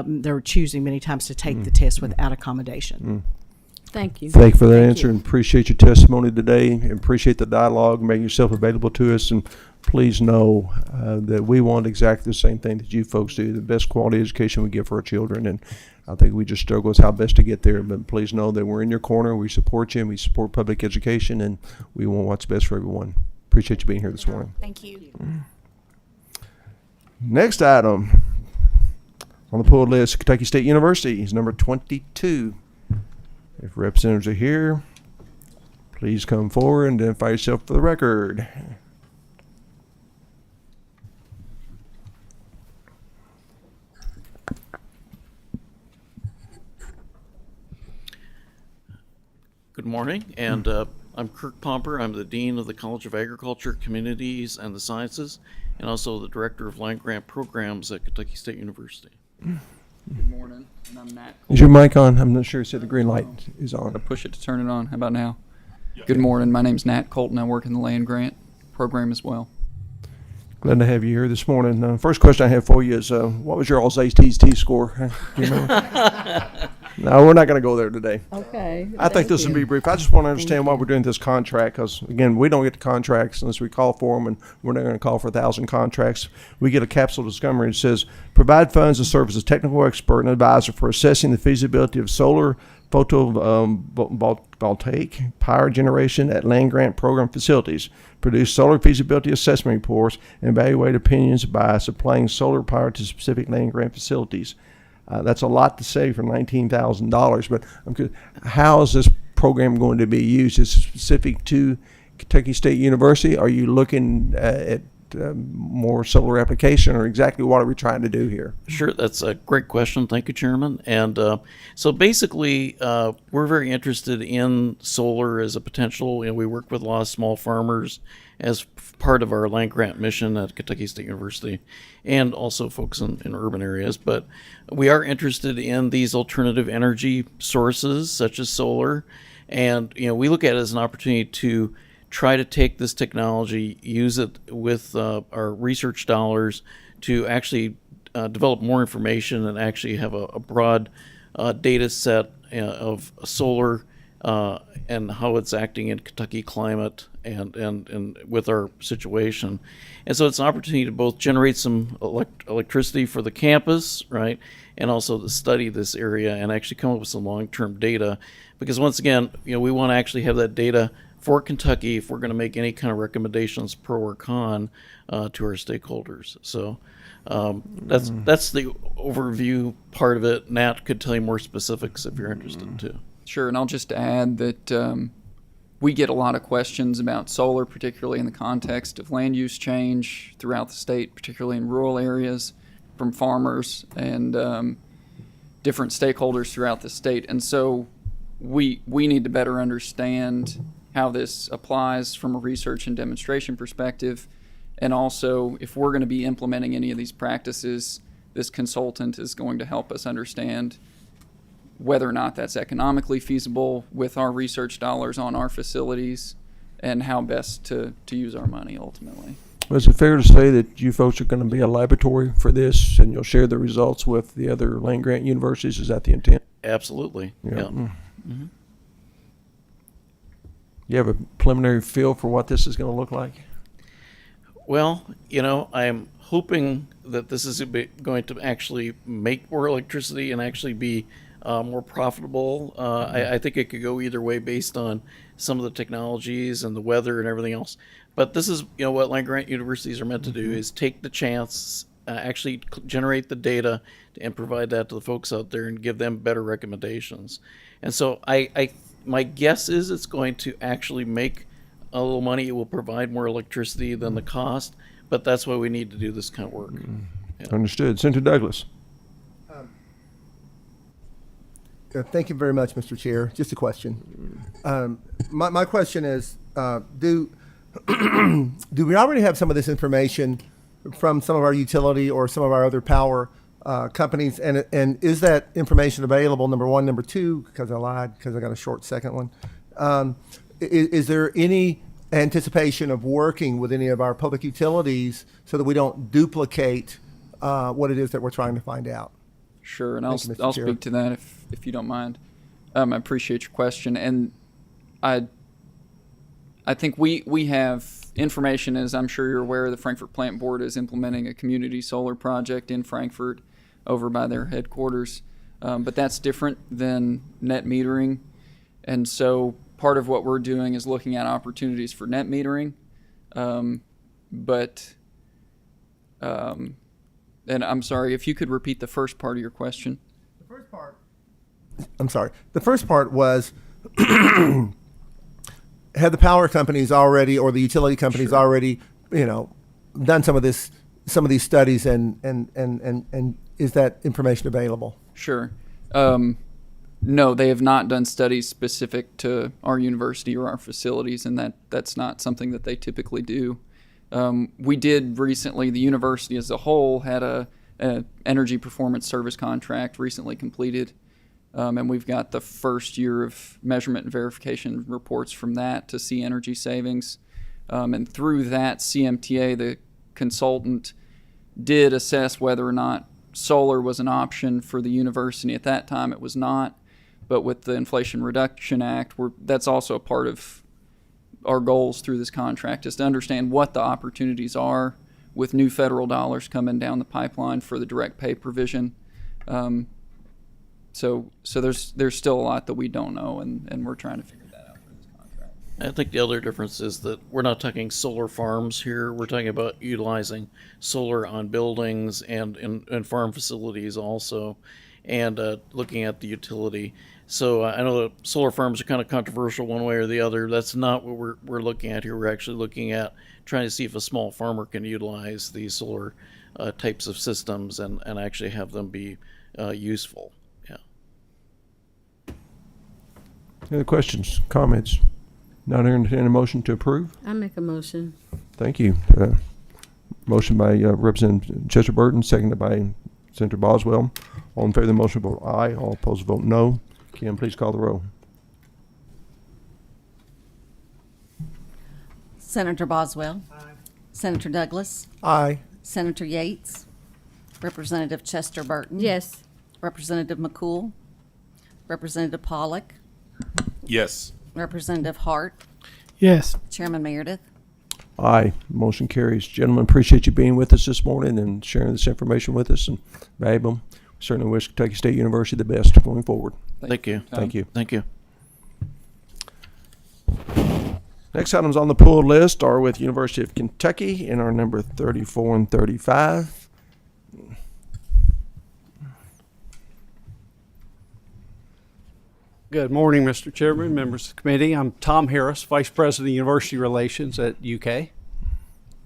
they're choosing many times to take the test without accommodation. Thank you. thank you for that answer and appreciate your testimony today and appreciate the dialogue, making yourself available to us. And please know that we want exactly the same thing that you folks do, the best quality education we give for our children. And I think we just struggle with how best to get there. But please know that we're in your corner. We support you and we support public education, and we want what's best for everyone. Appreciate you being here this morning. Thank you. Next item on the pulled list, Kentucky State University is number 22. If representatives are here, please come forward and identify yourself for the record. Good morning, and I'm Kirk Pomper. I'm the Dean of the College of Agriculture, Communities, and the Sciences, and also the Director of Land Grant Programs at Kentucky State University. Good morning, and I'm Nat. Is your mic on? I'm not sure. It said the green light is I on. push it to turn it on. How about now? Good morning. My name's Nat Colton. I work in the land grant program as well. Glad to have you here this morning. First question I have for you is, what was your all's ATT score? You remember? No, we're not going to go there today. Okay. I think this will be brief. I just want to understand why we're doing this contract, because, again, we don't get the contracts unless we call for them, and we're not going to call for 1,000 contracts. We get a capsule discovery that says, provide funds to serve as a technical expert and advisor for assessing the feasibility of solar photovoltaic power generation at land grant program facilities, produce solar feasibility assessment reports, and evaluate opinions by supplying solar power to specific land grant facilities. That's a lot to say for $19,000, but I'm curious, how is this program going to be used? Is it specific to Kentucky State University? Are you looking at more solar application, or exactly what are we trying to do here? Sure, that's a great question. Thank you, Chairman. And so basically, we're very interested in solar as a potential. We work with a lot of small farmers as part of our land grant mission at Kentucky State University, and also folks in urban areas. But we are interested in these alternative energy sources, such as solar. And we look at it as an opportunity to try to take this technology, use it with our research dollars to actually develop more information and actually have a broad data set of solar and how it's acting in Kentucky climate and with our situation. And so it's an opportunity to both generate some electricity for the campus, right, and also to study this area and actually come up with some long-term data. Because once again, we want to actually have that data for Kentucky if we're going to make any kind of recommendations pro or con to our stakeholders. So that's the overview part of it. Nat could tell you more specifics if you're interested too. Sure, and I'll just add that we get a lot of questions about solar, particularly in the context of land use change throughout the state, particularly in rural areas, from farmers and different stakeholders throughout the state. And so we need to better understand how this applies from a research and demonstration perspective. And also, if we're going to be implementing any of these practices, this consultant is going to help us understand whether or not that's economically feasible with our research dollars on our facilities and how best to use our money ultimately. Is it fair to say that you folks are going to be a laboratory for this, and you'll share the results with the other land grant universities? Is that the intent? Absolutely. Yeah. Mm-hmm. You have a preliminary feel for what this is going to look like? Well, I'm hoping that this is going to actually make more electricity and actually be more profitable. I think it could go either way based on some of the technologies and the weather and everything else. But this is, what land grant universities are meant to do, is take the chance, actually generate the data and provide that to the folks out there and give them better recommendations. And so my guess is it's going to actually make a little money. It will provide more electricity than the cost, but that's why we need to do this kind of work. Yeah. Understood. Senator Douglas. Thank you very much, Mr. Chair. Just a question. My question is, do we already have some of this information from some of our utility or some of our other power companies, and is that information available, number one? Number two, because I lied, because I got a short second one, is there any anticipation of working with any of our public utilities so that we don't duplicate what it is that we're trying to find out? Sure, and I'll I'll speak to that if you don't mind. I appreciate your question, and I think we have information, as I'm sure you're aware, the Frankfurt Plant Board is implementing a community solar project in Frankfurt over by their headquarters, but that's different than net metering, and so part of what we're doing is looking at opportunities for net metering, and I'm sorry, if you could repeat the first part of your question. The first part was, have the power companies already, or the utility companies already, done some of these studies, and is that information available? Sure. No, they have not done studies specific to our university or our facilities, and that's not something that they typically do. We did recently, the university as a whole had a energy performance service contract recently completed, and we've got the first year of measurement and verification reports from that to see energy savings. And through that CMTA, the consultant did assess whether or not solar was an option for the university. At that time, it was not, but with the Inflation Reduction Act, that's also a part of our goals through this contract, is to understand what the opportunities are with new federal dollars coming down the pipeline for the direct pay provision. So there's still a lot that we don't know, and we're trying to figure that out for this contract. I think the other difference is that we're not talking solar farms here. We're talking about utilizing solar on buildings and farm facilities also, and looking at the utility. So I know that solar farms are kind of controversial one way or the other. That's not what we're looking at here. We're actually looking at trying to see if a small farmer can utilize these solar types of systems and actually have them be useful. Yeah. Any other questions, comments? Not entertaining a motion to approve? I make a motion. Thank you. Motion by Representative Chester Burton, seconded by Senator Boswell. All in favor of the motion vote aye. All opposed vote no. Kim, please call the roll. Senator Boswell. Aye. Senator Douglas. Aye. Senator Yates. Representative Chester Burton. Yes. Representative McCool. Representative Pollock. Yes. Representative Hart. Yes. Chairman Meredith. Aye. Motion carries. Gentlemen, appreciate you being with us this morning and sharing this information with us and valuable. We certainly wish Kentucky State University the best going forward. Thank you. Thank you. Thank you. Next items on the pool list are with University of Kentucky in our number 34 and 35. Good morning, Mr. Chairman, members of the committee. I'm Tom Harris, Vice President of University Relations at UK.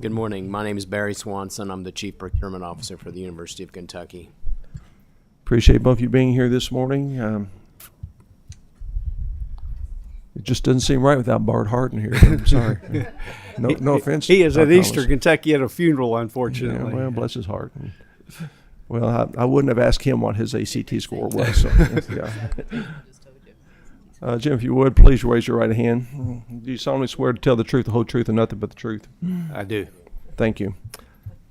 Good morning. My name is Barry Swanson. I'm the Chief Procurement Officer for the University of Kentucky. Appreciate both of you being here this morning. It just doesn't seem right without Bart Hart in here. I'm sorry. No offense. He is I at Eastern promise. Kentucky at a funeral, Yeah, unfortunately. well, bless his heart. Well, I wouldn't have asked him what his ACT score was. So, yeah. Jim, if you would, please raise your right hand. Do you solemnly swear to tell the truth, the whole truth, and nothing but the truth? I do. Thank you.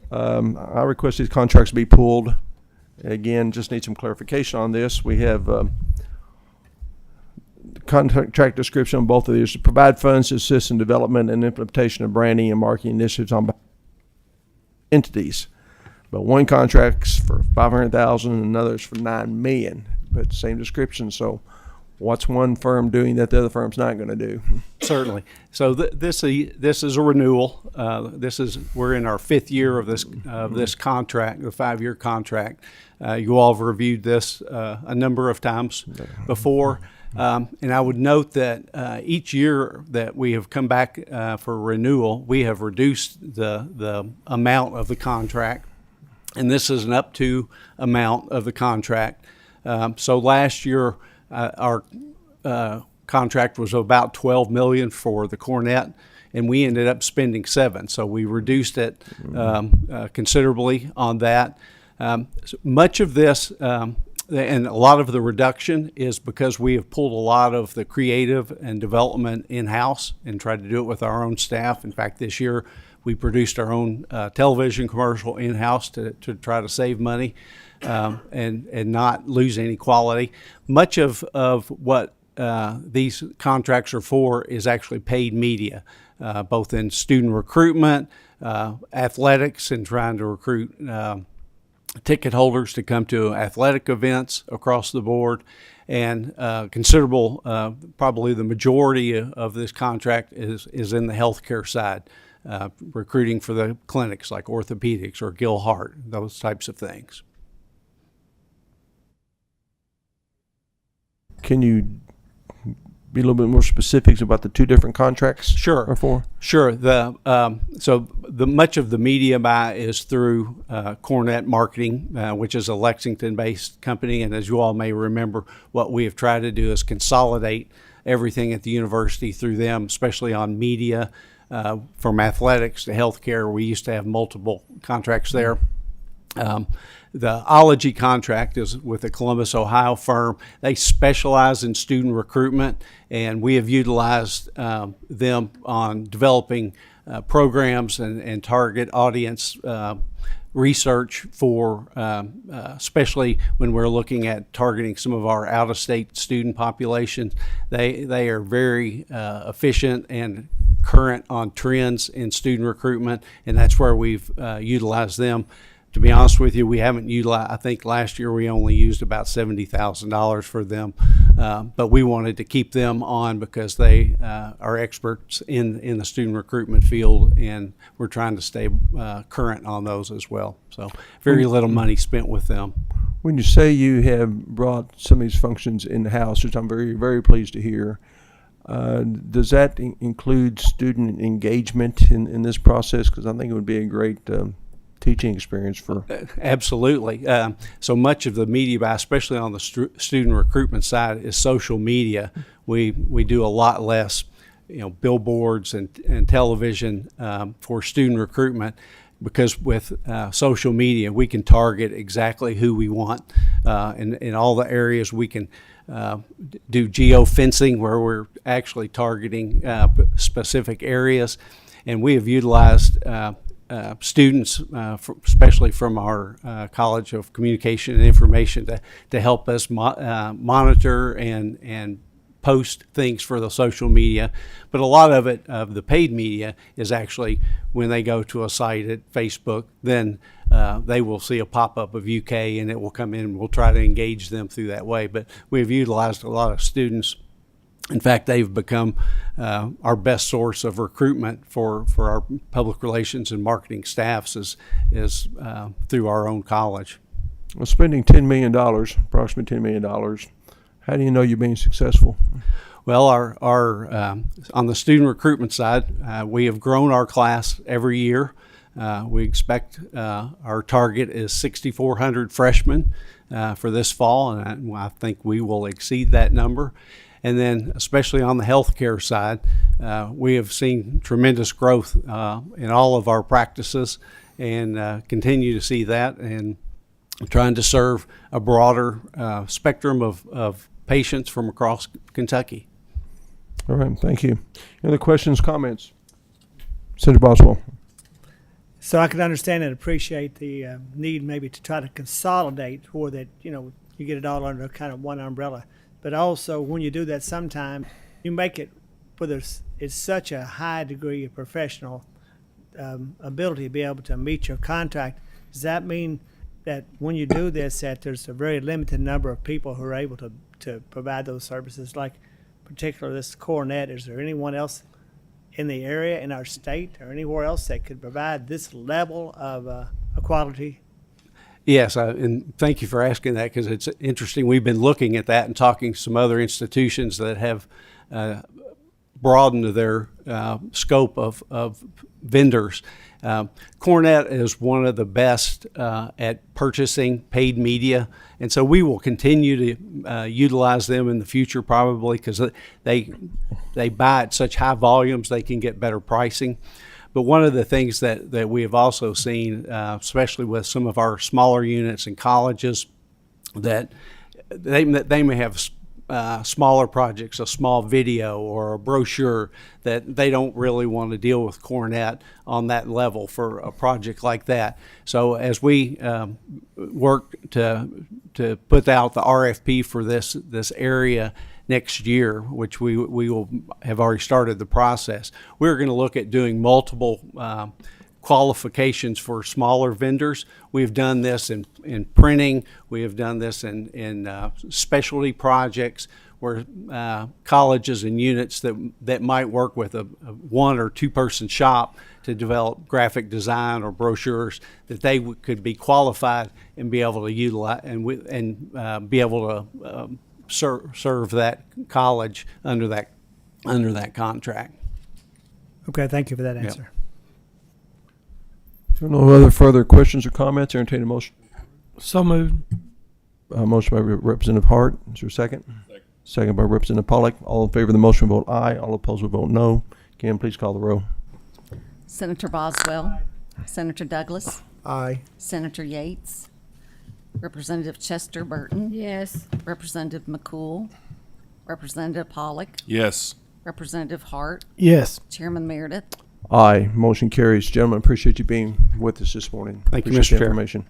I request these contracts be pulled. Again, just need some clarification on this. We have the contract description on both of these to provide funds to assist in development and implementation of branding and marketing initiatives on entities. But one contract's for $500,000 and another's for $9 million, but same description. So what's one firm doing that the other firm's not going to do? Certainly. So this is a renewal. We're in our 5th year of this contract, the 5-year contract. You all have reviewed this a number of times before. And I would note that each year that we have come back for renewal, we have reduced the amount of the contract, and this is an up to amount of the contract. So last year, our contract was about $12 million for the Cornet, and we ended up spending $7 million. So we reduced it considerably on that. So much of this. And a lot of the reduction is because we have pulled a lot of the creative and development in-house and tried to do it with our own staff. In fact, this year we produced our own television commercial in-house to try to save money and not lose any quality. Much of what these contracts are for is actually paid media, both in student recruitment, athletics, and trying to recruit ticket holders to come to athletic events across the board, and considerable, probably the majority of this contract is in the healthcare side, recruiting for the clinics like orthopedics or Gil Heart, those types of things. Can you be a little bit more specifics about the two different contracts? Sure. Are for? Sure. So much of the media buy is through Cornet Marketing, which is a Lexington-based company. And as you all may remember, what we have tried to do is consolidate everything at the university through them, especially on media, from athletics to healthcare. We used to have multiple contracts there. The Ology contract is with a Columbus, Ohio firm. They specialize in student recruitment, and we have utilized them on developing programs and target audience research for, especially when we're looking at targeting some of our out-of-state student populations. They are very efficient and current on trends in student recruitment, and that's where we've utilized them. To be honest with you, we haven't utilized, I think last year we only used about $70,000 for them, but we wanted to keep them on because they are experts in the student recruitment field, and we're trying to stay current on those as well. So very little money spent with them. When you say you have brought some of these functions in-house, which I'm very, very pleased to hear, does that include student engagement in this process? Because I think it would be a great teaching experience for. Absolutely. So much of the media buy, especially on the student recruitment side, is social media. We do a lot less, billboards and television for student recruitment, because with social media we can target exactly who we want in all the areas. We can do geo-fencing where we're actually targeting specific areas, and we have utilized students, especially from our College of Communication and Information, to help us monitor and post things for the social media. But a lot of it, of the paid media, is actually when they go to a site at Facebook, then they will see a pop-up of UK and it will come in, and we'll try to engage them through that way. But we've utilized a lot of students. In fact, they've become our best source of recruitment for our public relations and marketing staffs is through our own college. Well, spending $10 million, approximately $10 million, how do you know you're being successful? Well, our on the student recruitment side, we have grown our class every year. We expect our target is 6,400 freshmen for this fall, and I think we will exceed that number. And then, especially on the healthcare side, we have seen tremendous growth in all of our practices, and continue to see that, and trying to serve a broader spectrum of patients from across Kentucky. All right, thank you. Any other questions, comments? Senator Boswell. So I can understand and appreciate the need maybe to try to consolidate, or that, you get it all under kind of one umbrella. But also, when you do that, sometimes you make it where it's such a high degree of professional ability to be able to meet your contract. Does that mean that when you do this, that there's a very limited number of people who are able to provide those services? Like, particularly this Coronet, is there anyone else in the area, in our state, or anywhere else that could provide this level of quality? Yes, and thank you for asking that, because it's interesting. We've been looking at that and talking to some other institutions that have broadened their scope of vendors. Cornet is one of the best at purchasing paid media, and so we will continue to utilize them in the future, probably because they buy at such high volumes they can get better pricing. But one of the things that we have also seen, especially with some of our smaller units and colleges, that they may have smaller projects, a small video or a brochure, that they don't really want to deal with Cornet on that level for a project like that. So as we work to put out the RFP for this area next year, which we will have already started the process, we're going to look at doing multiple qualifications for smaller vendors. We've done this in printing. We have done this in specialty projects where colleges and units that might work with a 1 or 2 person shop to develop graphic design or brochures, that they could be qualified and be able to utilize and be able to serve that college under that contract. Okay, thank you for that answer. If there are no other further questions or comments, entertain a motion. So moved. Motion by Representative Hart. Is there a second? Second by Representative Pollock. All in favor of the motion vote aye. All opposed will vote no. Kim, please call the roll. Senator Boswell. Senator Douglas. Aye. Senator Yates. Representative Chester Burton. Yes. Representative McCool. Representative Pollock. Yes. Representative Hart. Yes. Chairman Meredith. Aye. Motion carries. Gentlemen, appreciate you being with us this morning. Thank you, Appreciate Mr. the Chair. information.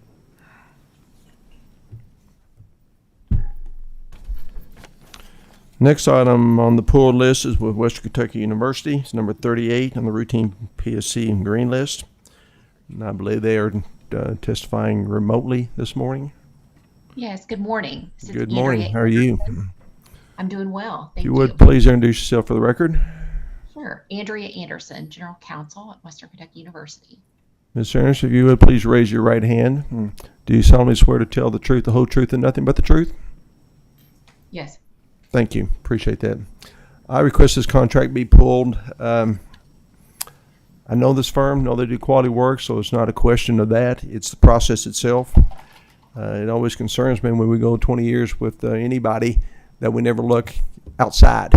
Next item on the pulled list is with Western Kentucky University. It's number 38 on the routine PSC green list. And I believe they are testifying remotely this morning. Yes, good morning. This is Good morning. Andrea How are you? Anderson. I'm doing well. Thank If you you. would, please introduce yourself for the record. Sure. Andrea Anderson, General Counsel at Western Kentucky University. Ms. Anderson, if you would, please raise your right hand. Do you solemnly swear to tell the truth, the whole truth, and nothing but the truth? Yes. Thank you. Appreciate that. I request this contract be pulled. I know this firm, know they do quality work, so it's not a question of that. It's the process itself. It always concerns me when we go 20 years with anybody that we never look outside.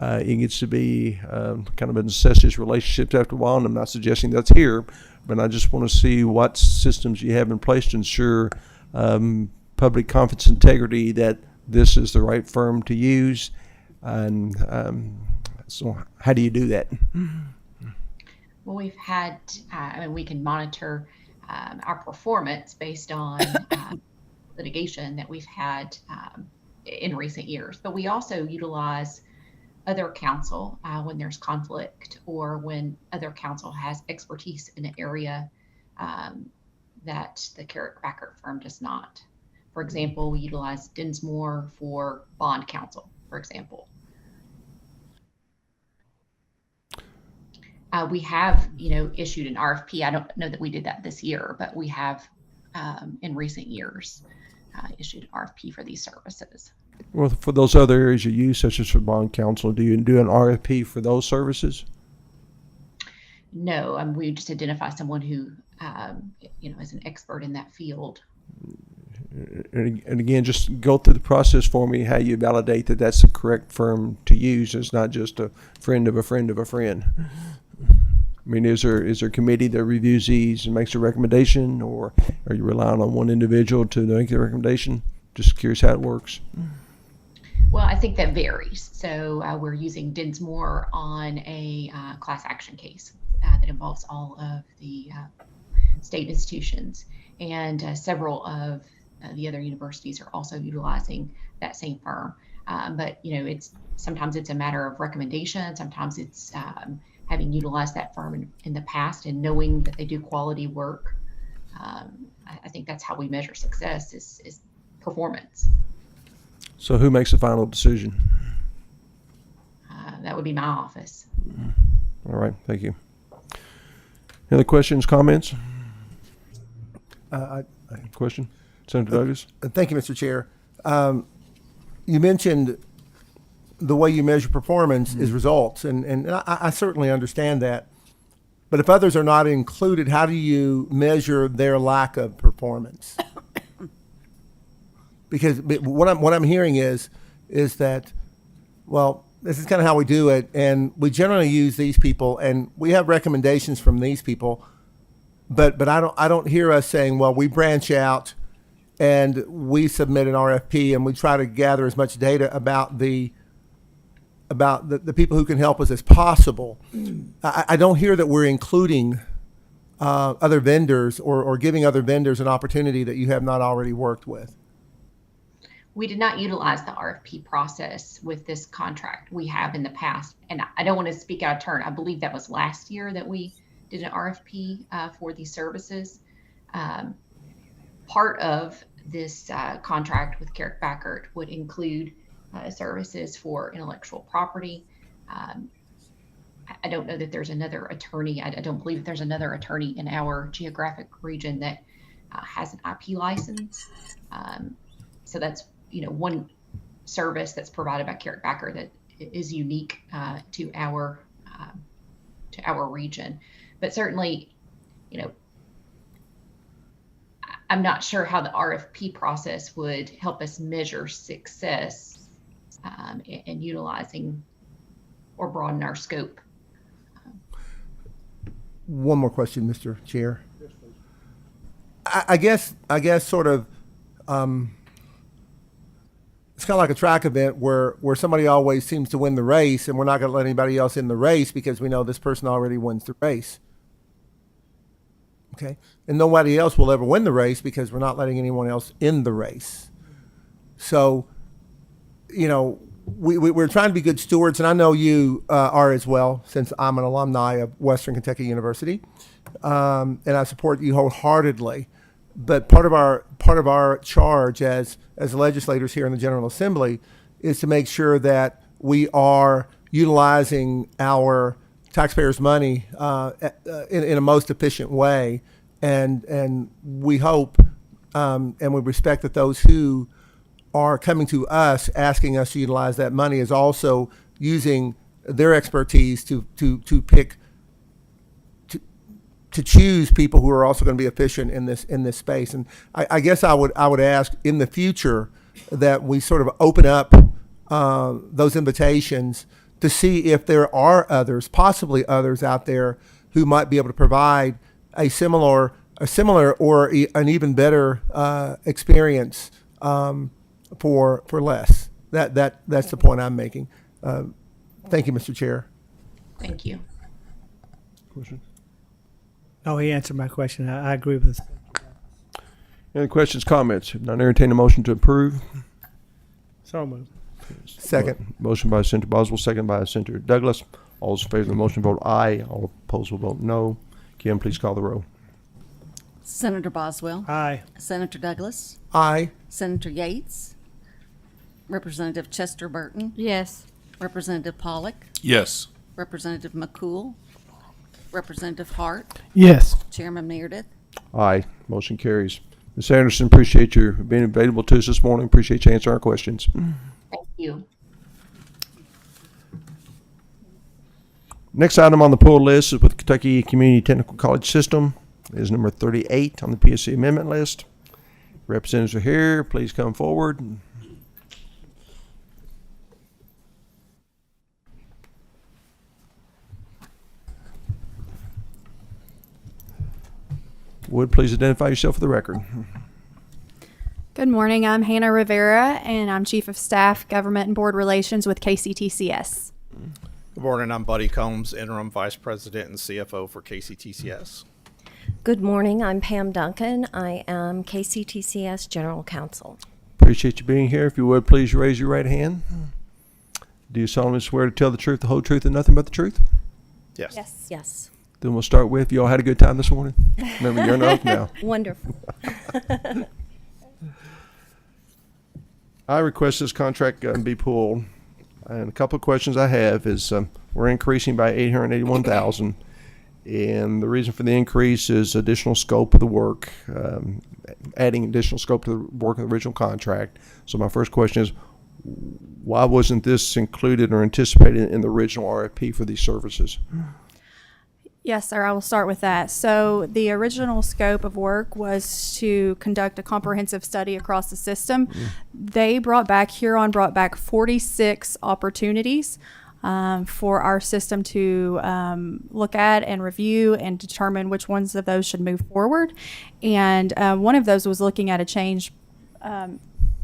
It gets to be kind of a necessitous relationship after a while, and I'm not suggesting that's here, but I just want to see what systems you have in place to ensure public confidence and integrity that this is the right firm to use. And so how do you do that? Well, we've had, we can monitor our performance based on litigation that we've had in recent years. But we also utilize other counsel when there's conflict or when other counsel has expertise in an area that the Carrick-Backert firm does not. For example, we utilize Dinsmore for bond counsel, for example. We have, issued an RFP. I don't know that we did that this year, but we have in recent years issued an RFP for these services. Well, for those other areas you use, such as for bond counsel, do you do an RFP for those services? No, we just identify someone who, is an expert in that field. And again, just go through the process for me, how you validate that that's the correct firm to use. It's not just a friend of a friend of a friend. I mean, is there a committee that reviews these and makes a recommendation, or are you relying on one individual to make the recommendation? Just curious how it works. Well, I think that varies. So we're using Dinsmore on a class action case that involves all of the state institutions, and several of the other universities are also utilizing that same firm. But sometimes it's a matter of recommendation. Sometimes it's having utilized that firm in the past and knowing that they do quality work. I think that's how we measure success is performance. So who makes the final decision? That would be my office. All right, thank you. Any other questions, comments? Question? Senator Douglas? Thank you, Mr. Chair. You mentioned the way you measure performance is results, and I certainly understand that. But if others are not included, how do you measure their lack of performance? Because what I'm hearing is that, well, this is kind of how we do it, and we generally use these people, and we have recommendations from these people, but I don't hear us saying, well, we branch out and we submit an RFP and we try to gather as much data about the people who can help us as possible. I don't hear that we're including other vendors or giving other vendors an opportunity that you have not already worked with. We did not utilize the RFP process with this contract. We have in the past, and I don't want to speak out of turn. I believe that was last year that we did an RFP for these services. Part of this contract with Carrick-Backert would include services for intellectual property. I don't know that there's another attorney. I don't believe that there's another attorney in our geographic region that has an IP license. So that's one service that's provided by Carrick-Backert that is unique to our region. But certainly, I'm not sure how the RFP process would help us measure success in utilizing or broaden our scope. One more question, Mr. Chair. I guess sort of it's kind of like a track event where somebody always seems to win the race, and we're not going to let anybody else in the race because we know this person already wins the race. Okay, and nobody else will ever win the race because we're not letting anyone else in the race. So, we're trying to be good stewards, and I know you are as well, since I'm an alumni of Western Kentucky University, and I support you wholeheartedly. But part of our charge as legislators here in the General Assembly is to make sure that we are utilizing our taxpayers' money in a most efficient way, and we hope and we respect that those who are coming to us asking us to utilize that money is also using their expertise to pick to choose people who are also going to be efficient in this space. And I guess I would ask in the future that we sort of open up those invitations to see if there are others, possibly others out there who might be able to provide a similar or an even better experience for less. That's the point I'm making. Thank you, Mr. Chair. Thank you. Question? No, he answered my question. I agree with this. Any questions, comments? If not, entertain a motion to approve. So moved. Second. Motion by Senator Boswell, second by Senator Douglas. All those in favor of the motion vote aye. All opposed will vote no. Kim, please call the roll. Senator Boswell. Aye. Senator Douglas. Aye. Senator Yates. Representative Chester Burton. Yes. Representative Pollock. Yes. Representative McCool. Representative Hart. Yes. Chairman Meredith. Aye. Motion carries. Ms. Anderson, appreciate your being available to us this morning. Appreciate you answering our questions. Thank you. Next item on the pull list is with Kentucky Community Technical College System. It is number 38 on the PSC amendment list. Representatives are here. Please come forward. Would please identify yourself for the record. Good morning. I'm Hannah Rivera, and I'm Chief of Staff, Government and Board Relations with KCTCS. Good morning. I'm Buddy Combs, Interim Vice President and CFO for KCTCS. Good morning. I'm Pam Duncan. I am KCTCS General Counsel. Appreciate you being here. If you would, please raise your right hand. Do you solemnly swear to tell the truth, the whole truth, and nothing but the truth? Yes. Yes. Yes. Then we'll start with, you all had a good time this morning? Remember, you're an oath now. Wonderful. I request this contract be pulled. And a couple of questions I have is we're increasing by $881,000. And the reason for the increase is additional scope of the work, adding additional scope to the work of the original contract. So my first question is, why wasn't this included or anticipated in the original RFP for these services? Yes, sir. I will start with that. So the original scope of work was to conduct a comprehensive study across the system. Huron brought back 46 opportunities for our system to look at and review and determine which ones of those should move forward. And one of those was looking at a change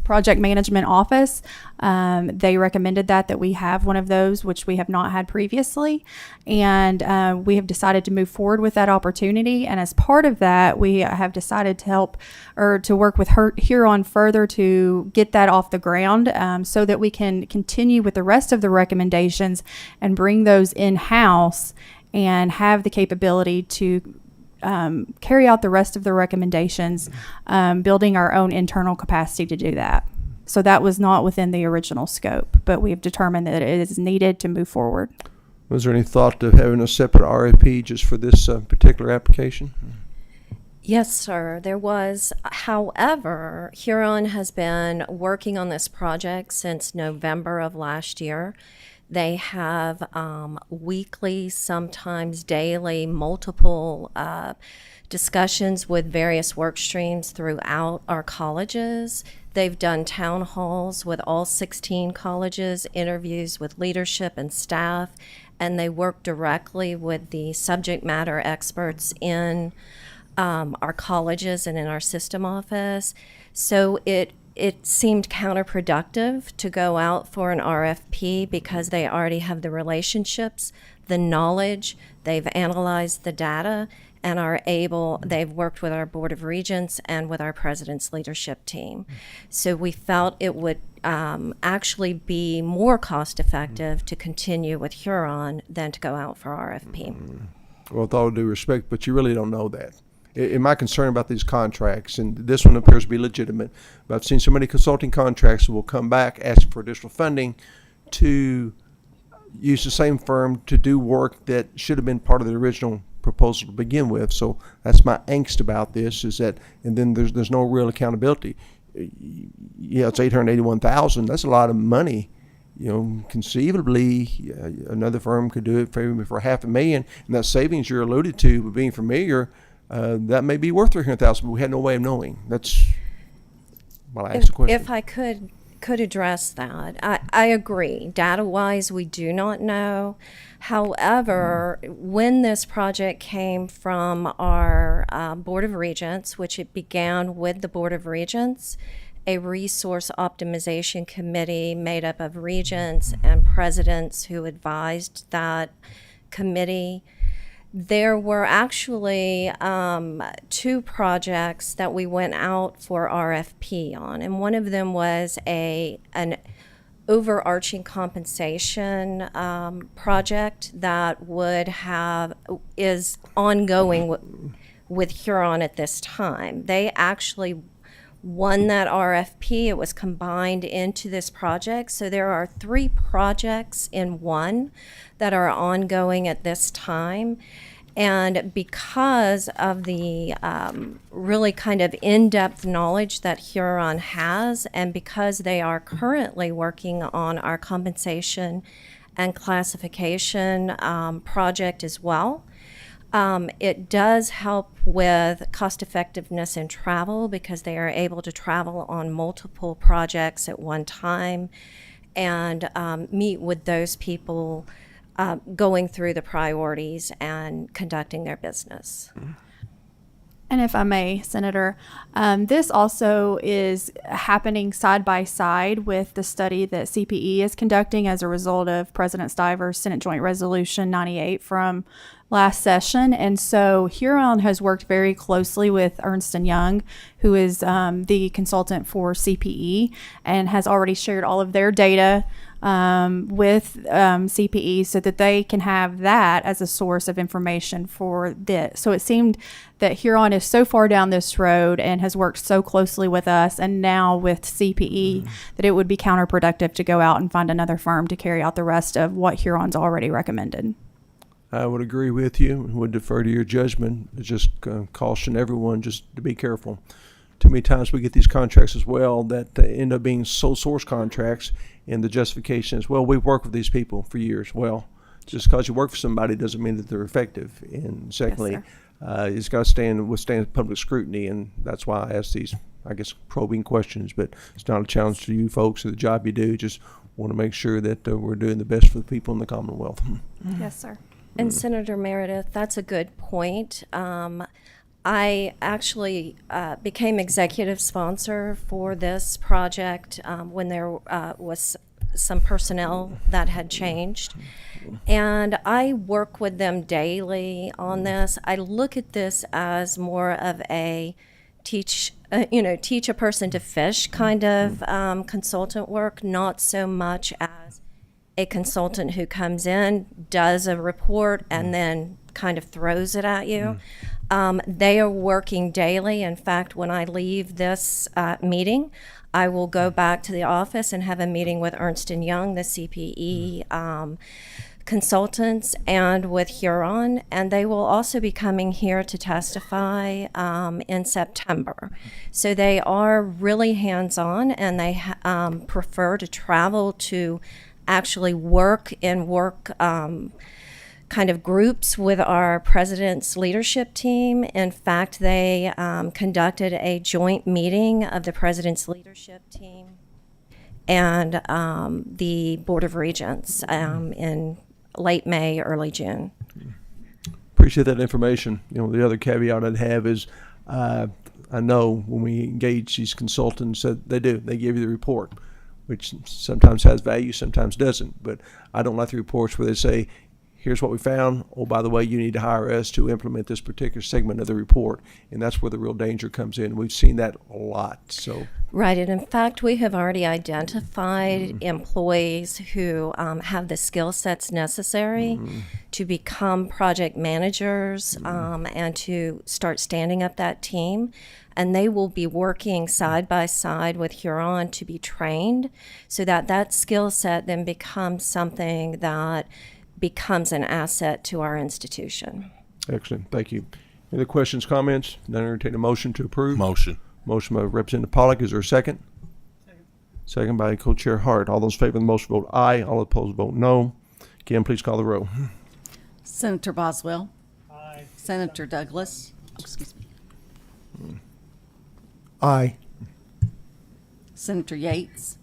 project management office. They recommended that we have one of those, which we have not had previously. And we have decided to move forward with that opportunity. And as part of that, we have decided to help or to work with Huron further to get that off the ground so that we can continue with the rest of the recommendations and bring those in-house and have the capability to carry out the rest of the recommendations, building our own internal capacity to do that. So that was not within the original scope, but we have determined that it is needed to move forward. Was there any thought of having a separate RFP just for this particular application? Yes, sir, there was. However, Huron has been working on this project since November of last year. They have weekly, sometimes daily, multiple discussions with various work streams throughout our colleges. They've done town halls with all 16 colleges, interviews with leadership and staff, and they work directly with the subject matter experts in our colleges and in our system office. So it seemed counterproductive to go out for an RFP because they already have the relationships, the knowledge, they've analyzed the data, and they've worked with our Board of Regents and with our President's leadership team. So we felt it would actually be more cost effective to continue with Huron than to go out for RFP. Well, with all due respect, but you really don't know that. In my concern about these contracts, and this one appears to be legitimate, but I've seen so many consulting contracts that will come back asking for additional funding to use the same firm to do work that should have been part of the original proposal to begin with. So that's my angst about this, is that, and then there's no real accountability. Yeah, it's 881,000. That's a lot of money. You know, conceivably, another firm could do it for $500,000, and that savings you're alluded to, but being familiar, that may be worth 300,000, but we had no way of knowing. That's why I asked the question. If I could address that, I agree. Data-wise, we do not know. However, when this project came from our Board of Regents, which it began with the Board of Regents, a resource optimization committee made up of regents and presidents who advised that committee. There were actually 2 projects that we went out for RFP on, and one of them was an overarching compensation project that is ongoing with Huron at this time. They actually won that RFP. It was combined into this project. So there are 3 projects in one that are ongoing at this time. And because of the really kind of in-depth knowledge that Huron has, and because they are currently working on our compensation and classification project as well, it does help with cost effectiveness in travel, because they are able to travel on multiple projects at one time and meet with those people going through the priorities and conducting their business. And if I may, Senator, this also is happening side by side with the study that CPE is conducting as a result of President Stiver's Senate Joint Resolution 98 from last session. And so Huron has worked very closely with Ernst & Young, who is the consultant for CPE, and has already shared all of their data with CPE so that they can have that as a source of information for this. So it seemed that Huron is so far down this road and has worked so closely with us and now with CPE that it would be counterproductive to go out and find another firm to carry out the rest of what Huron's already recommended. I would agree with you and would defer to your judgment. Just caution everyone just to be careful. Too many times we get these contracts as well that end up being sole source contracts, and the justification is, well, we've worked with these people for years. Well, just because you work for somebody doesn't mean that they're effective. And secondly, it's got to withstand public scrutiny, and that's why I ask these, I guess, probing questions. But it's not a challenge to you folks or the job you do. Just want to make sure that we're doing the best for the people in the Commonwealth. Yes, sir. And Senator Meredith, that's a good point. I actually became executive sponsor for this project when there was some personnel that had changed. And I work with them daily on this. I look at this as more of a teach a person to fish kind of consultant work, not so much as a consultant who comes in, does a report, and then kind of throws it at you. They are working daily. In fact, when I leave this meeting, I will go back to the office and have a meeting with Ernst & Young, the CPE consultants, and with Huron, and they will also be coming here to testify in September. So they are really hands-on, and they prefer to travel to actually work kind of groups with our president's leadership team. In fact, they conducted a joint meeting of the president's leadership team and the Board of Regents in late May, early June. Appreciate that information. The other caveat I'd have is I know when we engage these consultants that they give you the report, which sometimes has value, sometimes doesn't. But I don't like the reports where they say, here's what we found. Oh, by the way, you need to hire us to implement this particular segment of the report. And that's where the real danger comes in. We've seen that a lot. So right. And in fact, we have already identified employees who have the skill sets necessary to become project managers and to start standing up that team. And they will be working side by side with Huron to be trained so that that skill set then becomes something that becomes an asset to our institution. Excellent. Thank you. Any other questions, comments? None, entertain a motion to approve. Motion. Motion by Representative Pollock. Is there a second? Second by Co-Chair Hart. All those in favor of the motion vote aye. All opposed vote no. Kim, please call the roll. Senator Boswell. Aye. Senator Douglas. Excuse me. Aye. Senator Yates.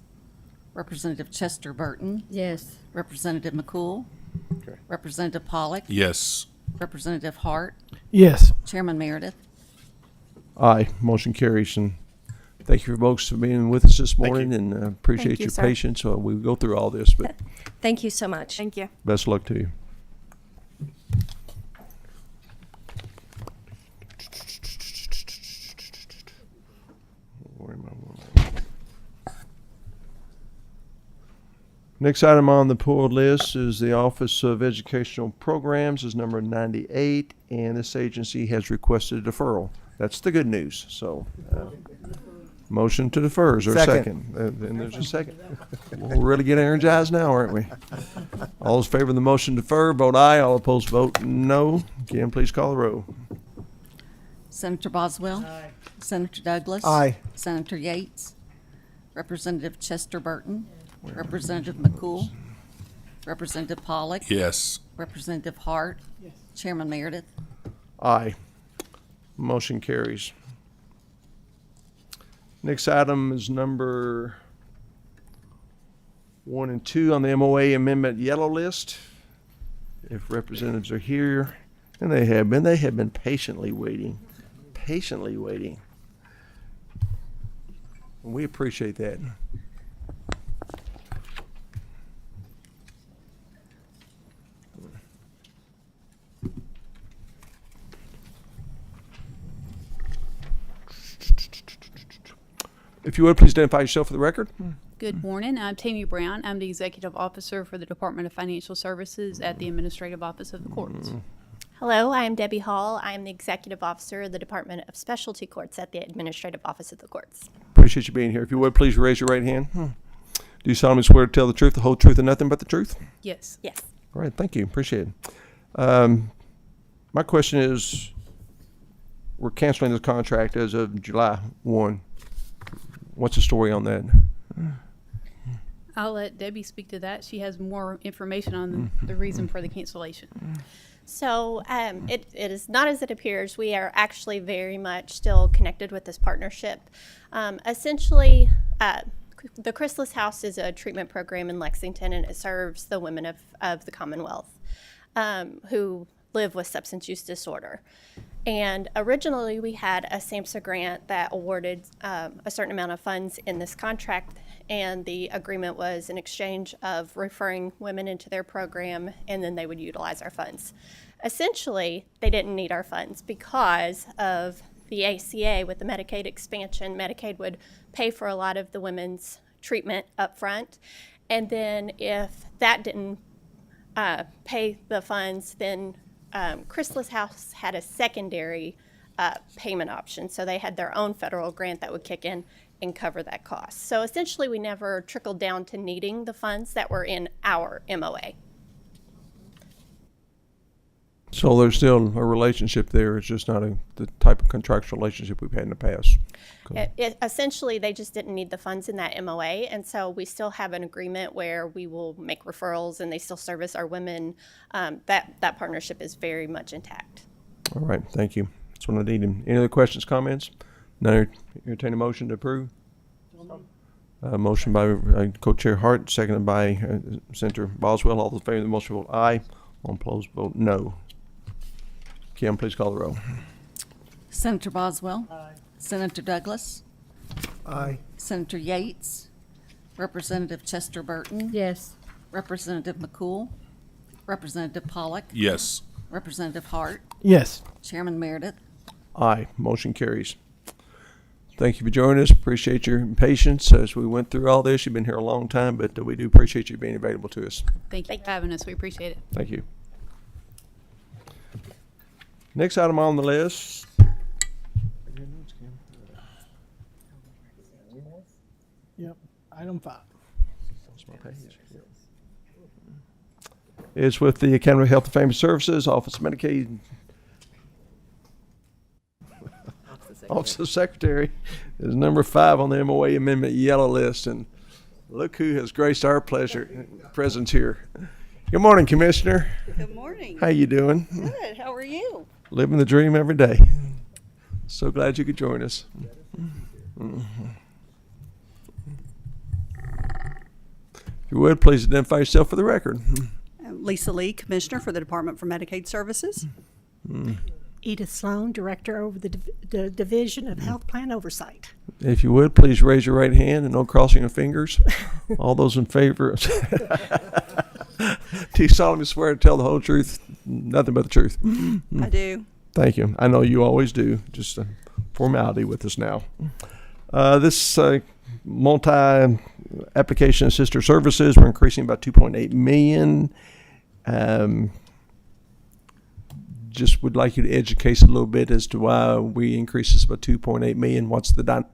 Representative Chester Burton. Yes. Representative McCool. Okay. Representative Pollock. Yes. Representative Hart. Yes. Chairman Meredith. Aye. Motion carries. And thank you folks for being with us this morning, and appreciate Thank you, your sir. patience. We go through all this, but Thank you so much. Thank you. best of luck to you. Next item on the pulled list is the Office of Educational Programs, is number 98, and this agency has requested a deferral. That's the good news. So, motion to defer. Is there a second? And there's a second. We're really getting energized now, aren't we? All those in favor of the motion to defer, vote aye. All opposed, vote no. Again, please call the roll. Senator Boswell. Aye. Senator Douglas. Aye. Senator Yates. Representative Chester Burton. Representative McCool. Representative Pollock. Yes. Representative Hart. Chairman Meredith. Aye. Motion carries. Next item is number 1 and 2 on the MOA amendment yellow list. If representatives are here, and they have been patiently waiting. And we appreciate that. If you would, please identify yourself for the record. Good morning. I'm Tammy Brown. I'm the Executive Officer for the Department of Financial Services at the Administrative Office of the Courts. Hello, I am Debbie Hall. I am the Executive Officer of the Department of Specialty Courts at the Administrative Office of the Courts. Appreciate you being here. If you would, please raise your right hand. Do you solemnly swear to tell the truth, the whole truth, and nothing but the truth? Yes. Yes. All right, thank you. Appreciate it. My question is, we're canceling this contract as of July 1. What's the story on that? I'll let Debbie speak to that. She has more information on the reason for the cancellation. So it is not as it appears. We are actually very much still connected with this partnership. Essentially, the Chrysalis House is a treatment program in Lexington, and it serves the women of the Commonwealth who live with substance use disorder. And originally, we had a SAMHSA grant that awarded a certain amount of funds in this contract, and the agreement was in exchange of referring women into their program, and then they would utilize our funds. Essentially, they didn't need our funds because of the ACA with the Medicaid expansion. Medicaid would pay for a lot of the women's treatment up front, and then if that didn't pay the funds, then Chrysalis House had a secondary payment option. So they had their own federal grant that would kick in and cover that cost. So essentially, we never trickled down to needing the funds that were in our MOA. So there's still a relationship there. It's just not the type of contractual relationship we've had in the past. Cool. Essentially, they just didn't need the funds in that MOA, and so we still have an agreement where we will make referrals, and they still service our women. That partnership is very much intact. All right, thank you. That's what I need. Any other questions, comments? No. Entertain a motion to approve. Motion by Co-Chair Hart, seconded by Senator Boswell. All those in favor of the motion vote aye. All opposed vote no. Kim, please call the roll. Senator Boswell. Aye. Senator Douglas. Aye. Senator Yates. Representative Chester Burton. Yes. Representative McCool. Representative Pollock. Yes. Representative Hart. Yes. Chairman Meredith. Aye. Motion carries. Thank you for joining us. Appreciate your patience as we went through all this. You've been here a long time, but we do appreciate you being available to us. Thank you for having us. We appreciate it. Thank you. Next item on the list. Yep. Item 5. It's with the County Health and Family Services, Office of Medicaid Office of Secretary is number 5 on the MOA Amendment yellow list, and look who has graced our presence here. Good morning, Commissioner. Good morning. How you doing? Good. How are you? Living the dream every day. So glad you could join us. If you would, please identify yourself for the record. Lisa Lee, Commissioner for the Department for Medicaid Services. Edith Sloan, Director over the Division of Health Plan Oversight. If you would, please raise your right hand and no crossing of fingers. All those in favor. Do you solemnly swear to tell the whole truth, nothing but the truth? I do. Thank you. I know you always do. Just a formality with us now. This multi-application sister services, we're increasing by $2.8 million. Just would like you to educate us a little bit as to why we increased this by $2.8 million. What's the behind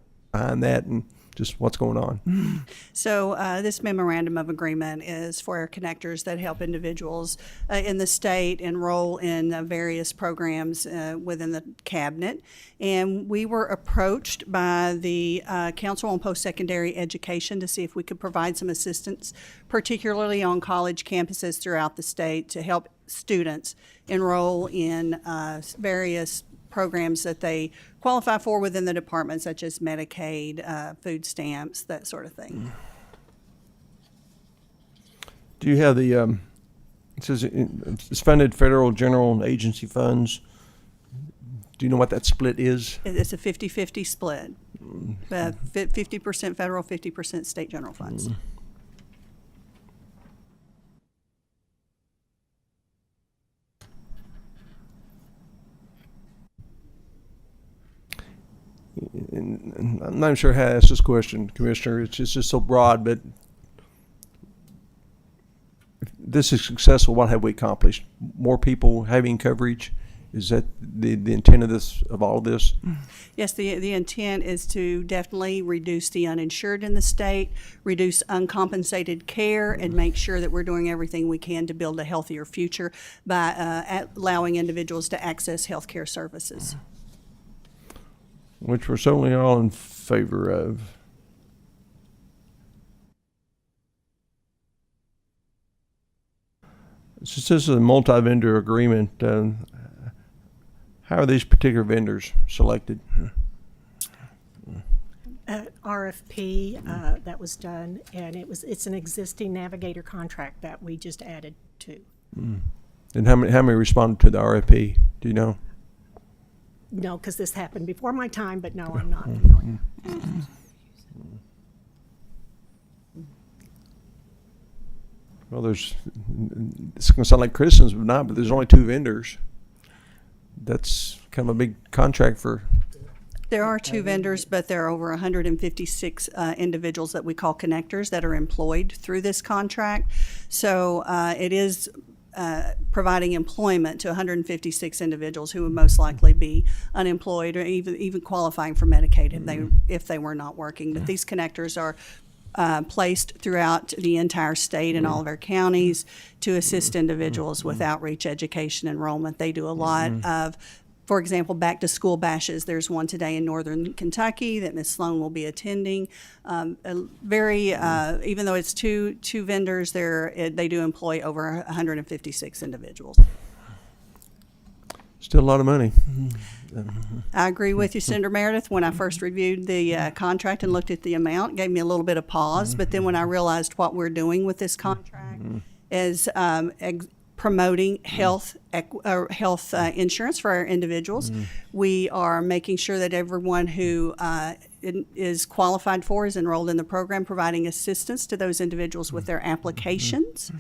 that, and just what's going on? So this memorandum of agreement is for our connectors that help individuals in the state enroll in various programs within the cabinet. And we were approached by the Council on Post-Secondary Education to see if we could provide some assistance, particularly on college campuses throughout the state, to help students enroll in various programs that they qualify for within the department, such as Medicaid, food stamps, that sort of thing. Do you have the, it says it's funded federal general agency funds. Do you know what that split is? It's a 50-50 split. 50% federal, 50% state general funds. And I'm not even sure how to ask this question, Commissioner. It's just so broad, but if this is successful, what have we accomplished? More people having coverage? Is that the intent of all of this? Yes, the intent is to definitely reduce the uninsured in the state, reduce uncompensated care, and make sure that we're doing everything we can to build a healthier future by allowing individuals to access health care services. Which we're certainly all in favor of. Since this is a multi-vendor agreement, how are these particular vendors selected? RFP that was done, and it's an existing Navigator contract that we just added to. And how many responded to the RFP? Do you know? No, because this happened before my time, but no, I'm not. Well, it's going to sound like criticism, but not, but there's only 2 vendors. That's kind of a big contract for. There are 2 vendors, but there are over 156 individuals that we call connectors that are employed through this contract. So it is providing employment to 156 individuals who would most likely be unemployed or even qualifying for Medicaid if they were not working. But these connectors are placed throughout the entire state and all of our counties to assist individuals with outreach, education, enrollment. They do a lot of, for example, back to school bashes. There's one today in northern Kentucky that Ms. Sloan will be attending. Even though it's two vendors, they do employ over 156 individuals. Still a lot of money. I agree with you, Senator Meredith. When I first reviewed the contract and looked at the amount, it gave me a little bit of pause. But then when I realized what we're doing with this contract is promoting health insurance for our individuals. We are making sure that everyone who is qualified for is enrolled in the program, providing assistance to those individuals with their applications.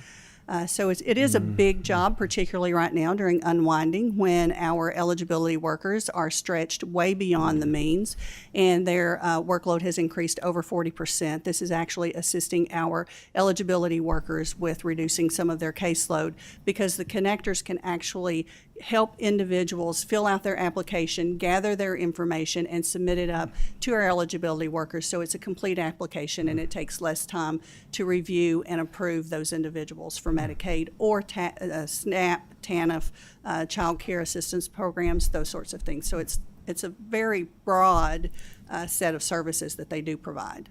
So it is a big job, particularly right now during unwinding when our eligibility workers are stretched way beyond the means and their workload has increased over 40%. This is actually assisting our eligibility workers with reducing some of their caseload because the connectors can actually help individuals fill out their application, gather their information, and submit it up to our eligibility workers. So it's a complete application and it takes less time to review and approve those individuals for Medicaid or SNAP, TANF, child care assistance programs, those sorts of things. So it's a very broad set of services that they do provide.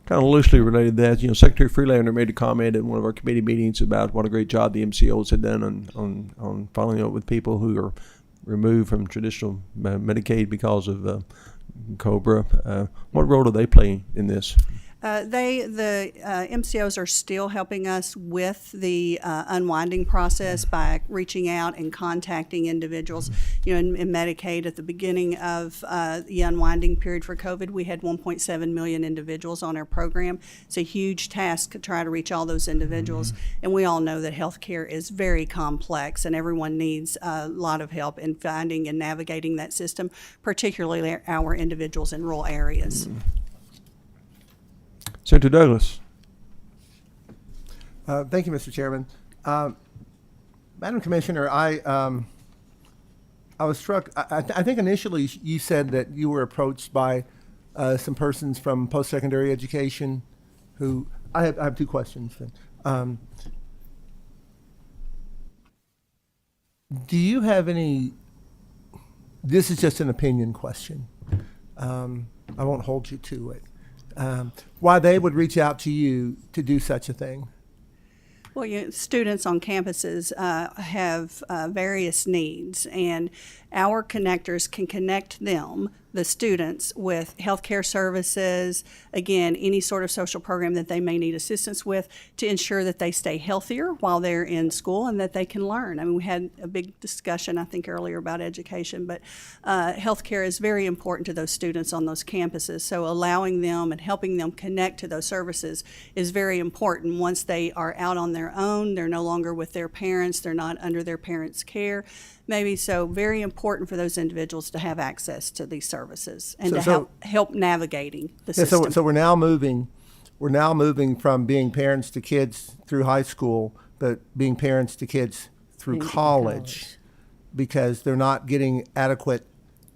Kind of loosely related to that, Secretary Freelander made a comment in one of our committee meetings about what a great job the MCOs had done on following up with people who are removed from traditional Medicaid because of COBRA. What role do they play in this? The MCOs are still helping us with the unwinding process by reaching out and contacting individuals. In Medicaid, at the beginning of the unwinding period for COVID, we had 1.7 million individuals on our program. It's a huge task to try to reach all those individuals. And we all know that healthcare is very complex, and everyone needs a lot of help in finding and navigating that system, particularly our individuals in rural areas. Senator Douglas. Thank you, Mr. Chairman. Madam Commissioner, I was struck. I think initially you said that you were approached by some persons from post-secondary education who I have two questions. Do you have any? This is just an opinion question. I won't hold you to it. Why they would reach out to you to do such a thing? Well, students on campuses have various needs, and our connectors can connect them, the students, with healthcare services, again, any sort of social program that they may need assistance with to ensure that they stay healthier while they're in school and that they can learn. I mean, we had a big discussion, I think, earlier about education, but healthcare is very important to those students on those campuses. So allowing them and helping them connect to those services is very important. Once they are out on their own, they're no longer with their parents, they're not under their parents' care. Maybe so very important for those individuals to have access to these services and help navigating the system. So we're now moving from being parents to kids through high school, but being parents to kids through college because they're not getting adequate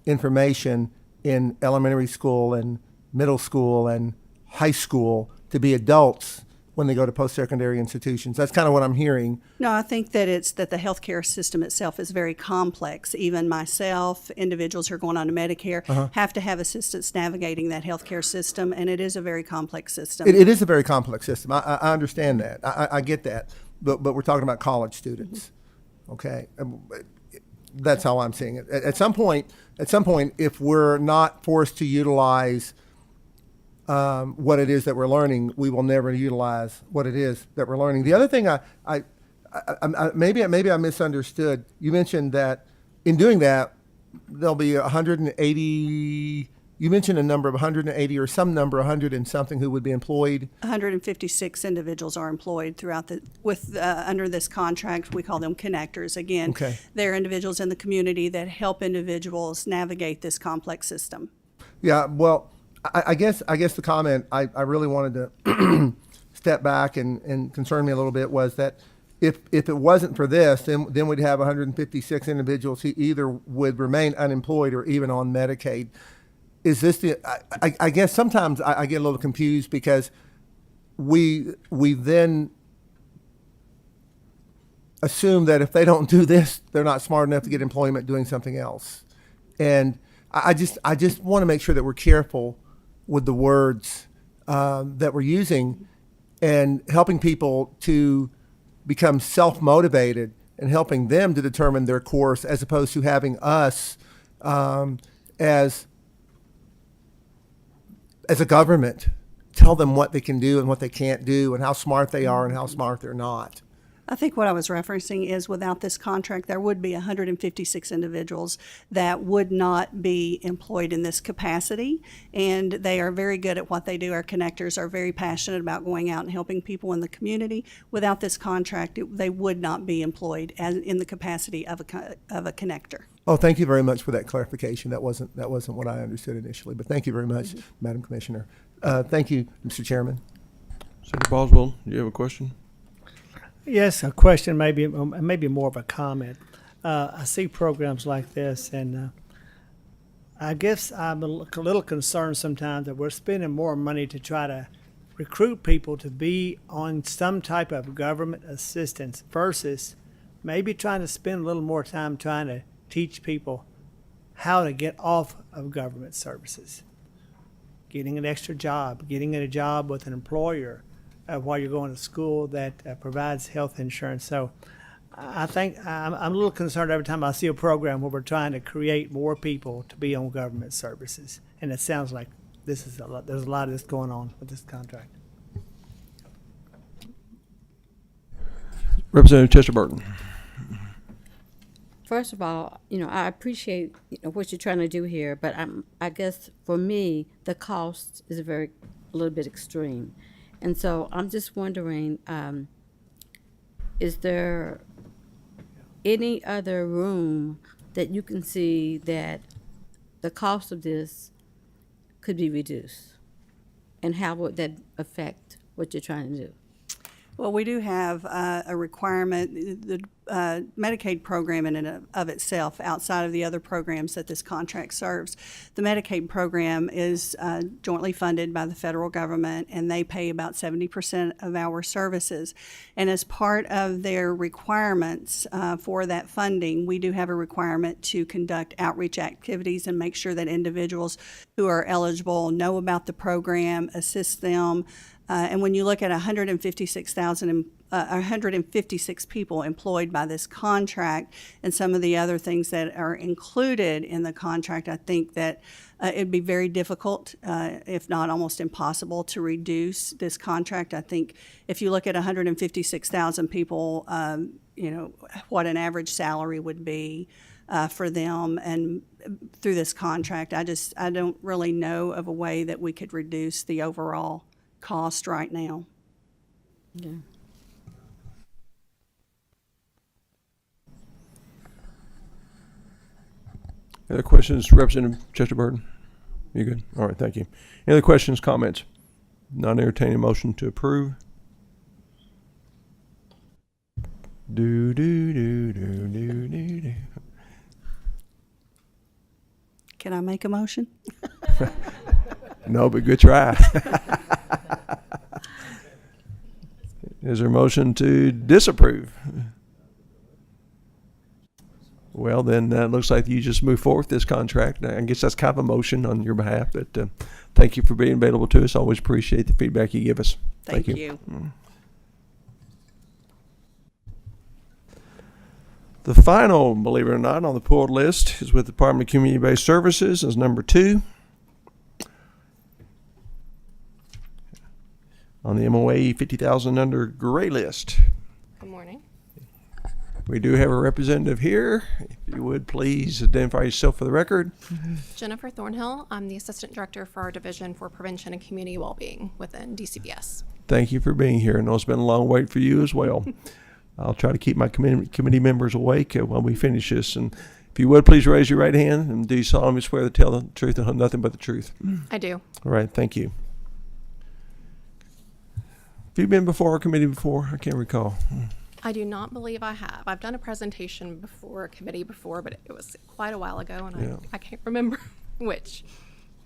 information in elementary school and middle school and high school to be adults when they go to post-secondary institutions. That's kind of what I'm hearing. No, I think that it's that the healthcare system itself is very complex. Even myself, individuals who are going on to Medicare, have to have assistance navigating that healthcare system, and it is a very complex system. It is a very complex system. I understand that. I get that. But we're talking about college students, okay? That's how I'm seeing it. At some point, if we're not forced to utilize what it is that we're learning, we will never utilize what it is that we're learning. The other thing maybe I misunderstood. You mentioned that in doing that, there'll be 180. You mentioned a number of 180 or some number, 100 and something, who would be employed. 156 individuals are employed throughout under this contract. We call them connectors. Again, they're individuals in the community that help individuals navigate this complex system. Yeah, well, I guess the comment I really wanted to step back and concern me a little bit was that if it wasn't for this, then we'd have 156 individuals who either would remain unemployed or even on Medicaid. Is this I guess sometimes I get a little confused because we then assume that if they don't do this, they're not smart enough to get employment doing something else. And I just want to make sure that we're careful with the words that we're using and helping people to become self-motivated and helping them to determine their course as opposed to having us as a government tell them what they can do and what they can't do and how smart they are and how smart they're not. I think what I was referencing is without this contract, there would be 156 individuals that would not be employed in this capacity, and they are very good at what they do. Our connectors are very passionate about going out and helping people in the community. Without this contract, they would not be employed in the capacity of a connector. Oh, thank you very much for that clarification. That wasn't what I understood initially, but thank you very much, Madam Commissioner. Thank you, Mr. Chairman. Senator Boswell, do you have a question? Yes, a question, maybe more of a comment. I see programs like this, and I guess I'm a little concerned sometimes that we're spending more money to try to recruit people to be on some type of government assistance versus maybe trying to spend a little more time trying to teach people how to get off of government services. Getting an extra job, getting a job with an employer while you're going to school that provides health insurance. So I think I'm a little concerned every time I see a program where we're trying to create more people to be on government services. And it sounds like there's a lot of this going on with this contract. Representative Chester Burton. First of all, I appreciate what you're trying to do here, but I guess for me the cost is a little bit extreme, and so I'm just wondering, is there any other room that you can see that the cost of this could be reduced, and how would that affect what you're trying to do? Well, we do have a requirement, the Medicaid program in and of itself, outside of the other programs that this contract serves. The Medicaid program is jointly funded by the federal government, and they pay about 70% of our services. And as part of their requirements for that funding, we do have a requirement to conduct outreach activities and make sure that individuals who are eligible know about the program, assist them. And when you look at 156 people employed by this contract and some of the other things that are included in the contract, I think that it'd be very difficult, if not almost impossible, to reduce this contract. I think if you look at 156,000 people, what an average salary would be for them and through this contract. I don't really know of a way that we could reduce the overall cost right now. Yeah. Any other questions, Representative Chester Burton? You good? All right, thank you. Any other questions, comments? Not entertaining motion to approve. Do. Can I make a motion? No, but good try. Is there a motion to disapprove? Well, then it looks like you just move forward with this contract. I guess that's kind of a motion on your behalf, but thank you for being available to us. Always appreciate the feedback you give us. Thank you. The final, believe it or not, on the pulled list is with the Department of Community-Based Services as number 2. On the MOA 50,000 under gray list. Good morning. We do have a representative here. If you would please identify yourself for the record. Jennifer Thornhill. I'm the Assistant Director for our Division for Prevention and Community Wellbeing within DCBS. Thank you for being here. I know it's been a long wait for you as well. I'll try to keep my committee members awake while we finish this. And if you would, please raise your right hand and do you solemnly swear to tell the truth and nothing but the truth? I do. All right, thank you. Have you been before our committee before? I can't recall. I do not believe I have. I've done a presentation before a committee before, but it was quite a while ago, and I can't remember which.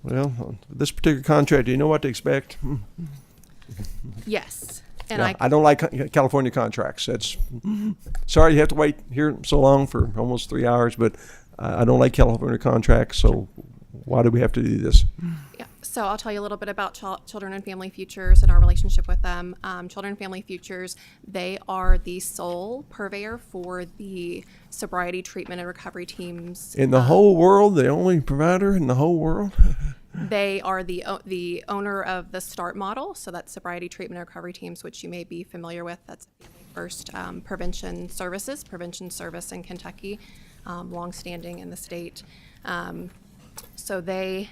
Well, this particular contract, do you know what to expect? Yes. And yeah, I don't like California contracts. That's sorry you have to wait here so long for almost 3 hours, but I don't like California contracts, so why do we have to do this? Yeah. So I'll tell you a little bit about Children and Family Futures and our relationship with them. Children and Family Futures, they are the sole purveyor for the sobriety treatment and recovery teams. In the whole world, the only provider in the whole world? They are the owner of the START model, so that's sobriety treatment and recovery teams, which you may be familiar with. That's First Prevention Service in Kentucky, longstanding in the state. So they,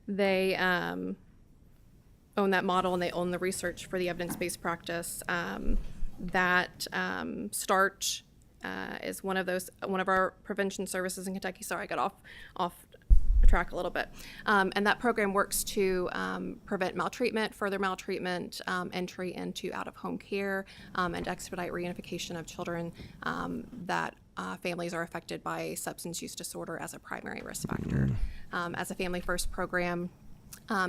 they own that model, and they own the research for the evidence-based practice. START is one of our prevention services in Kentucky. Sorry, I got off track a little bit. And that program works to prevent maltreatment, further maltreatment, entry into out-of-home care, and expedite reunification of children that families are affected by substance use disorder as a primary risk factor. As a Family First program,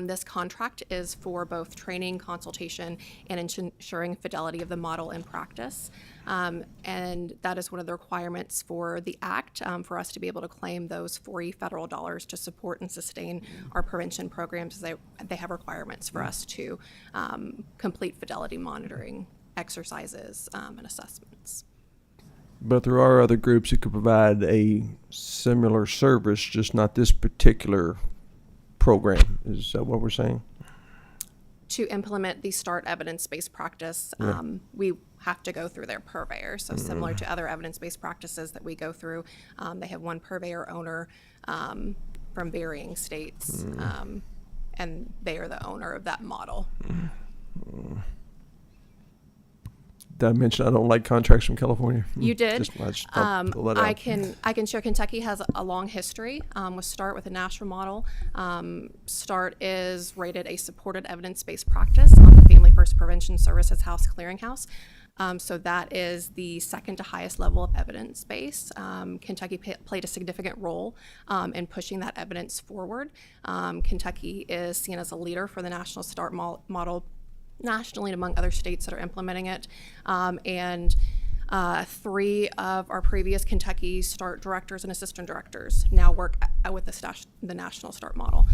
This contract is for both training, consultation, and ensuring fidelity of the model in practice. And that is one of the requirements for the Act for us to be able to claim those $40 federal dollars to support and sustain our prevention programs. They have requirements for us to complete fidelity monitoring exercises and assessments. But there are other groups that could provide a similar service, just not this particular program. Is that what we're saying? To implement the START evidence-based practice, we have to go through their purveyor. So similar to other evidence-based practices that we go through, they have one purveyor owner from varying states, and they are the owner of that model. Did I mention I don't like contracts from California? You did. I can share Kentucky has a long history with START, with a national model. START is rated a supported evidence-based practice on the Family First Prevention Services House Clearinghouse. So that is the second to highest level of evidence base. Kentucky played a significant role in pushing that evidence forward. Kentucky is seen as a leader for the national START model nationally and among other states that are implementing it. And 3 of our previous Kentucky START directors and assistant directors now work with the national START model.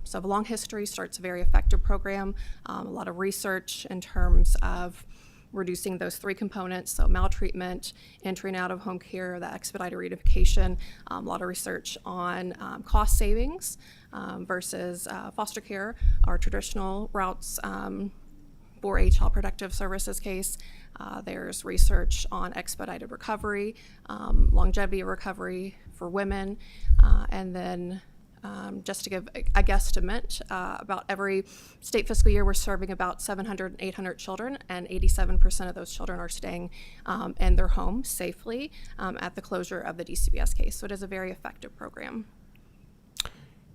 So I have a long history. START's a very effective program, a lot of research in terms of reducing those 3 components, so maltreatment, entry and out of home care, the expedited reunification, a lot of research on cost savings versus foster care, our traditional routes for a child protective services case. There's research on expedited recovery, longevity of recovery for women, and then just to give a guesstimate, about every state fiscal year we're serving about 700 and 800 children, and 87% of those children are staying in their home safely at the closure of the DCBS case. So it is a very effective program.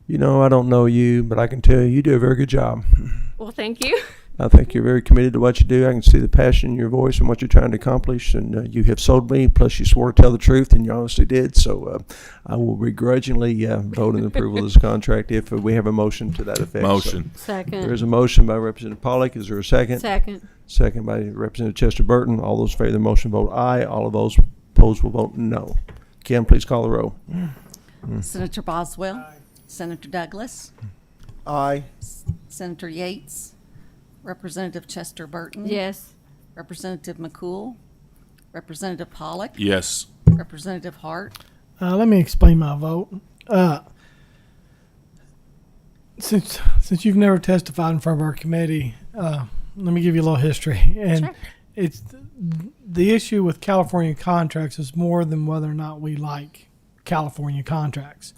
You know, I don't know you, but I can tell you do a very good job. Well, thank you. I think you're very committed to what you do. I can see the passion in your voice and what you're trying to accomplish, and you have sold me, plus you swore to tell the truth, and you honestly did. So I will begrudgingly vote in approval of this contract if we have a motion to that effect. Motion. So Second. there is a motion by Representative Pollack. Is there a second? Second. Second by Representative Chester Burton. All those in favor of the motion vote aye. All of those opposed will vote no. Kim, please call the roll. Senator Boswell. Senator Douglas. Aye. Senator Yates. Representative Chester Burton. Yes. Representative McCool. Representative Pollack. Yes. Representative Hart. Let me explain my vote. Since you've never testified in front of our committee, let me give you a little history. And Sure. It's the issue with California contracts is more than whether or not we like California contracts.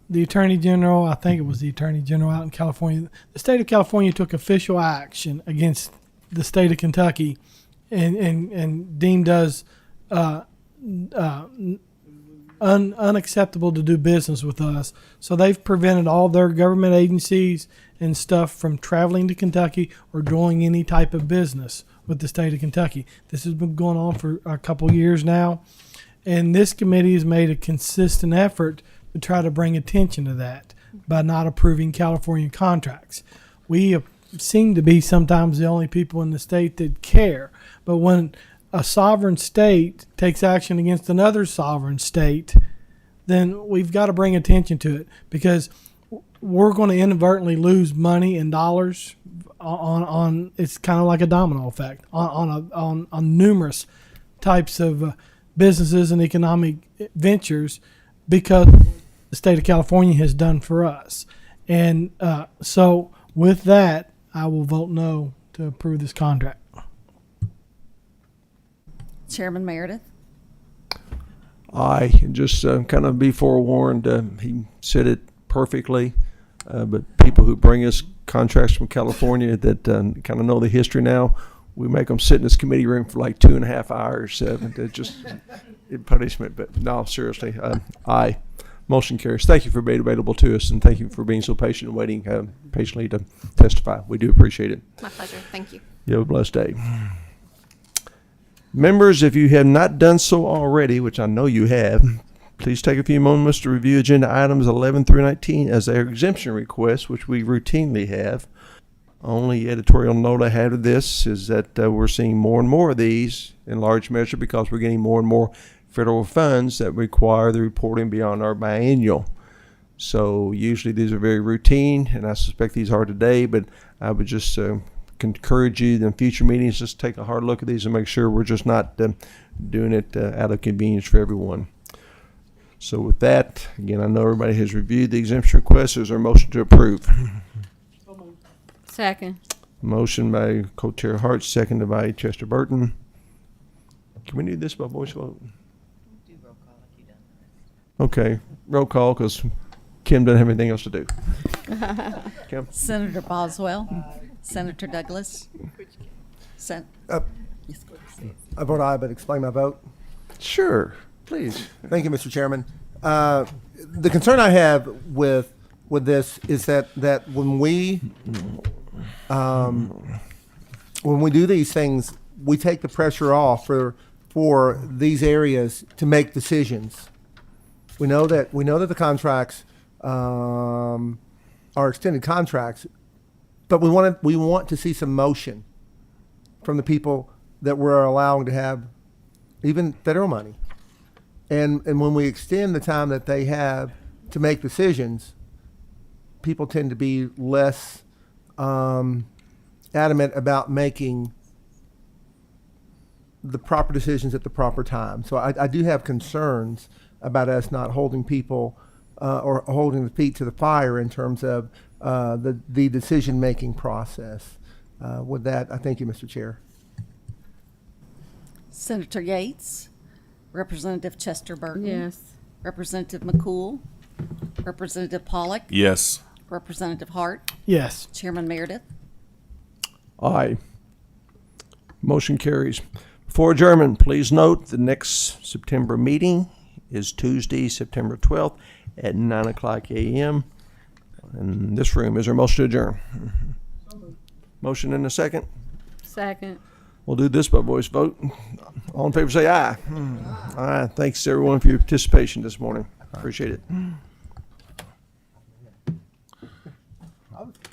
The Attorney General, I think it was the Attorney General out in California, the state of California took official action against the state of Kentucky and deemed us unacceptable to do business with us. So they've prevented all their government agencies and stuff from traveling to Kentucky or doing any type of business with the state of Kentucky. This has been going on for a couple years now, and this committee has made a consistent effort to try to bring attention to that by not approving California contracts. We seem to be sometimes the only people in the state that care, but when a sovereign state takes action against another sovereign state, then we've got to bring attention to it, because we're going to inadvertently lose money and dollars on it's kind of like a domino effect on numerous types of businesses and economic ventures, because the state of California has done for us. And so with that, I will vote no to approve this contract. Chairman Meredith. Aye. And just kind of be forewarned, he said it perfectly, but people who bring us contracts from California that kind of know the history now, we make them sit in this committee room for like 2.5 hours. Just in punishment. But no, seriously, aye. Motion carries. Thank you for being available to us, and thank you for being so patient and waiting patiently to testify. We do appreciate it. My pleasure. Thank you. You have a blessed day. Members, if you have not done so already, which I know you have, Please take a few moments to review agenda items 11 through 19 as their exemption requests, which we routinely have. Only editorial note I have of this is that we're seeing more and more of these in large measure because we're getting more and more federal funds that require the reporting beyond our biennial. So usually these are very routine, and I suspect these are today, but I would just encourage you in future meetings just take a hard look at these and make sure we're just not doing it out of convenience for everyone. So with that, again, I know everybody has reviewed the exemption request. Is there a motion to approve? Second. Motion by Co-Chair Hart, seconded by Chester Burton. Can we do this by voice vote? Okay, roll call because Kim doesn't have anything else to do. Kim? Senator Boswell. Senator Douglas. I vote aye, but explain my vote. Sure, please. Thank you, Mr. Chairman. The concern I have with this is that when we do these things, we take the pressure off for these areas to make decisions. We know that the contracts are extended contracts, but we want to see some motion from the people that we're allowing to have even federal money. And when we extend the time that they have to make decisions, people tend to be less adamant about making the proper decisions at the proper time. So I do have concerns about us not holding people or holding the feet to the fire in terms of the decision-making process. With that, I thank you, Mr. Chair. Senator Yates. Representative Chester Burton. Yes. Representative McCool. Representative Pollock. Yes. Representative Hart. Yes. Chairman Meredith. Aye. Motion carries. Before adjournment, please note the next September meeting is Tuesday, September 12th at 9 o'clock a.m. in this room. Is there a motion to adjourn? Motion in a second. Second. We'll do this by voice vote. All in favor say aye. Aye. Thanks everyone for your participation this morning. Appreciate it.